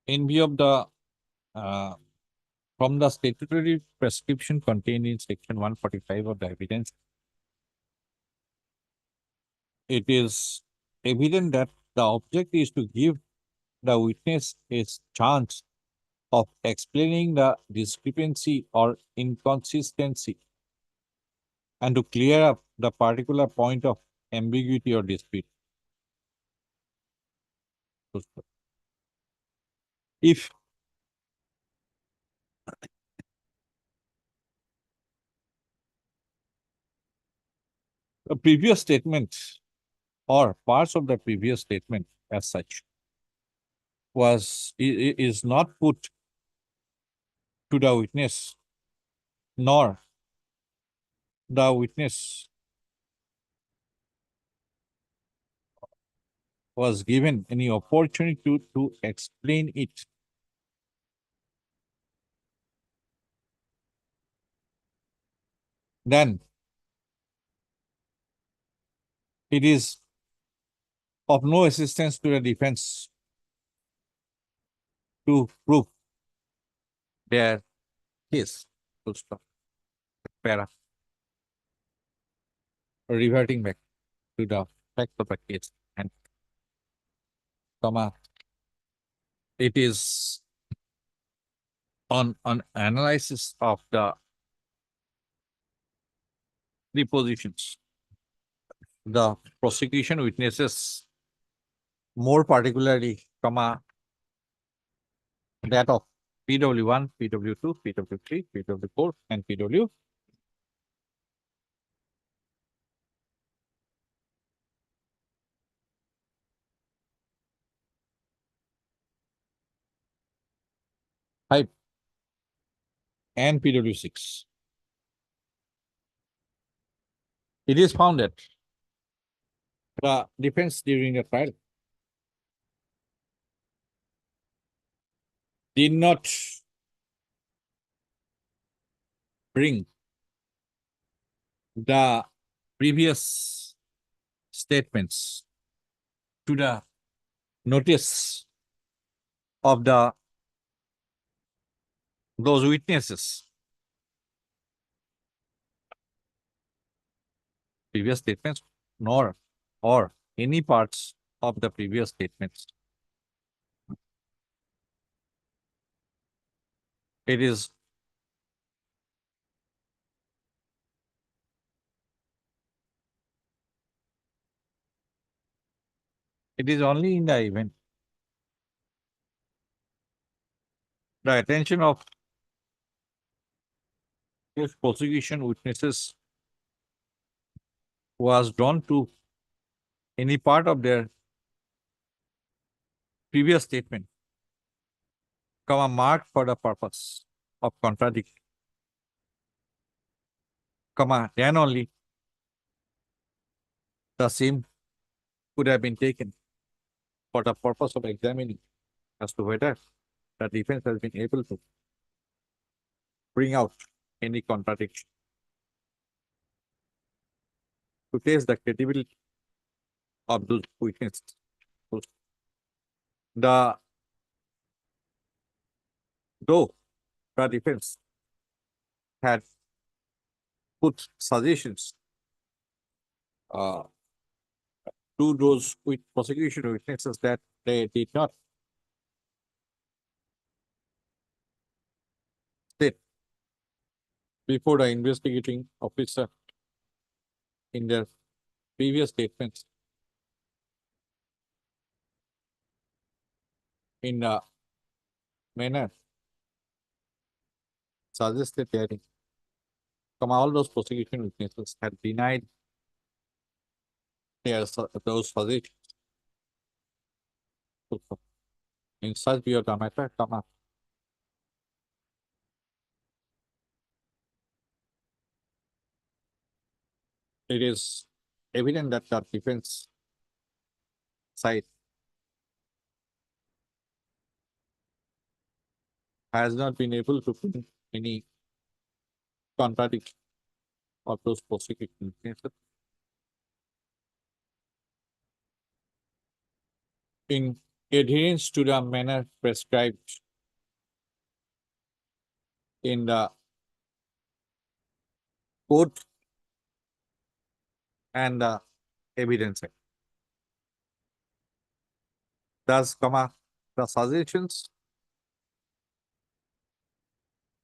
In view of the from the statutory prescription contained in section 145 of the evidence, it is evident that the object is to give the witness a chance of explaining the discrepancy or inconsistency and to clear up the particular point of ambiguity or dispute. If a previous statement or parts of the previous statement as such is not put to the witness, nor the witness was given any opportunity to explain it, then it is of no assistance to the defense to prove their case. Full stop. Para. Reverting back to the fact of the case and comma, it is on analysis of the depositions, the prosecution witnesses, more particularly, comma, that of PW1, PW2, PW3, PW4, and PW. Five and PW6. It is found that the defense during the trial did not bring the previous statements to the notice of those witnesses. Previous statements, nor or any parts of the previous statements. It is only in the event the attention of those prosecution witnesses was drawn to any part of their previous statement, comma, marked for the purpose of contradiction, comma, then only the same could have been taken for the purpose of examining as to whether the defense has been able to bring out any contradiction, to test the credibility of those witnesses. Though the defense had put suggestions to those prosecution witnesses that they did not state before the investigating officer in their previous statements in manner suggested hearing, all those prosecution witnesses had denied those suggestions. In such view of the matter, it is evident that the defense side has not been able to bring any contradiction of those prosecution witnesses. In adherence to the manner prescribed in the Code and the Evidence Act. Thus, the suggestions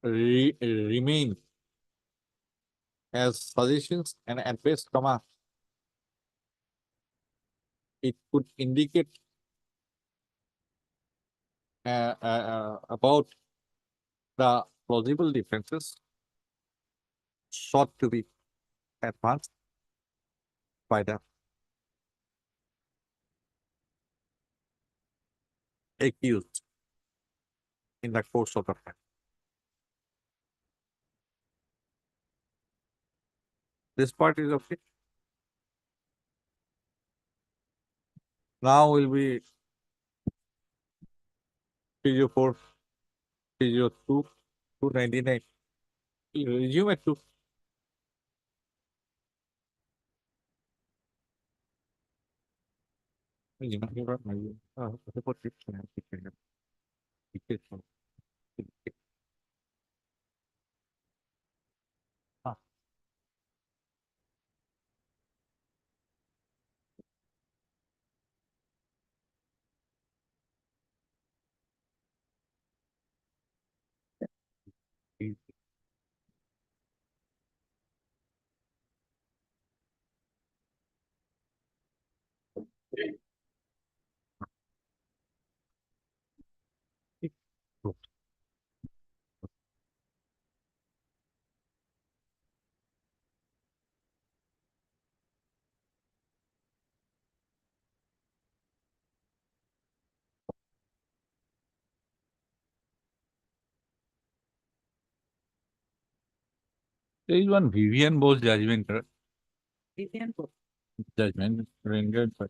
remain as suggestions, and at best, it could indicate about the plausible defenses sought to be advanced by the accused in the course of the trial. This part is okay. Now will be 304, 302, 299. Resume at 2. There is one Vivian Bose judgment, judgment rendered by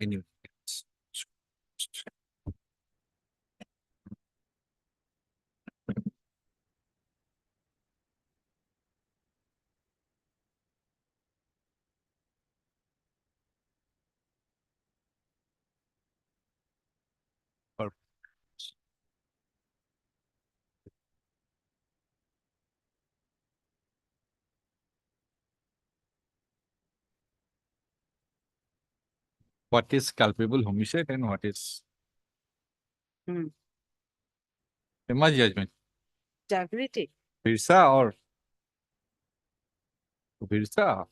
anyway. What is culpable homicide and what is famous judgment? Integrity. Virsa or Virsa?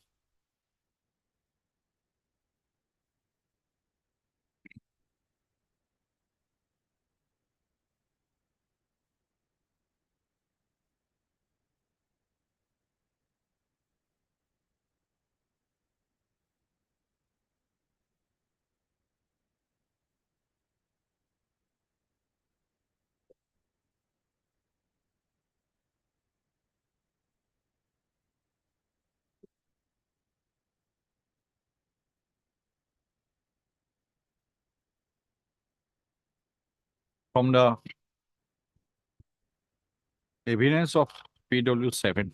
From the evidence of PW7,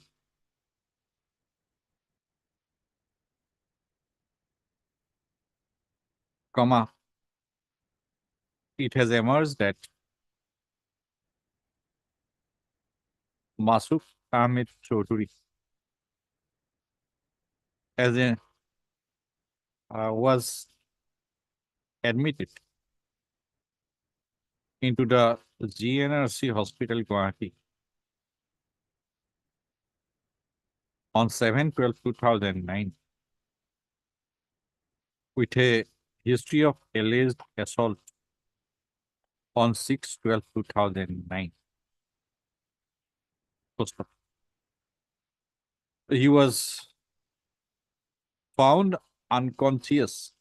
it has emerged that Masuf Ahmed Chaudhuri as a was admitted into the GNRC hospital Guwahati on 7/12/2009 with a history of alleged assault on 6/12/2009. Post up. He was found unconscious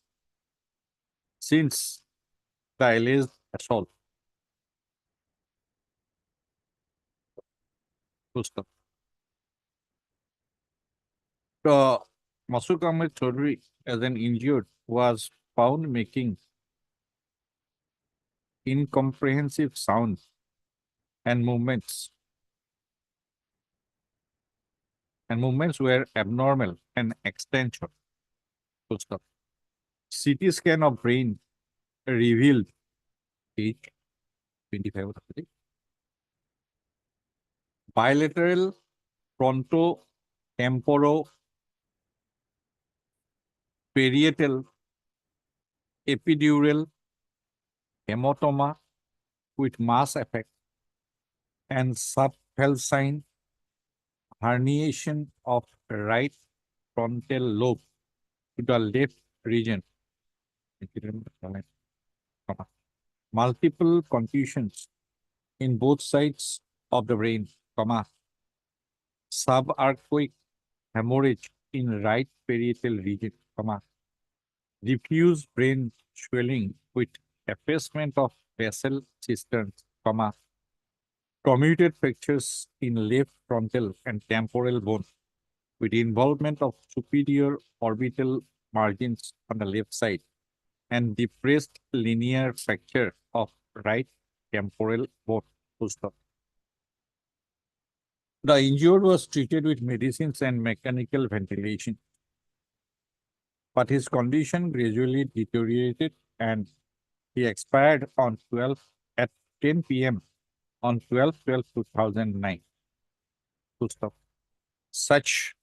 since the alleged assault. Full stop. Masuk Ahmed Chaudhry, as an injured, was found making incomprehensive sounds and movements. And movements were abnormal and extension. Full stop. CT scan of brain revealed age 25 of the day. Bilateral frontotemporal-parietal epidural hematoma with mass effect and subfalcine herniation of right frontal lobe to the left region. Multiple contusions in both sides of the brain, subarachnoid hemorrhage in right parietal region, diffuse brain swelling with effacement of vessel cisterns, commuted fractures in left frontal and temporal bone with involvement of superior orbital margins on the left side and depressed linear fracture of right temporal bone. Full stop. The injured was treated with medicines and mechanical ventilation, but his condition gradually deteriorated and he expired on 10 p.m. on 12/12/2009. Full stop. Such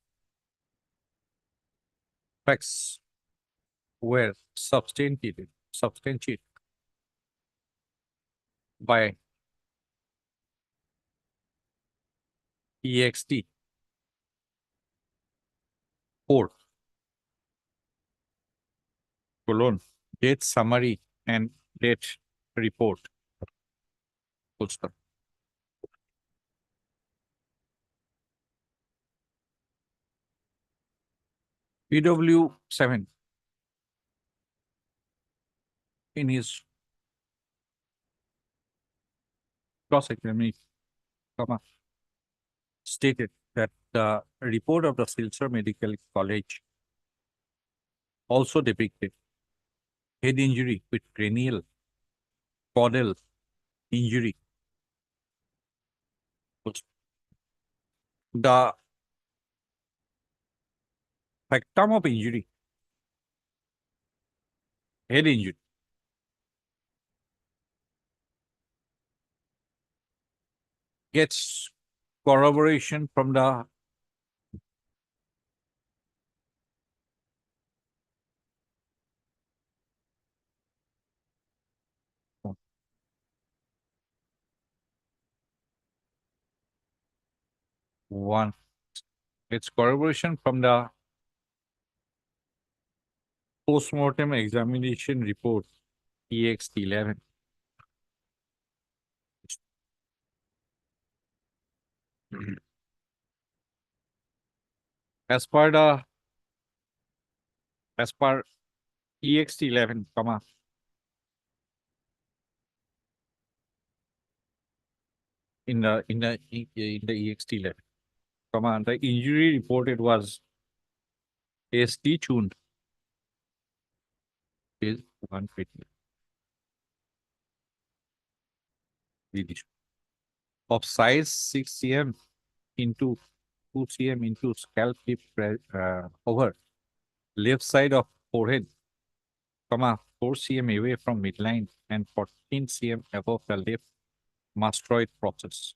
facts were substantiated by EXT 4 colon death summary and death report. Full stop. PW 7 in his cross-examination, stated that the report of the Silchar Medical College also depicted head injury with cranial caudal injury. The factum of injury, head injury, gets corroboration from the one. It's corroboration from the post-mortem examination report EXT 11. As per EXT 11, in the EXT 11, the injury reported was ST tuned is 150 of size 6 cm into 2 cm into scalp tip over left side of forehead, 4 cm away from midline and 14 cm above the left mastoid process.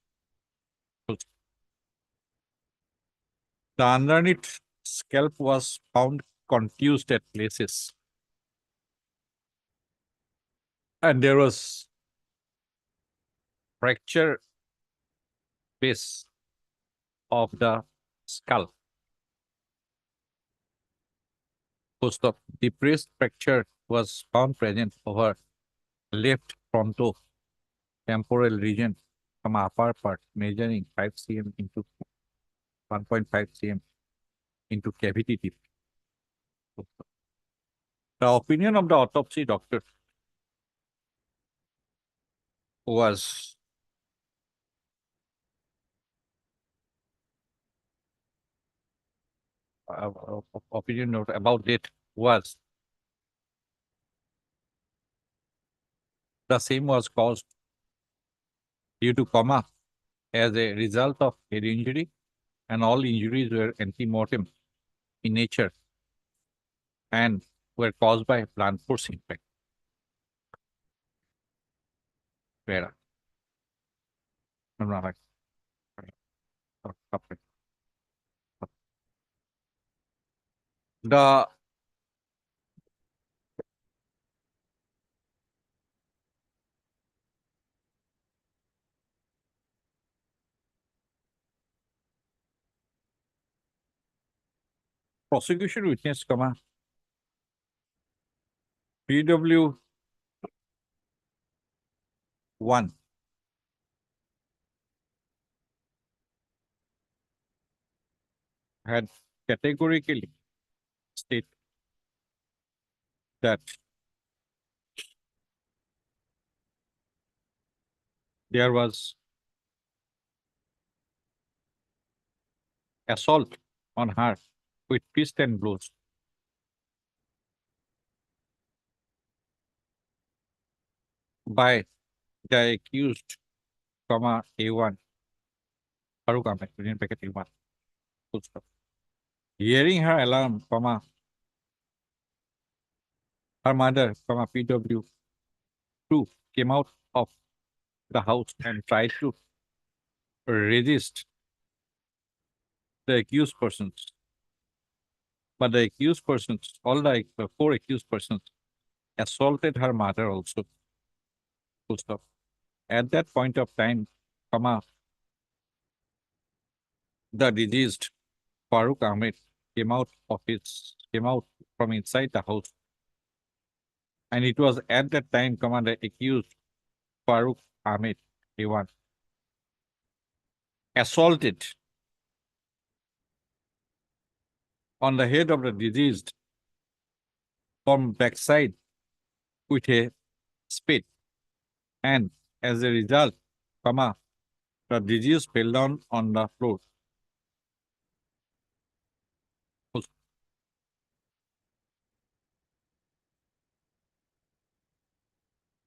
The underneath scalp was found contused at places, and there was fracture base of the skull. Post of depressed fracture was found present over left frontal temporal region from upper part measuring 5 cm into 1.5 cm into cavity tip. The opinion of the autopsy doctor was opinion about it was the same was caused due to coma as a result of head injury, and all injuries were antemortem in nature and were caused by blunt force impact. Where no, like, the prosecution witness, PW 1 had categorically stated that there was assault on her with fist and blows by the accused, A1, Farooq Ahmed, Union Packet A1. Full stop. Hearing her alarm, her mother, PW2, came out of the house and tried to resist the accused persons. But the accused persons, all the four accused persons, assaulted her mother also. Full stop. At that point of time, the deceased Farooq Ahmed came out from inside the house. And it was at that time, the accused Farooq Ahmed, A1, assaulted on the head of the deceased from backside with a spade. And as a result, the deceased fell down on the floor.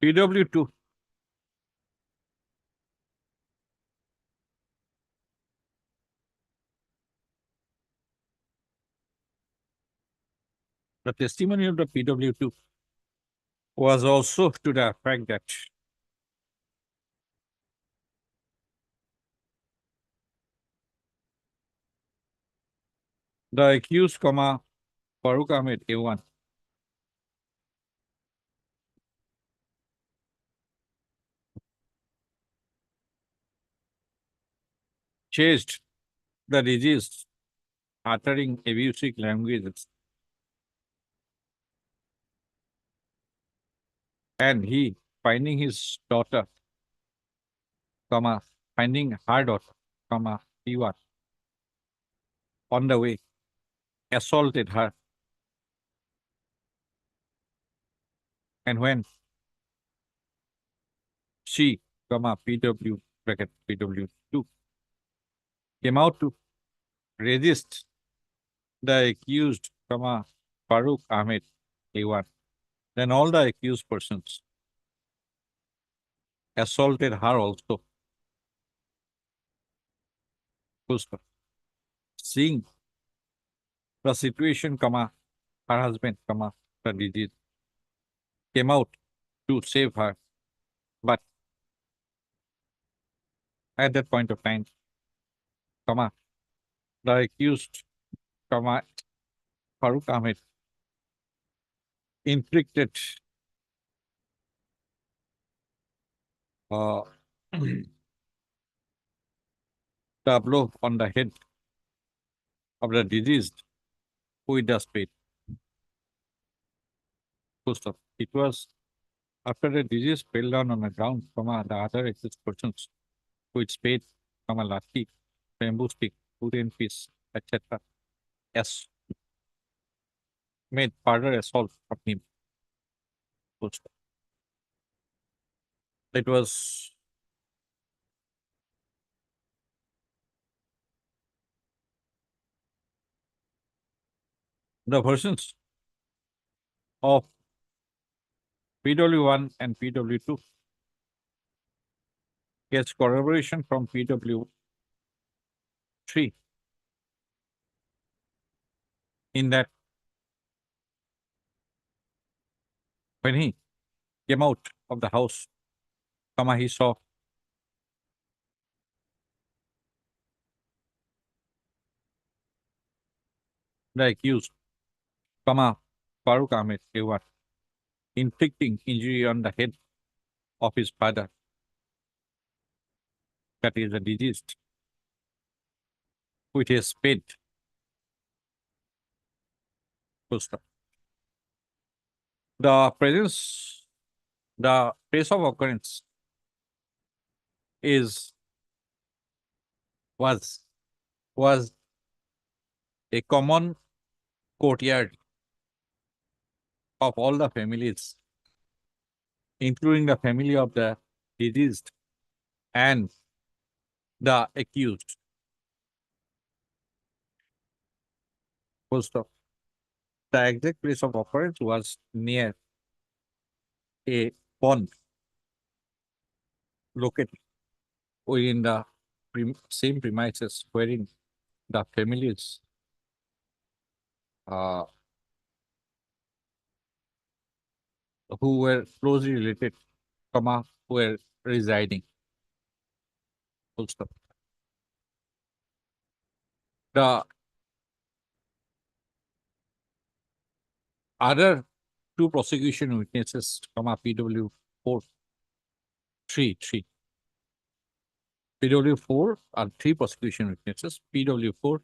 PW2 the testimony of the PW2 was also to the effect that the accused, Farooq Ahmed, A1, chased the deceased, uttering abusive languages. And he, finding his daughter, finding her daughter, P1, on the way, assaulted her. And when she, PW2, came out to resist the accused, Farooq Ahmed, A1, then all the accused persons assaulted her also. Full stop. Seeing the situation, her husband, the deceased, came out to save her. But at that point of time, the accused, Farooq Ahmed, inflicted the blow on the head of the deceased with the spade. Full stop. It was after the disease fell down on the ground, the other accused persons with spade, lathi, bamboo stick, wooden piece, etc. Yes, made further assault on him. Full stop. It was the versions of PW1 and PW2 gets corroboration from PW3 in that when he came out of the house, he saw the accused, Farooq Ahmed Ewar, inflicting injury on the head of his father, that is the deceased, with a spade. Full stop. The place of occurrence was a common courtyard of all the families, including the family of the deceased and the accused. Full stop. The exact place of occurrence was near a pond located within the same premises wherein the families who were closely related, were residing. Full stop. The other two prosecution witnesses, PW4, 3. PW4 are three prosecution witnesses, PW4,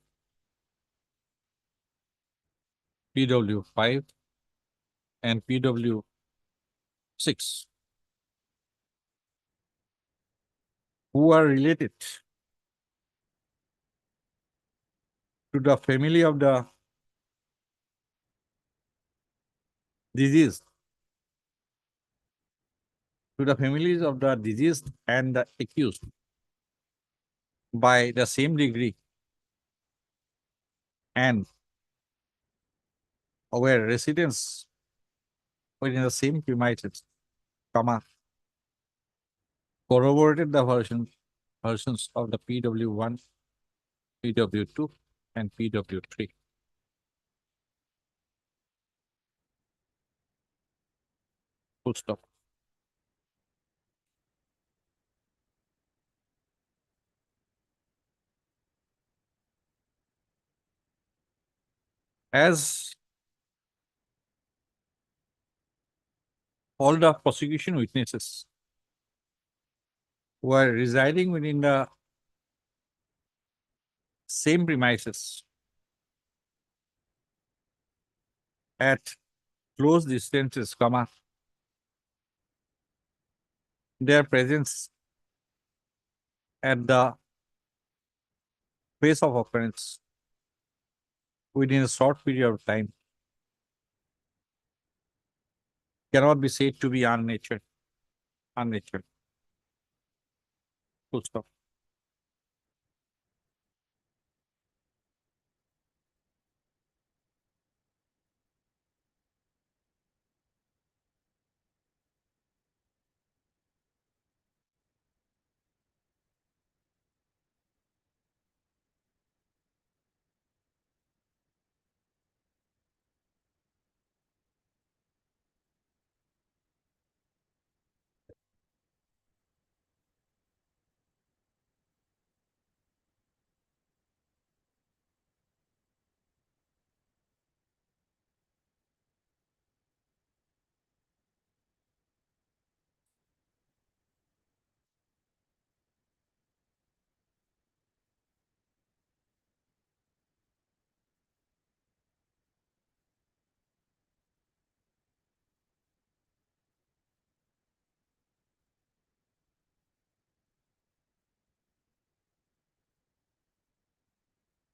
PW5, and PW6, who are related to the family of the deceased, to the families of the deceased and the accused by the same degree, and were residents within the same premises, corroborated the versions of the PW1, PW2, and PW3. Full stop. As all the prosecution witnesses were residing within the same premises at close distances, their presence at the place of occurrence within a short period of time cannot be said to be unnatural. Full stop.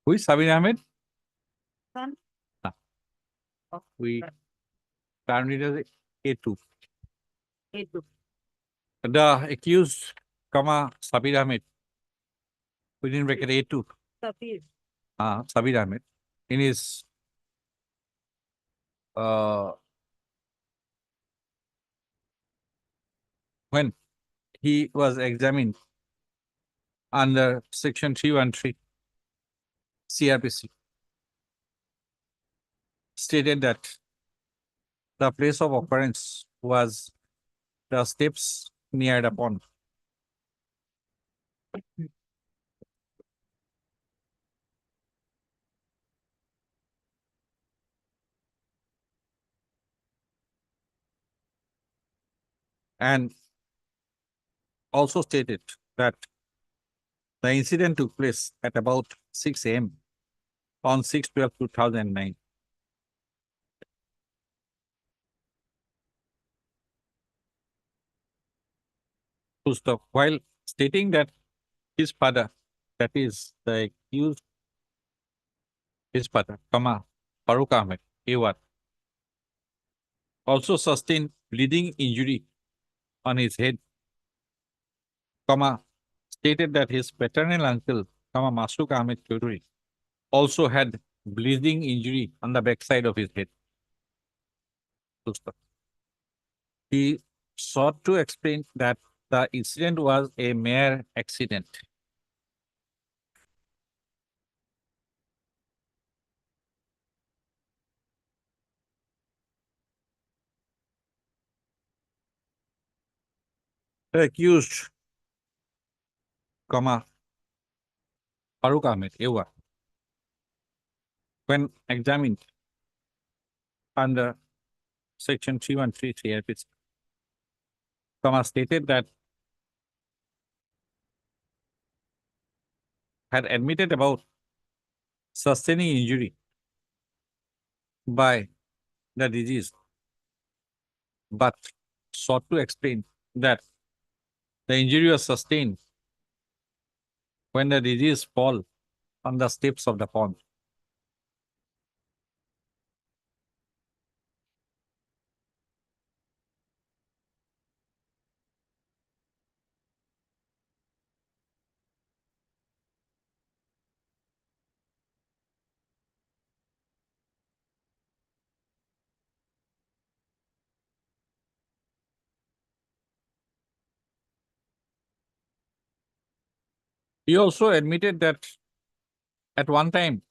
Who is Sabir Ahmed? Son. Ah. Of We termed it as A2. A2. The accused, Sabir Ahmed, within bracket A2, Safir. Sabir Ahmed, in his when he was examined under section 313 CRPC, stated that the place of occurrence was the steps near the pond. And also stated that the incident took place at about 6 a.m. on 6/12/2009. Full stop. While stating that his father, that is the accused, his father, Farooq Ahmed, A1, also sustained bleeding injury on his head, stated that his paternal uncle, Masuk Ahmed Chaudhry, also had bleeding injury on the backside of his head. Full stop. He sought to explain that the incident was a mere accident. The accused, Farooq Ahmed, A1, when examined under section 313 CRPC, stated that had admitted about sustaining injury by the disease, but sought to explain that the injury was sustained when the disease fall on the steps of the pond. He also admitted that at one time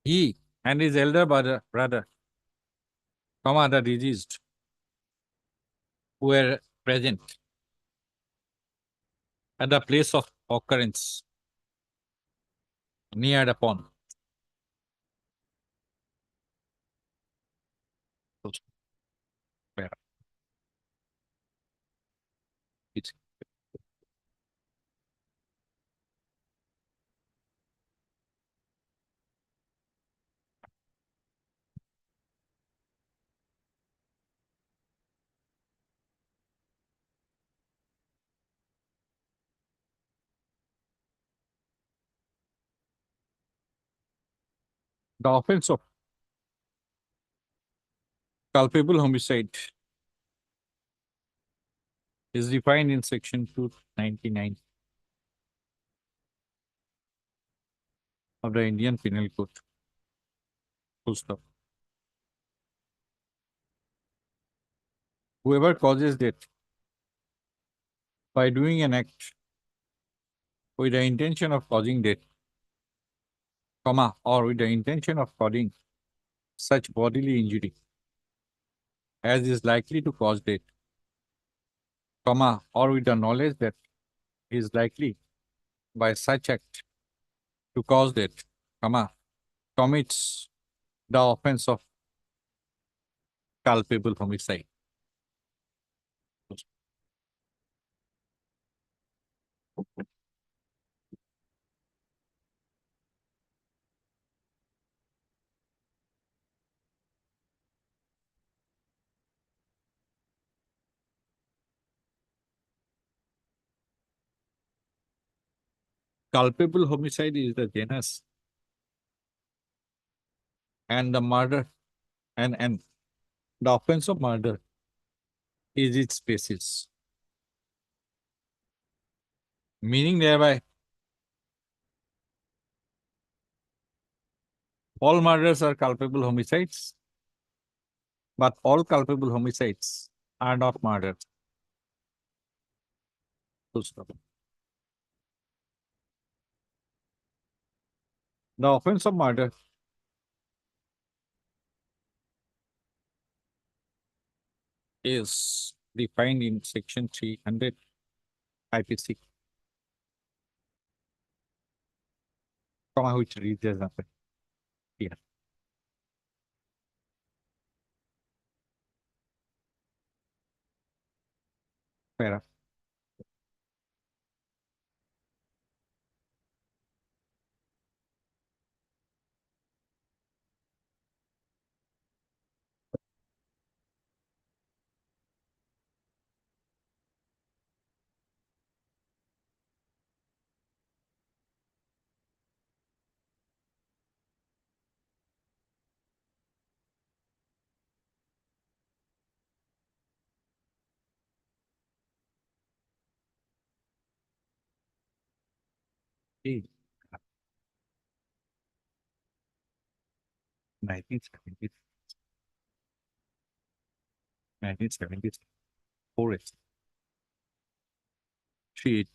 he and his elder brother, the deceased, were present at the place of occurrence near the pond. Where? It's the offense of culpable homicide is defined in section 299 of the Indian Penal Code. Full stop. Whoever causes death by doing an act with the intention of causing death, or with the intention of causing such bodily injury as is likely to cause death, or with the knowledge that he is likely by such act to cause death, commits the offense of culpable homicide. culpable homicide is the genus, and the murder and the offense of murder is its species. Meaning thereby, all murders are culpable homicides, but all culpable homicides are not murder. Full stop. The offense of murder is defined in section 300 IPC, which reads as nothing here. Para. Hey, 1970, 1974 is 3.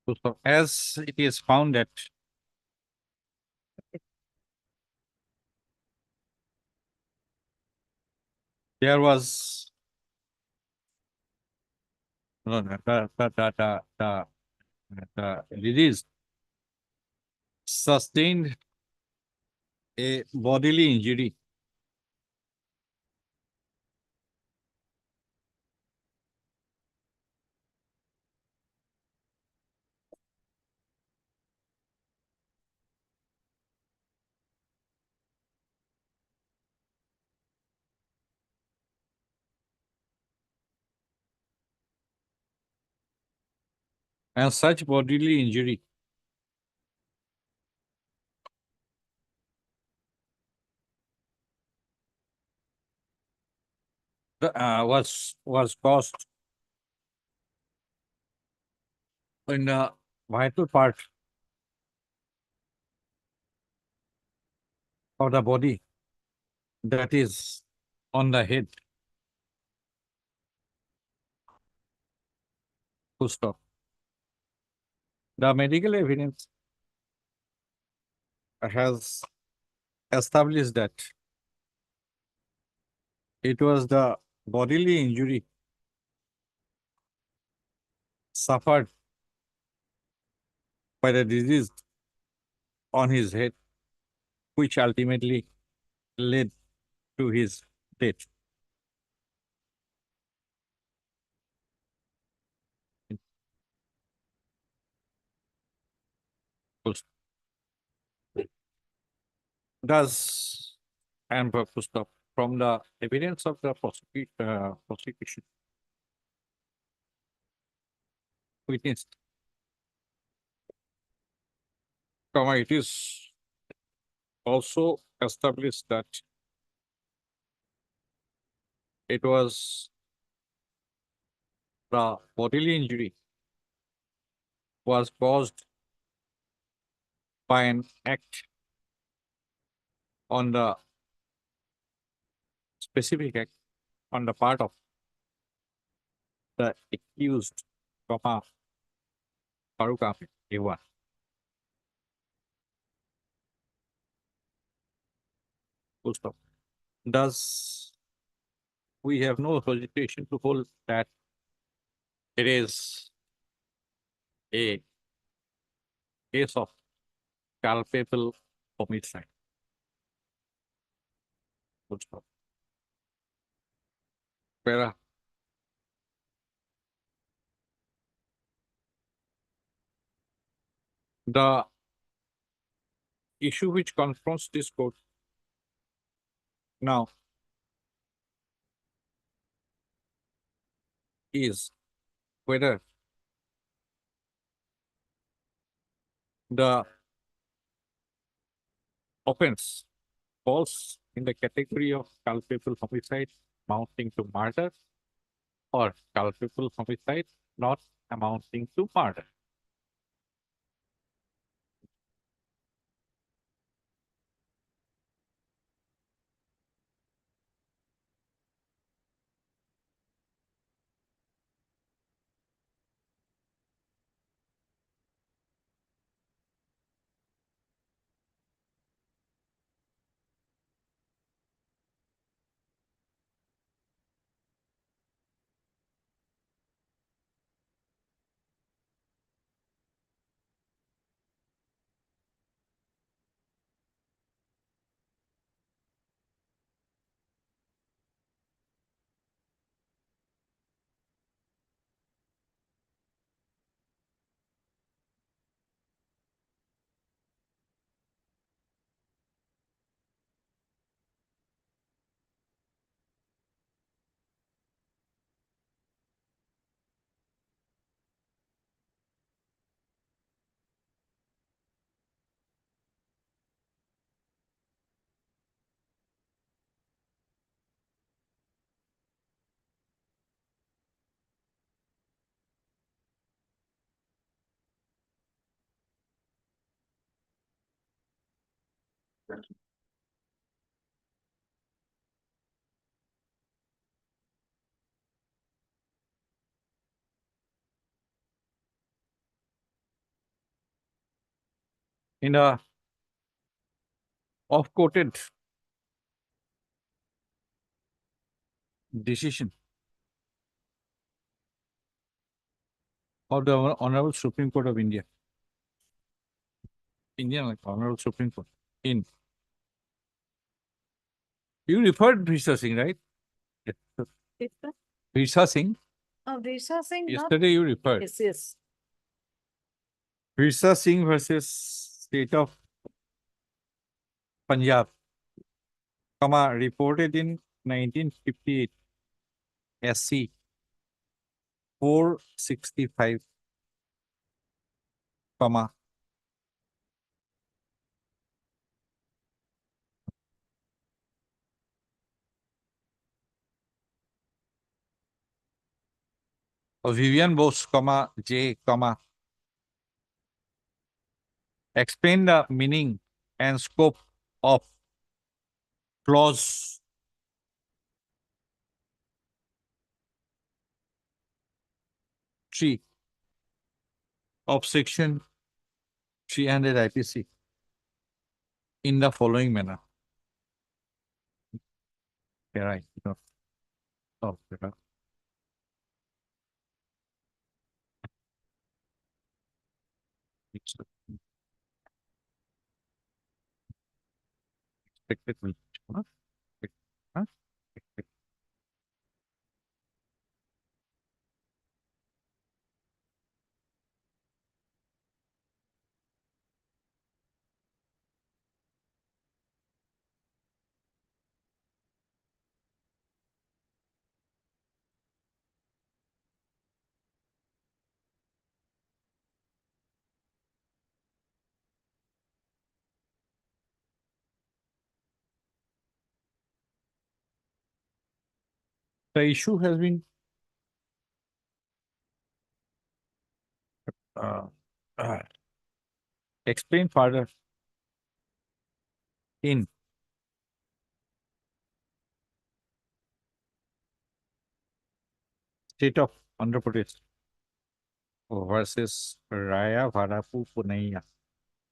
So as it is found that there was no, no, the release sustained a bodily injury and such bodily injury was caused in the vital part of the body, that is on the head. Full stop. The medical evidence has established that it was the bodily injury suffered by the disease on his head, which ultimately led to his death. Does and purpose from the evidence of the prosecution witnessed, it is also established that it was the bodily injury was caused by an act on the specific act on the part of the accused, Farooq Ahmed, A1. Full stop. Thus, we have no hesitation to hold that it is a case of culpable homicide. Full stop. Where the issue which confronts this court now is whether the offense falls in the category of culpable homicide amounting to murder or culpable homicide not amounting to murder. In a off-quoted decision of the Honorable Supreme Court of India, Honorable Supreme Court, in you referred Visa Singh, right? Visa Singh. Oh, Visa Singh, not, Yesterday you referred. yes, yes. Visa Singh versus State of Punjab, reported in 1958, SC 465, Vivian Bose, J, explain the meaning and scope of clause 3 of section 300 IPC in the following manner. Yeah, right. Oh, Expected will. Huh? Huh? Expected. The issue has been uh, uh, explained further in State of Andhra Pradesh versus Raya Varapu Punaiya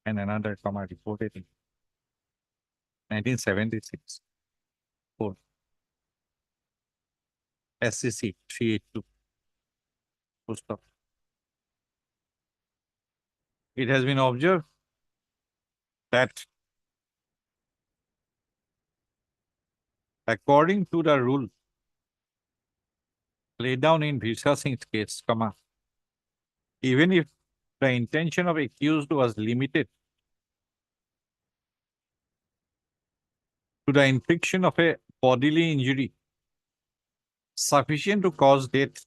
and another comma reported in 1976 for SCC 382. Full stop. It has been observed that according to the rule laid down in Bhisha Singh's case, comma, even if the intention of accused was limited to the infliction of a bodily injury sufficient to cause death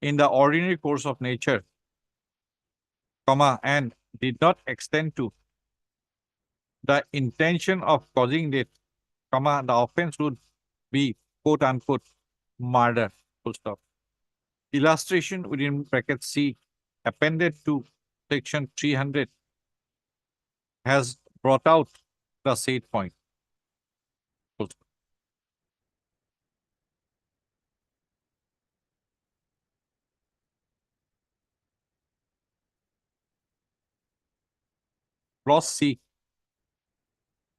in the ordinary course of nature, comma, and did not extend to the intention of causing death, comma, the offense would be quote unquote murder, full stop. Illustration within bracket C appended to section 300 has brought out the said point. Full stop. Clause C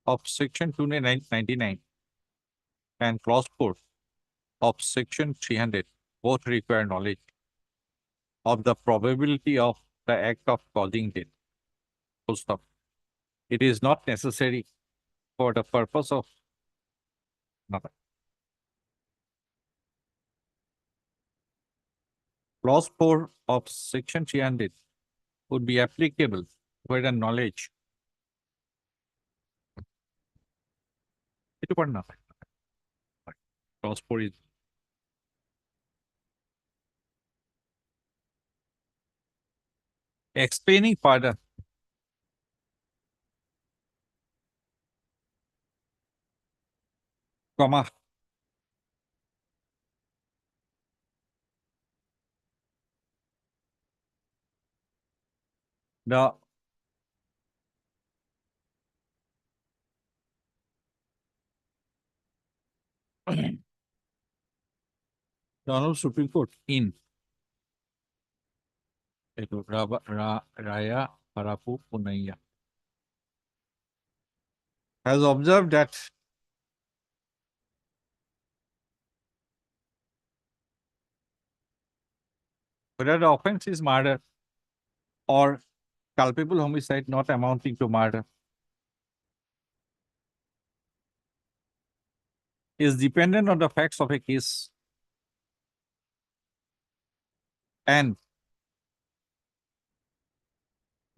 of section 299 and clause 4 of section 300 both require knowledge of the probability of the act of causing death. Full stop. It is not necessary for the purpose of nothing. Clause 4 of section 300 would be applicable where the knowledge clause 4 is explaining further comma the Honorable Supreme Court in Raya Parapu Punaiya has observed that whether the offense is murder or culpable homicide not amounting to murder is dependent on the facts of a case and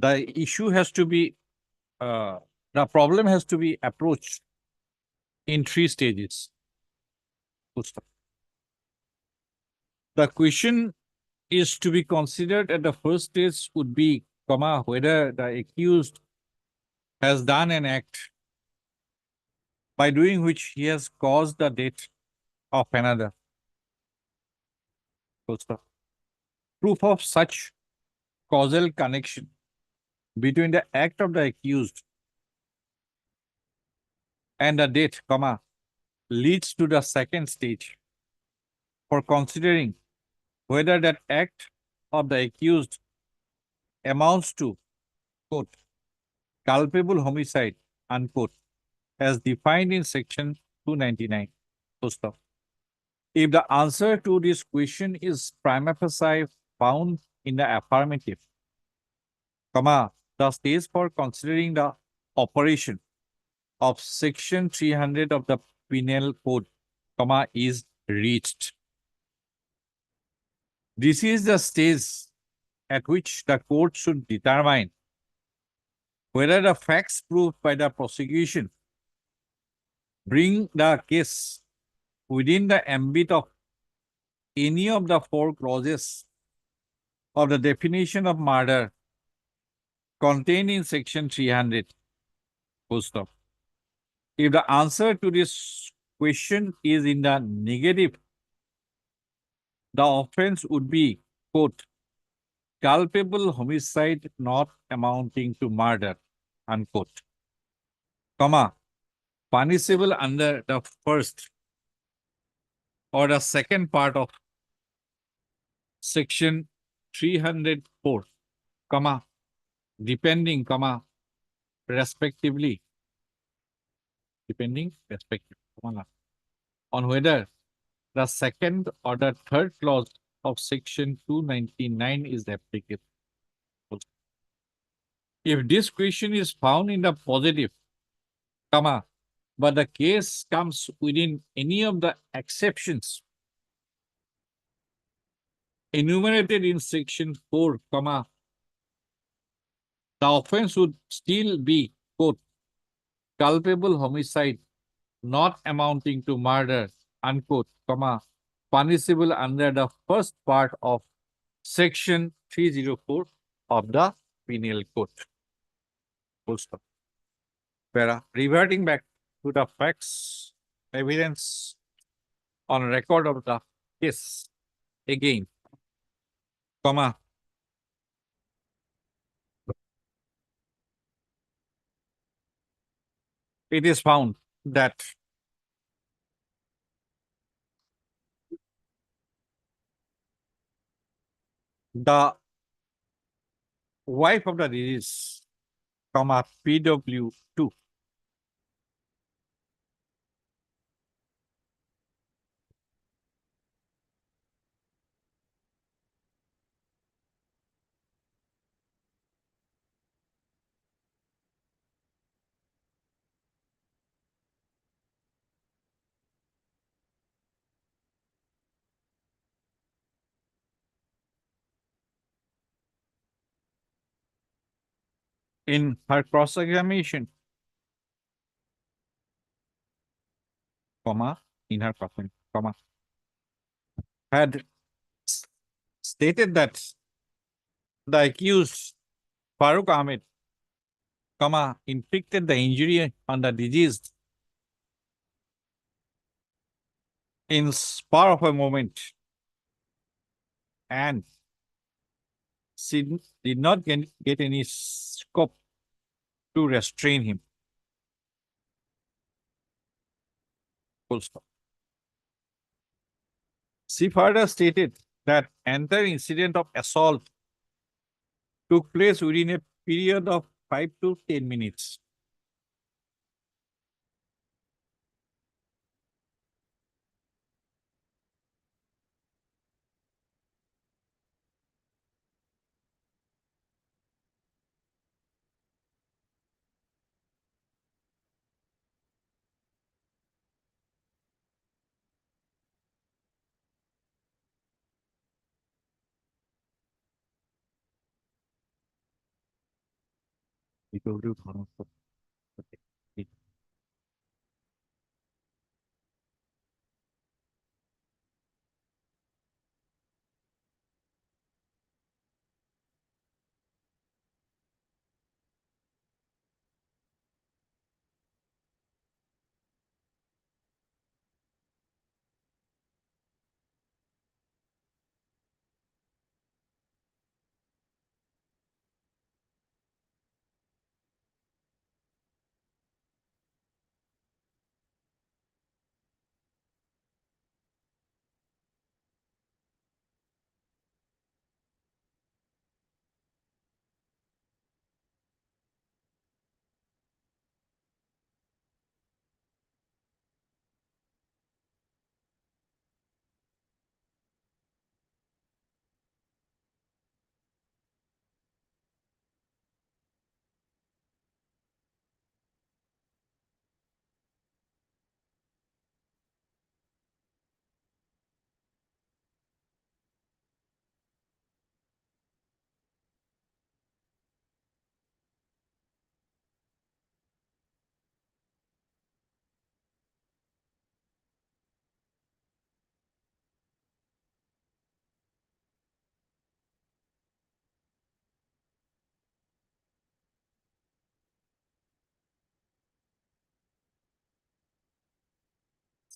the issue has to be, the problem has to be approached in 3 stages. Full stop. The question is to be considered at the first stage would be, comma, whether the accused has done an act by doing which he has caused the death of another. Full stop. Proof of such causal connection between the act of the accused and the death, comma, leads to the second stage for considering whether that act of the accused amounts to, quote, culpable homicide, unquote, as defined in section 299. Full stop. If the answer to this question is prima facie found in the affirmative, the stage for considering the operation of section 300 of the penal code, is reached. This is the stage at which the court should determine whether the facts proved by the prosecution bring the case within the ambit of any of the four clauses of the definition of murder contained in section 300. Full stop. If the answer to this question is in the negative, the offense would be, quote, culpable homicide not amounting to murder, unquote, punishable under the first or the second part of section 304, depending, respectively, on whether the second or the third clause of section 299 is applicable. If this question is found in the positive, but the case comes within any of the exceptions enumerated in section 4, the offense would still be, quote, culpable homicide not amounting to murder, unquote, punishable under the first part of section 304 of the penal code. Full stop. Reverting back to the facts, evidence on record of the case, again, it is found that the wife of the deceased, PW2, in her cross-examination, had stated that the accused Farooq Ahmed, inflicted the injury on the deceased in spur of a moment, and she did not get any scope to restrain him. Full stop. She further stated that entire incident of assault took place within a period of 5 to 10 minutes.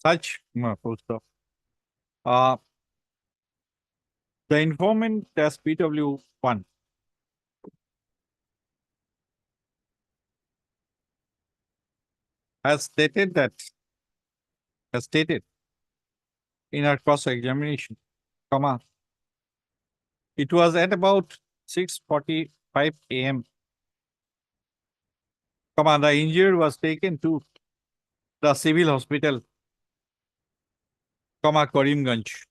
such full stop. The informant as PW1 has stated in our cross-examination, it was at about 6:45 a.m. The injured was taken to the civil hospital, Karimganj.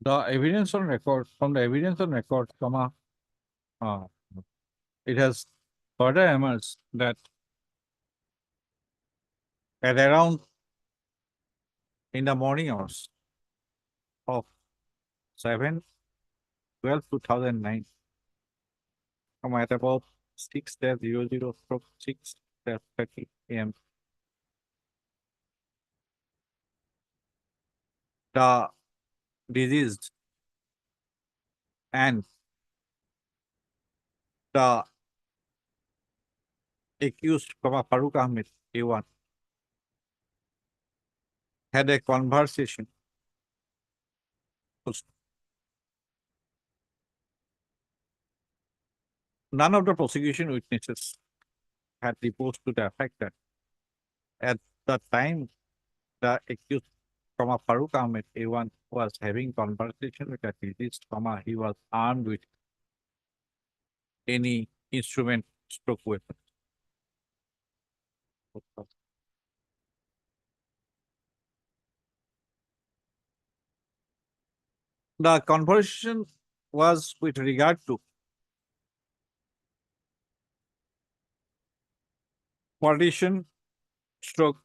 The evidence on record, from the evidence on record, uh, it has further emerged that at around in the morning hours of 7/12/2009, at about 6:00 from 6:30 a.m. The deceased and the accused, Farooq Ahmed, A1, had a conversation. None of the prosecution witnesses had deposed to the effect that at the time the accused, Farooq Ahmed, A1, was having conversation with the deceased, he was armed with any instrument stroke weapon. The conversation was with regard to partition stroke,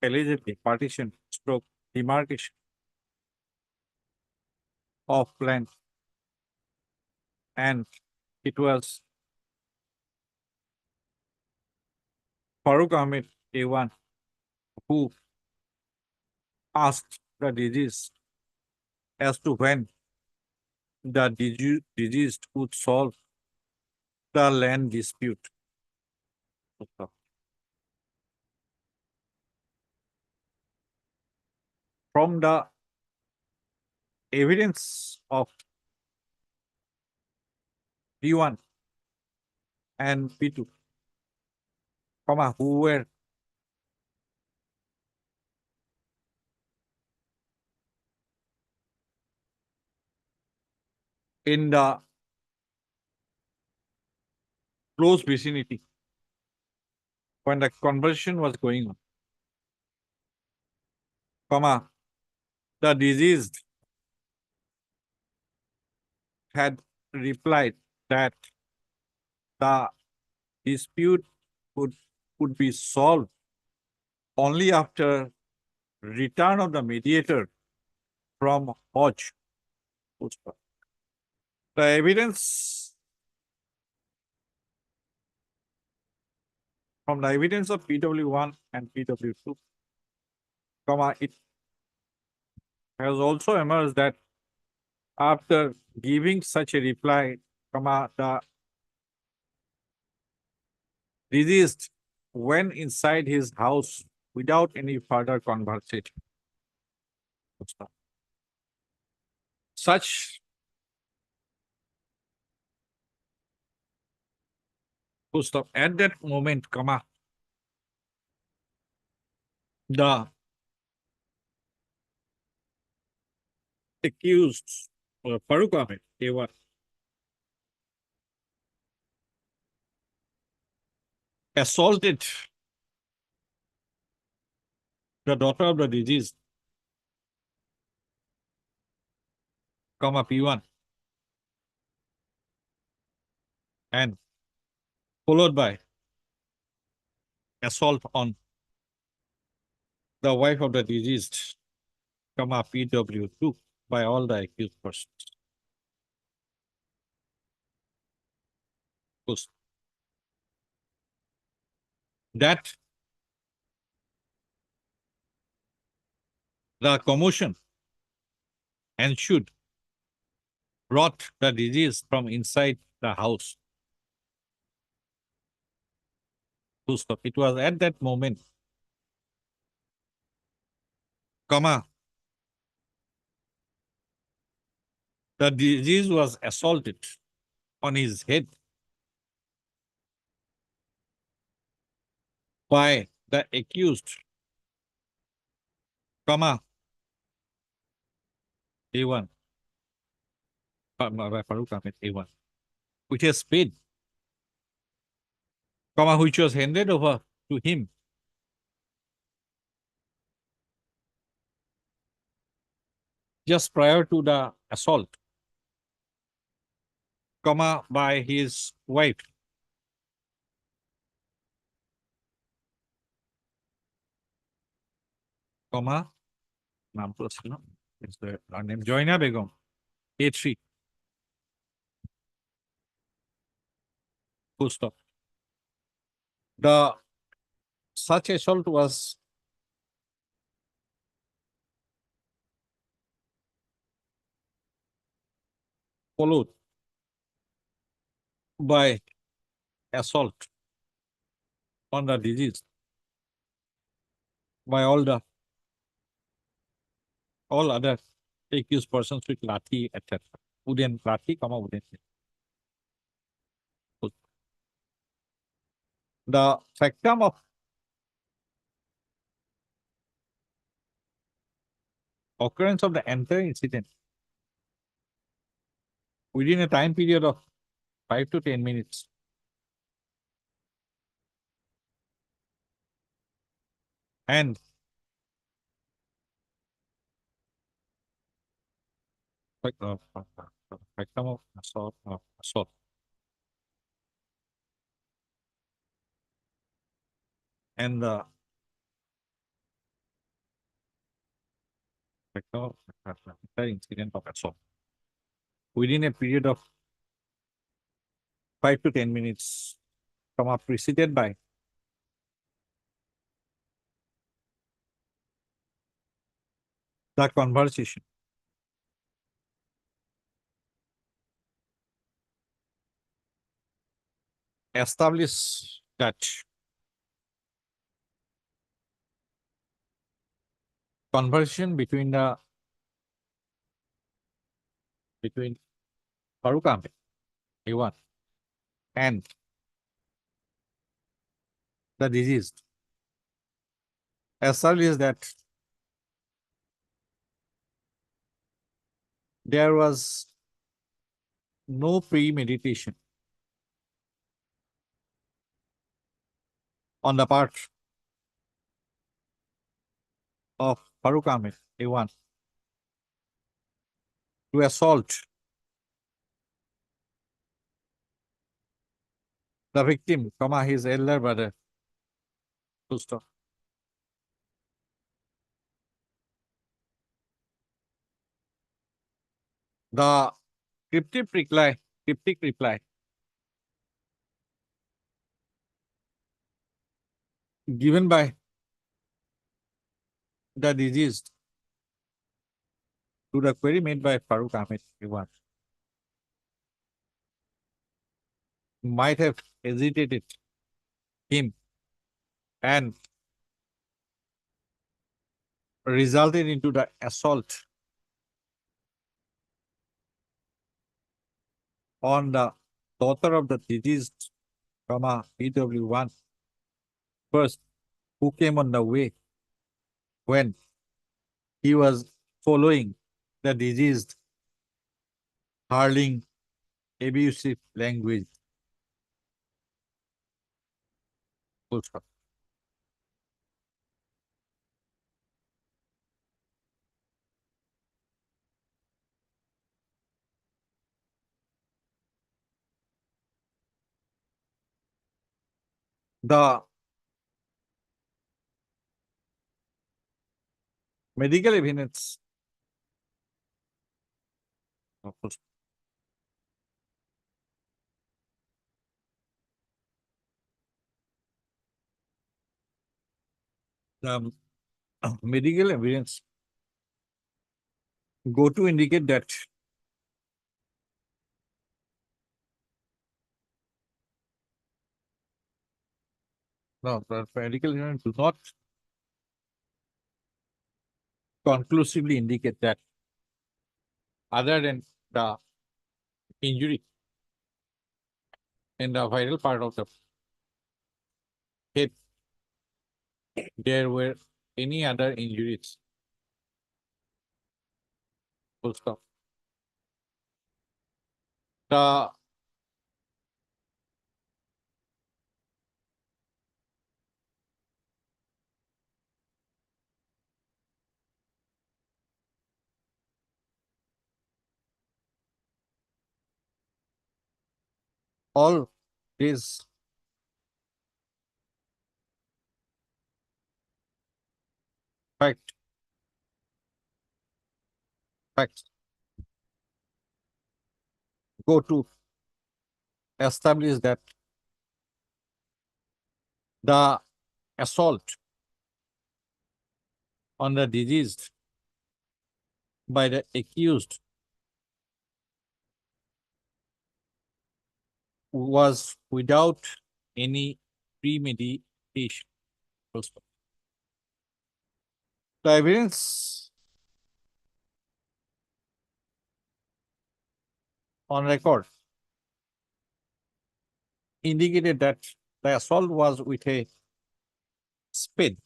allegedly partition stroke demarcation of land, and it was Farooq Ahmed, A1, who asked the deceased as to when the deceased would solve the land dispute. From the evidence of P1 and P2, who were in the close vicinity when the conversation was going on, the deceased had replied that the dispute would be solved only after return of the mediator from Hajj. The evidence from the evidence of PW1 and PW2, it has also emerged that after giving such a reply, the deceased went inside his house without any further conversation. Such full stop. At that moment, comma, the accused, Farooq Ahmed, A1, assaulted the daughter of the deceased, comma, P1, and followed by assault on the wife of the deceased, comma, PW2, by all the accused persons. Post. That the commotion ensued brought the disease from inside the house. Full stop. It was at that moment, comma, the disease was assaulted on his head by the accused, comma, A1, by Farooq Ahmed, A1, with a spade, comma, which was handed over to him just prior to the assault, comma, by his wife, comma, নাম তো ছিল না, is the her name Joina Begum, A3, full stop. The such assault was followed by assault on the deceased by all other accused persons with lathi, etc. Wooden lathi, comma, wooden. The factum of occurrence of the entire incident within a time period of 5 to 10 minutes and factum of assault and the factum of entire incident of assault within a period of 5 to 10 minutes, comma, preceded by the conversation establish that conversation between Farooq Ahmed, A1, and the deceased established that there was no premeditation on the part of Farooq Ahmed, A1, to assault the victim, comma, his elder brother. Full stop. The cryptic reply given by the deceased to the query made by Farooq Ahmed, A1, might have hesitated him and resulted into the assault on the daughter of the deceased, PW1 first, who came on the way when he was following the deceased, hurling abusive language. Full stop. The medical evidence full stop. The medical evidence go to indicate that the medical evidence do not conclusively indicate that other than the injury in the vital part of the head, there were any other injuries. Full stop. The all these fact facts go to establish that the assault on the deceased by the accused was without any premeditation. Full stop. The evidence on record indicated that the assault was with a spade,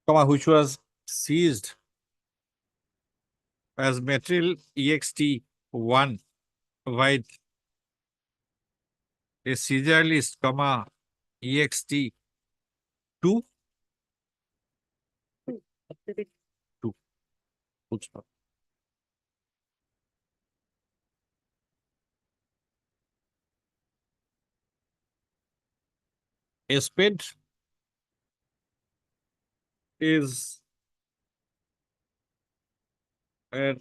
which was seized as material EXT1 with a seizure list, EXT2 2. Full stop. A spade is an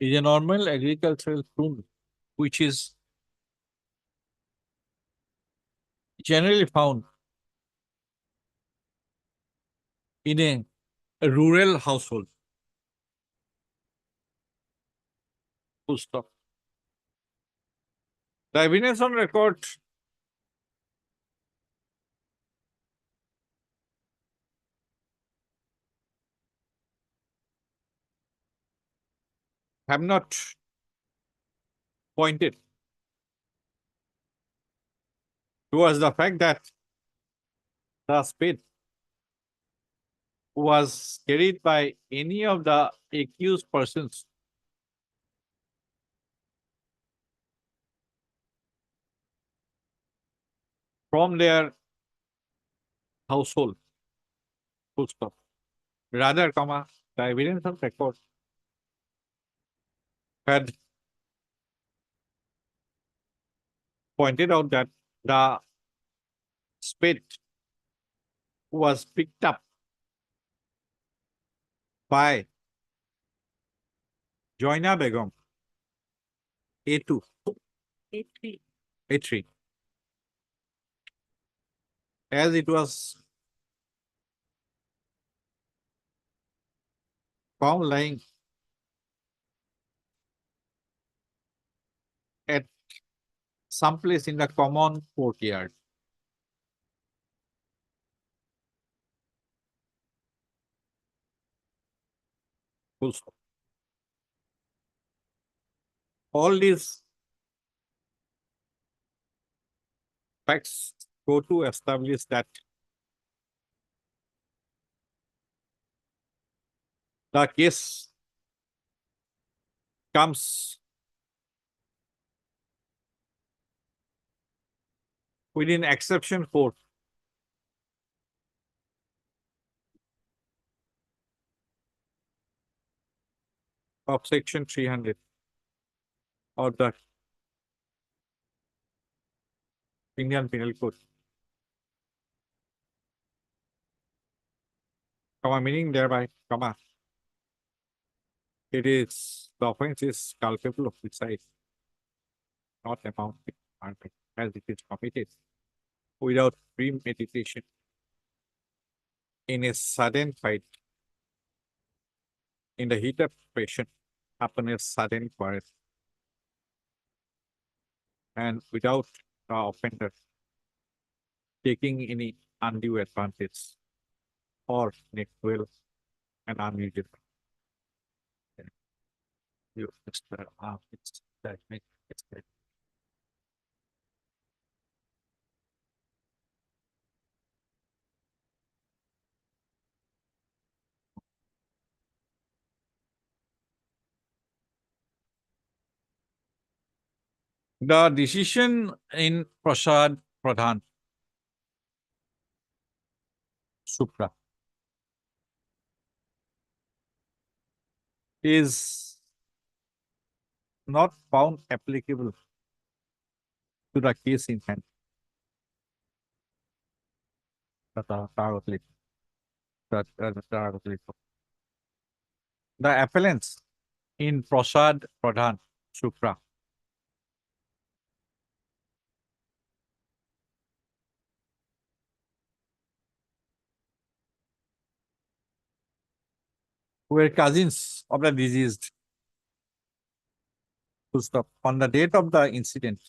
is a normal agricultural tool which is generally found in a rural household. Full stop. The evidence on record have not pointed towards the fact that the spade was carried by any of the accused persons from their household. Full stop. Rather, the evidence on record had pointed out that the spade was picked up by Joina Begum, A2, A3, as it was found lying at some place in the common courtyard. Full stop. All these facts go to establish that the case comes within exception 4 of section 300 of the Indian Penal Code. Meaning thereby, it is the offense is culpable of homicide, not amounting as it is committed without premeditation in a sudden fight, in the heat of passion, upon a sudden quarrel, and without the offender taking any undue advantage or in a cruel and unreasonable. You Mr. It's that make it's that. The decision in Prasad Pradhan Supra is not found applicable to the case in hand. The appellants in Prasad Pradhan Supra were cousins of the deceased. Full stop. On the date of the incident,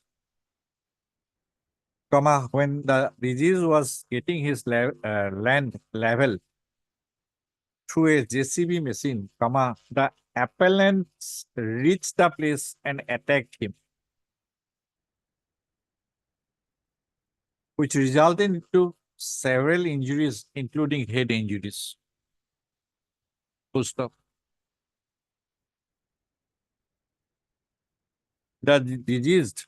when the deceased was getting his land level through a JCB machine, the appellants reached the place and attacked him, which resulted into several injuries, including head injuries. Full stop. The deceased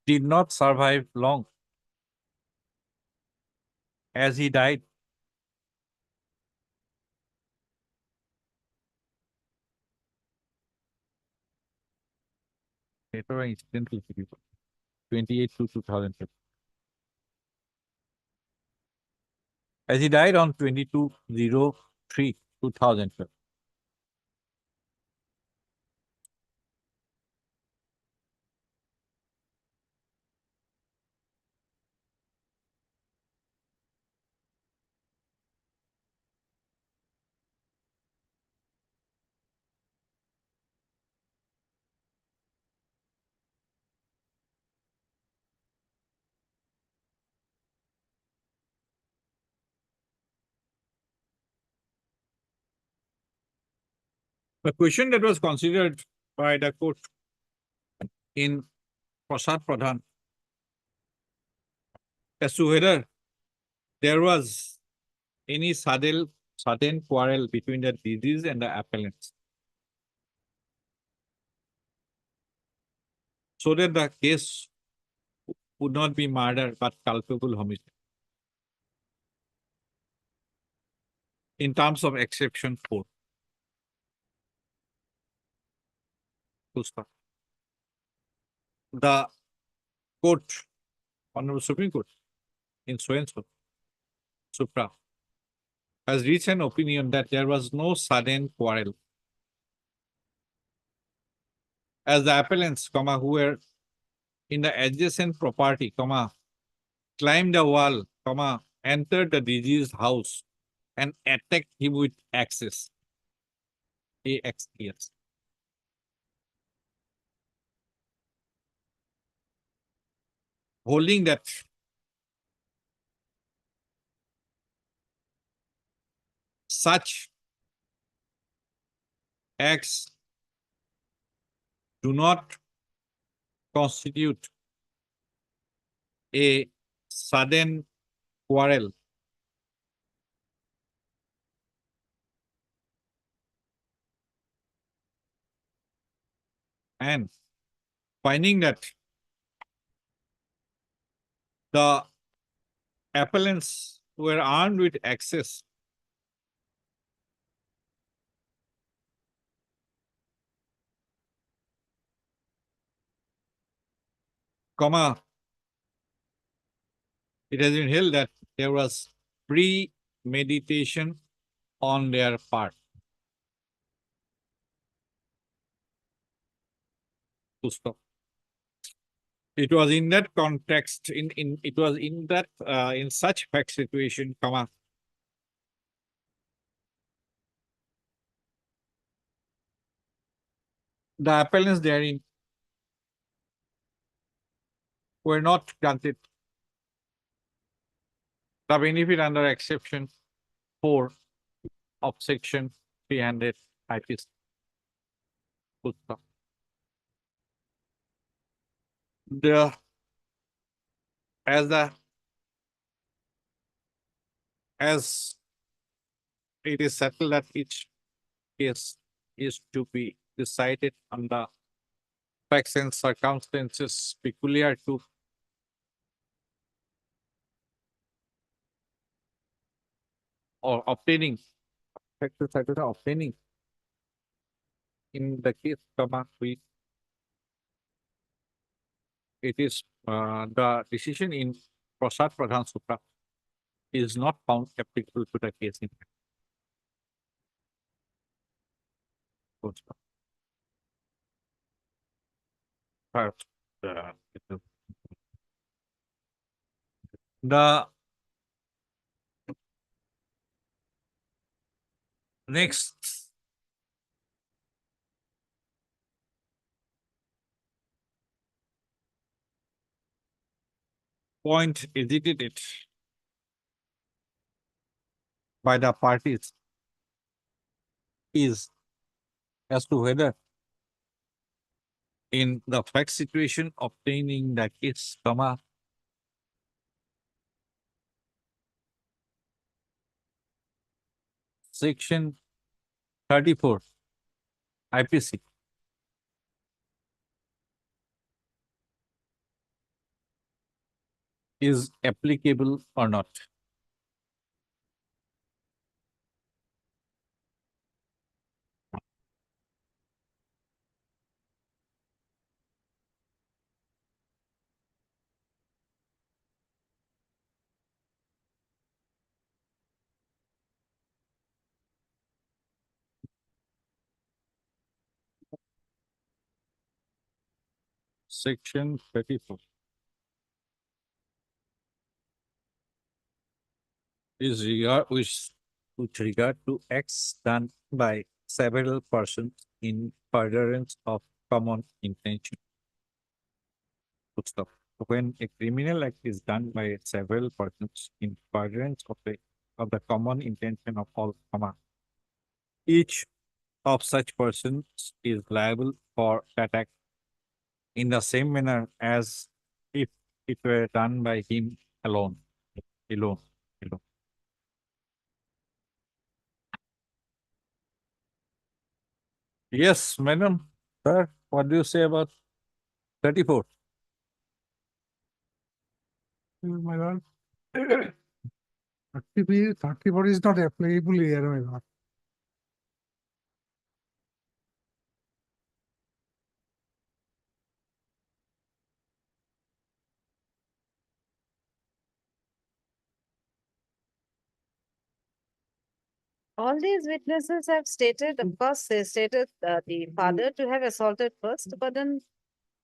did not survive long, as he died later on incidentally 28/2/2005. As he died on 22/03/2012. The question that was considered by the court in Prasad Pradhan as to whether there was any sudden quarrel between the deceased and the appellants, so that the case would not be murder but culpable homicide in terms of exception 4. Full stop. The court, Honorable Supreme Court in so-and-so, Supra, has reached an opinion that there was no sudden quarrel, as the appellants, who were in the adjacent property, climbed the wall, entered the deceased house and attacked him with axes. AXES. holding that such acts do not constitute a sudden quarrel and finding that the appellants were armed with access comma, it has been held that there was premeditation on their part. To stop. It was in that context, it was in that in such fact situation, comma, the appellants therein were not granted the benefit under exception 4 of section 300 IPC. Full stop. As it is settled that each case is to be decided on the facts and circumstances peculiar to or obtaining obtaining in the case comma we it is the decision in Prasad Pradhan Sutra is not found applicable to the case in hand. Full stop. But, the next point hesitated by the parties is as to whether in the fact situation obtaining the case, comma, section 34 IPC is applicable or not. Section 34 is with regard to acts done by several persons in furtherance of common intention. Full stop. When a criminal act is done by several persons in furtherance of the common intention of all, comma, each of such persons is liable for that act in the same manner as if it were done by him alone. Alone. Yes, madam. Sir, what do you say about 34? My lord. 34 is not applicable here, my lord. All these witnesses have stated, of course, they stated the father to have assaulted first, but then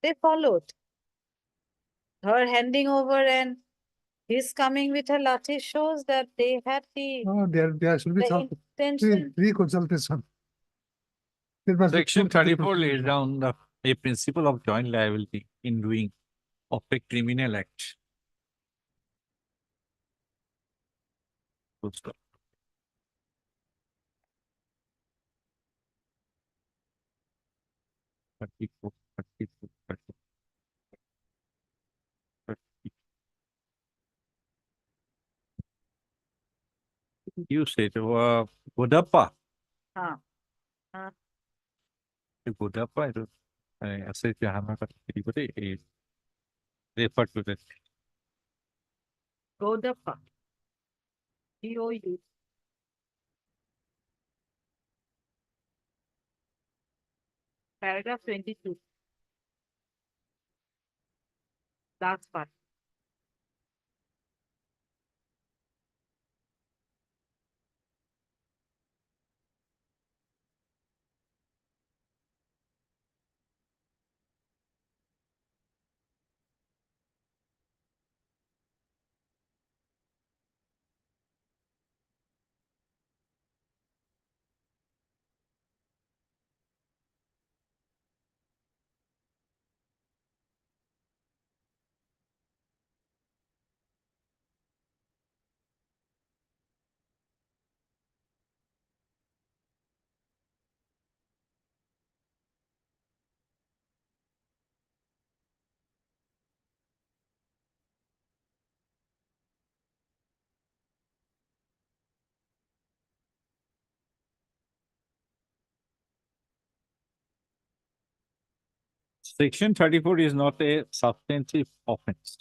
they followed. Her handing over and his coming with her lathi shows that they had Oh, there should be the some intention. reconsultation. There must be Section two 34 lays consultations. down a principle of joint liability in doing of a criminal act. Full stop. You said, Godappa. Ah, Godappa, I said, refer to that. Godappa. GOU. Paragraph 22. Last part. Section 34 is not a substantive offense.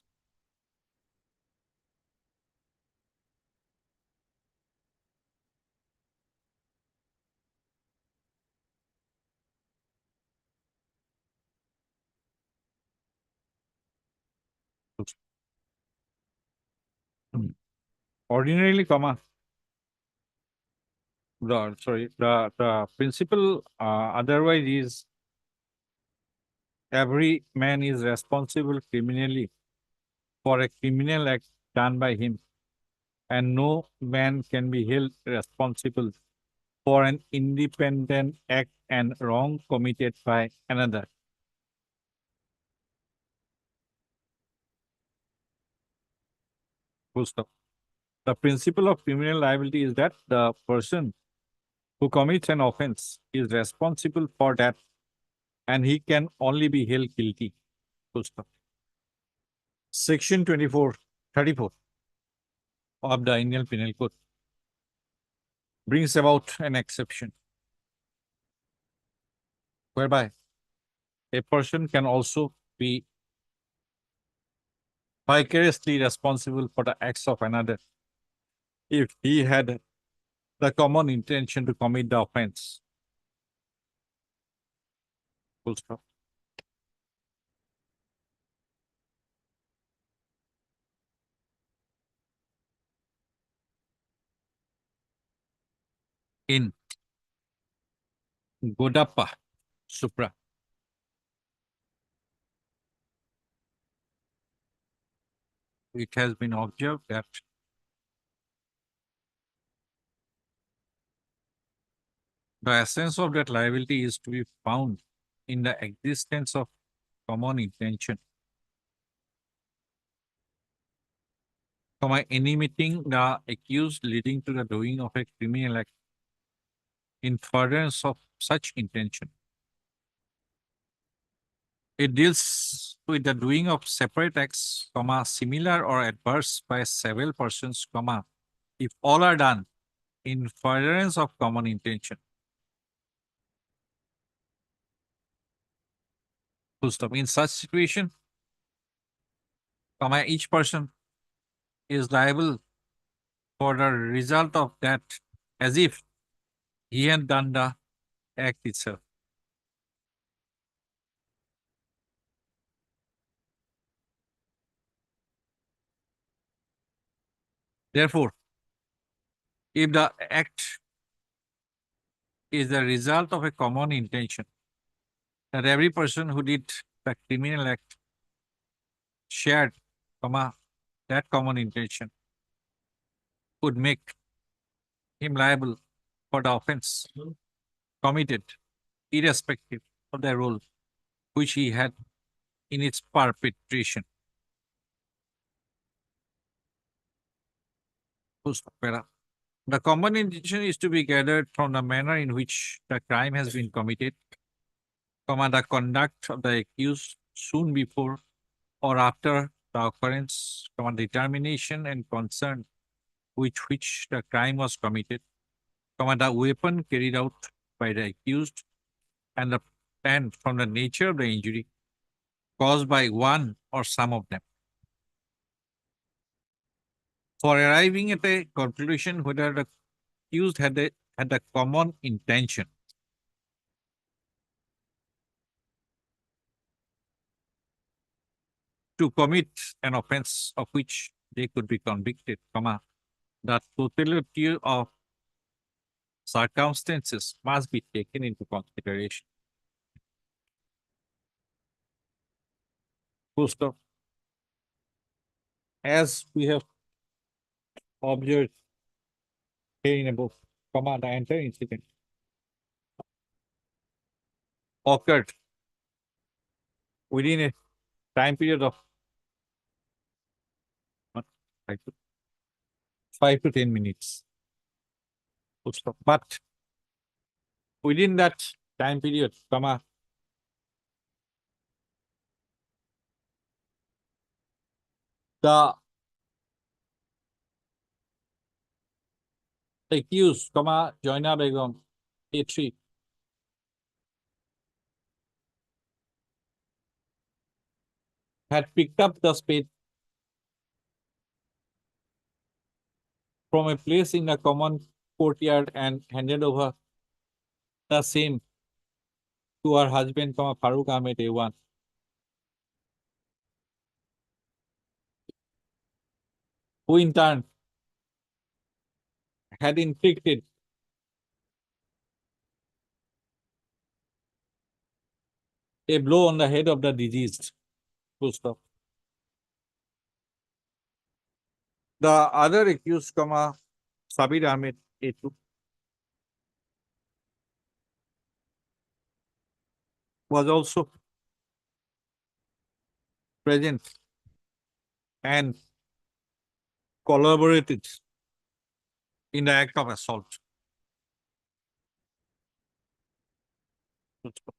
Ordinarily, the principle otherwise is every man is responsible criminally for a criminal act done by him, and no man can be held responsible for an independent act and wrong committed by another. Full stop. The principle of criminal liability is that the person who commits an offense is responsible for that, and he can only be held guilty. Full stop. Section 34 of the Indian Penal Code brings about an exception whereby a person can also be vicariously responsible for the acts of another if he had the common intention to commit the offense. Full stop. In Godappa Supra, it has been observed that the essence of that liability is to be found in the existence of common intention, animating the accused leading to the doing of a criminal act in furtherance of such intention. It deals with the doing of separate acts, similar or adverse by several persons, if all are done in furtherance of common intention. Full stop. In such situation, each person is liable for the result of that as if he had done the act itself. Therefore, if the act is the result of a common intention, that every person who did the criminal act shared, that common intention would make him liable for the offense committed, irrespective of the role which he had in its perpetration. Para. The common intention is to be gathered from the manner in which the crime has been committed, the conduct of the accused soon before or after the occurrence, determination and concern with which the crime was committed, the weapon carried out by the accused, and from the nature of the injury caused by one or some of them. For arriving at a conclusion whether the accused had a common intention to commit an offense of which they could be convicted, the totality of circumstances must be taken into consideration. Full stop. As we have observed here in above, the entire incident occurred within a time period of what, 5 to 10 minutes. Full stop. But within that time period, the accused, Joina Begum, A3, had picked up the spade from a place in a common courtyard and handed over the same to her husband, Farooq Ahmed A1. Who in turn had inflicted a blow on the head of the deceased. Full stop. The other accused, Sabir Ahmed A2, was also present and collaborated in the act of assault. Full stop.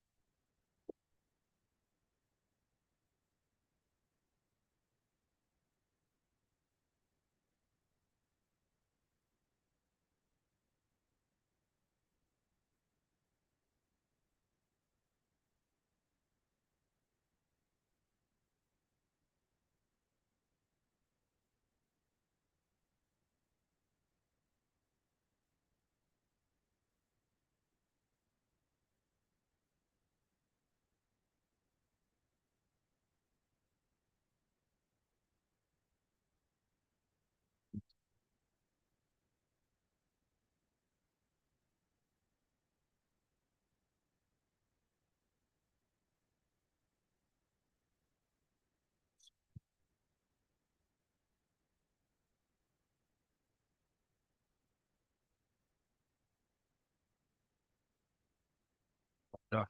Yeah.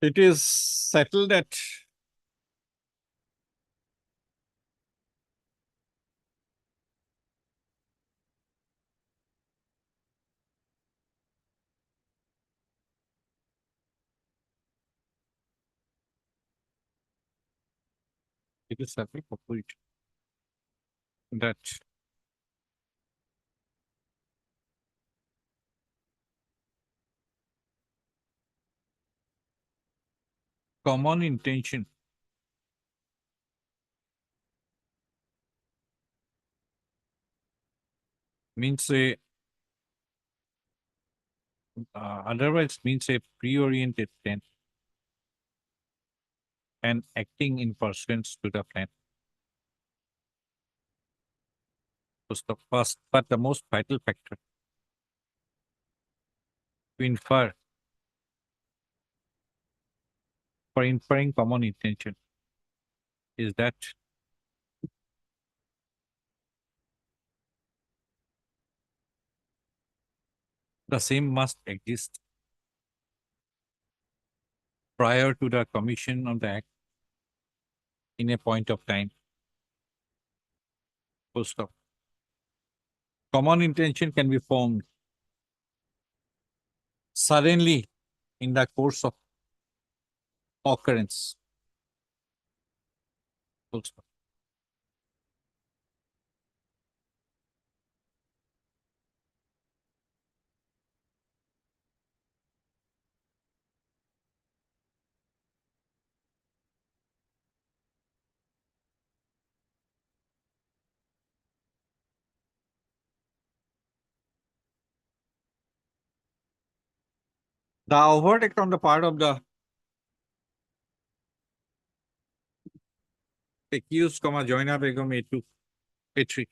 It is settled that it is settled complete that common intention means otherwise means a pre-oriented plan and acting in pursuance to the plan. Was the first, but the most vital factor to infer for inferring common intention is that the same must exist prior to the commission of the act in a point of time. Full stop. Common intention can be formed suddenly in the course of occurrence. Full stop. The overt act on the part of the accused, Joina Begum A2, A3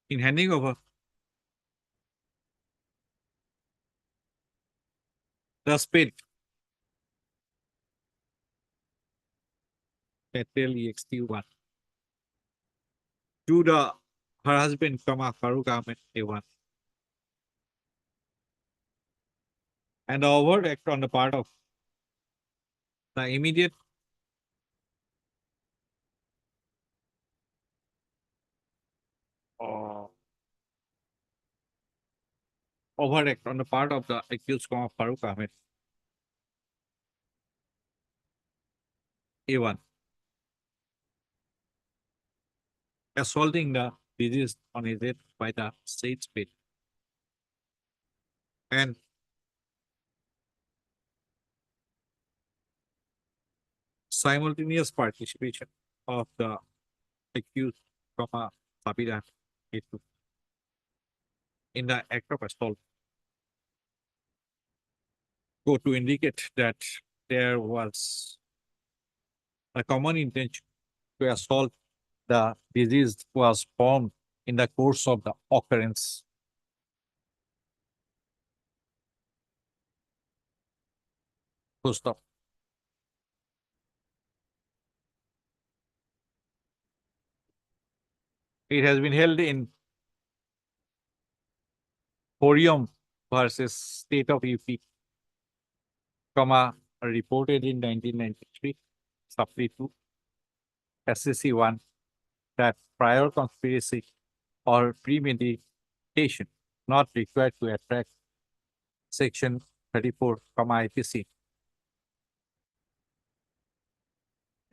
in handing over the spade Petel EXT1 to the her husband, Farooq Ahmed A1. And the overt act on the part of the immediate overt act on the part of the accused, Farooq Ahmed A1, assaulting the deceased on his head by the said spade, and simultaneous participation of the accused, Sabira A2 in the act of assault, go to indicate that there was a common intention to assault the deceased was formed in the course of the occurrence. Full stop. It has been held in Horium versus State of UP, reported in 1993, Supply 2, SSC 1, that prior conspiracy or premeditation not required to attract Section 34, IPC.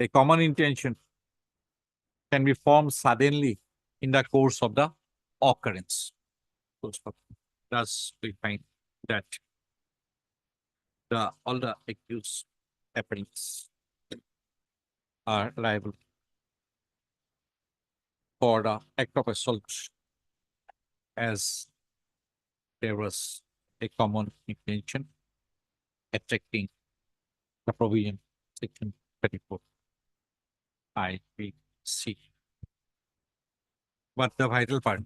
A common intention can be formed suddenly in the course of the occurrence. Full stop. Thus, we find that all the accused happenings are liable for the act of assault, as there was a common intention attracting the provision Section 34 IPC. But the vital part,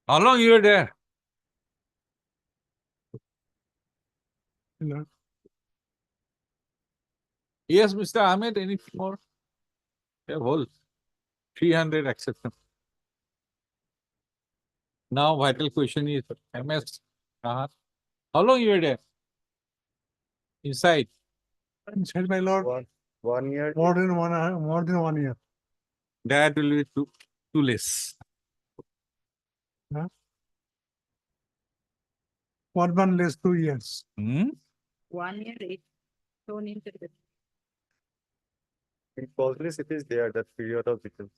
how long you were there? No. Yes, Mr. Ahmed, anything more? A whole 300 exception. Now, vital question is MS. How long you were there? Inside? Inside, my lord, 1 year. more than 1 year. That will be too less. 1 month less 2 years. Hmm? 1 year, 8 shown into the In causeless, it is there, that period of difference.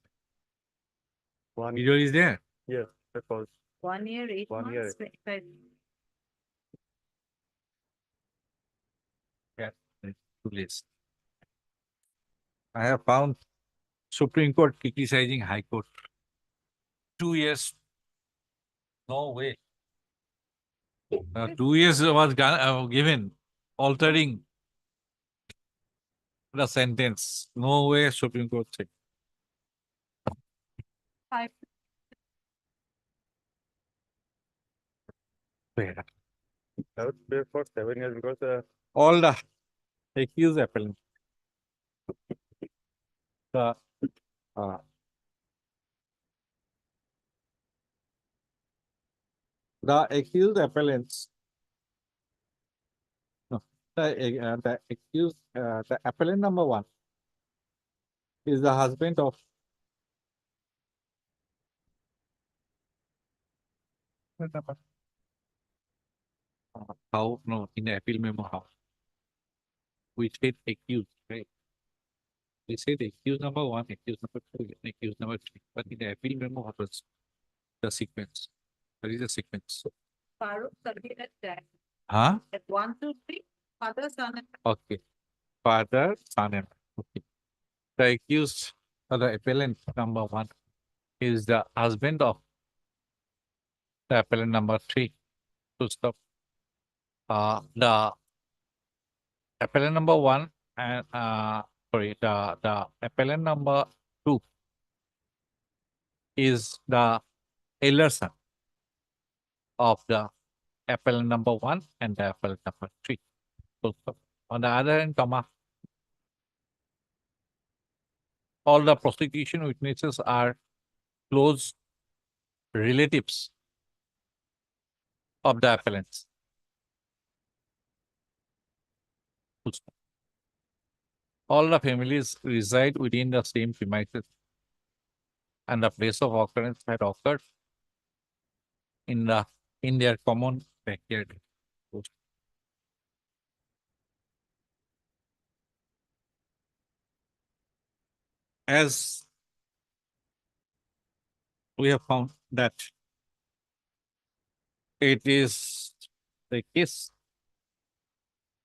Video is there. Yeah, that was. 1 year, 8 1 year. months, 25. Too less. I have found Supreme Court criticizing High Court. 2 years. No way. 2 years was given, altering the sentence. No way, Supreme Court said. 5. Fair. I would pay for 7 years because all the accused appellant, the uh, the accused appellants, no, the accused, the appellant number one is the husband of how, no, in the appeal memo, how we said accused, right? We said accused number one, accused number two, and accused number three. But in the appeal memo, what was the sequence? What is the sequence? Farooq submitted that Huh? at 1, 2, 3, father, son, and Okay. Father, son, and okay. The accused or the appellant number one is the husband of the appellant number three. To stop. The appellant number one and sorry, the appellant number two is the elder son of the appellant number one and the appellant number three. So, on the other hand, comma, all the prosecution witnesses are close relatives of the appellants. Full stop. All the families reside within the same premises and the place of occurrence had occurred in their common backyard. As we have found that it is the case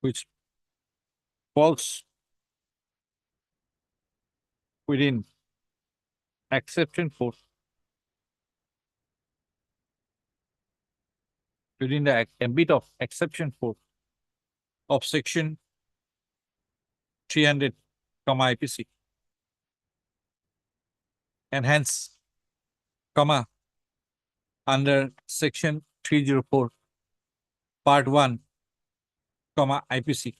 which falls within exception 4, within the ambit of exception 4 of section 300, IPC, and hence, under section 304, part 1, IPC,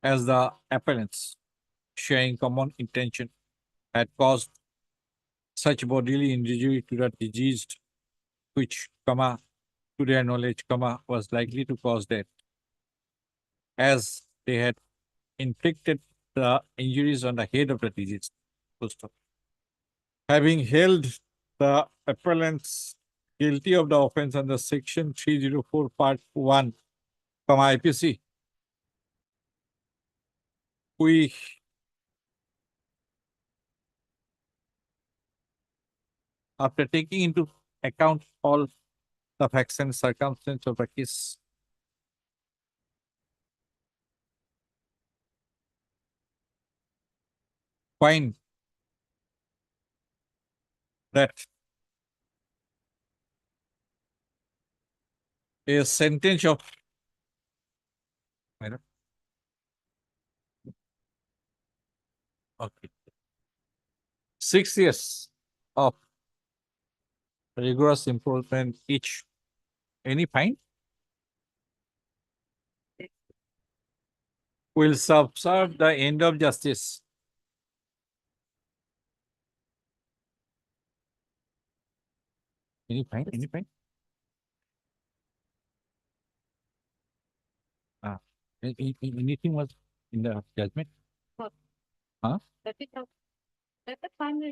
as the appellants sharing common intention had caused such bodily injury to the deceased, which, to their knowledge, was likely to cause death, as they had inflicted the injuries on the head of the deceased. Full stop. Having held the appellants guilty of the offense under section 304, part 1, IPC, we after taking into account all the facts and circumstances of the case, find that a sentence of okay, 6 years of rigorous improvement each. Any fine? Will subserve the end of justice. Any fine? Any fine? Anything was in the judgment? that is how, that's the final.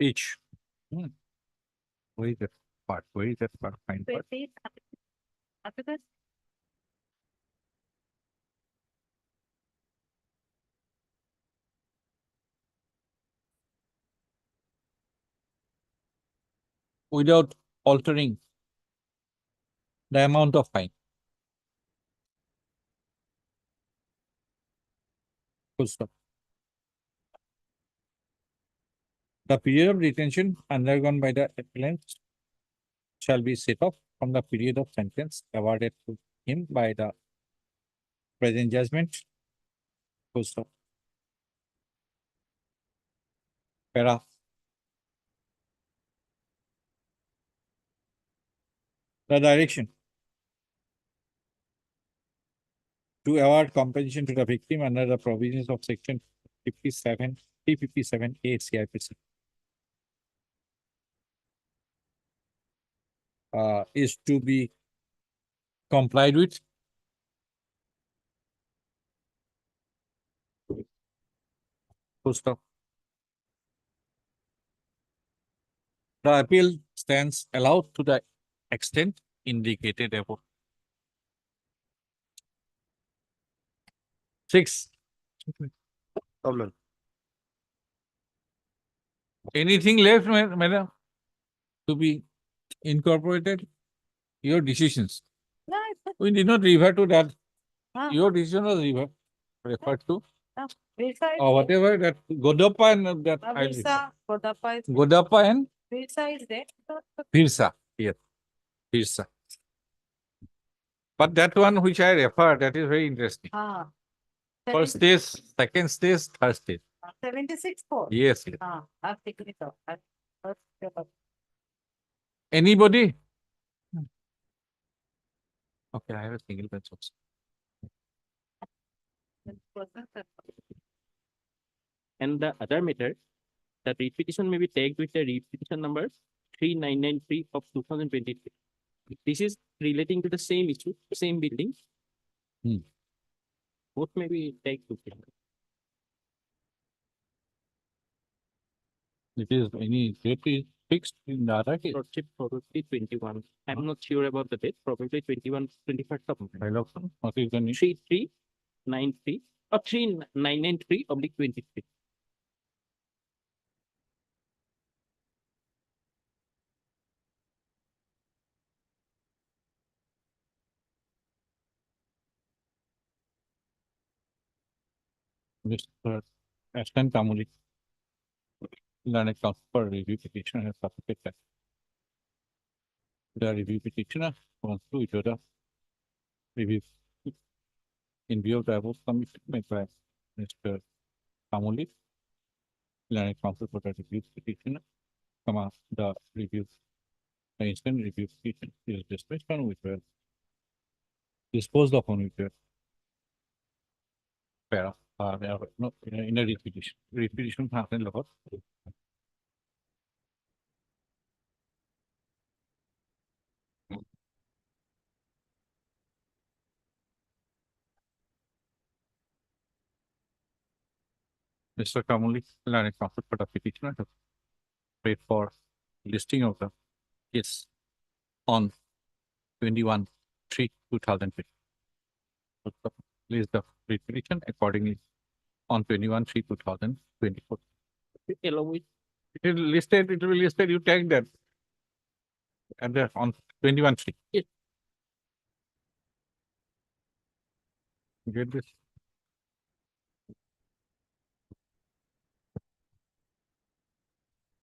Each. Where is that part? Where is that part? Fine part. After that, Without altering the amount of fine. Full stop. The period of detention undergone by the appellant shall be set off from the period of sentence awarded to him by the present judgment. Full stop. Para. The direction. To award compensation to the victim under the provisions of section 357A CIPC. Is to be complied with. Full stop. The appeal stands allowed to the extent indicated above. 6. Problem. Anything left, madam, to be incorporated? Your decisions. Yeah, it's We did not refer to that. Your Your decision was referred to, Virsa is or whatever that Godappa and that I Virsa, Kodappa is Godappa and Virsa is there. Pirsa. Yes, Pirsa. But that one which I refer, that is very interesting. Ah. First stage, second stage, third stage. 76 4. Yes, yes. I've taken it out. First paper. Anybody? Okay, I have a single bench also. And the other matter, the repetition may be tagged with the repetition number 3993 of 2023. This is relating to the same issue, same building. Hmm. Both may be tagged with it. It is any date is fixed in the other case. Lordship probably 21. I'm not sure about the date, probably 21, 21st of Dialogue, what is the name? 3393 or 3993 oblique 23. Mr. Ashton Kamuli. Learned counsel for review petition has submitted that. The review petitioner wants to issue the review. In view of the above submission made by Mr. Kamuli. Learned counsel for the review petitioner, the review. The instant review petition is dismissed on which were disposed of on which were para, no, in a repetition. Repetition happen a lot. Mr. Kamuli, learned counsel for the petitioner to wait for listing of the case on 21/3/2020. List the petition accordingly on 21/3/2024. Along with It will listed, it will be listed, you tag that. And then on 21/3. Yes. Get this?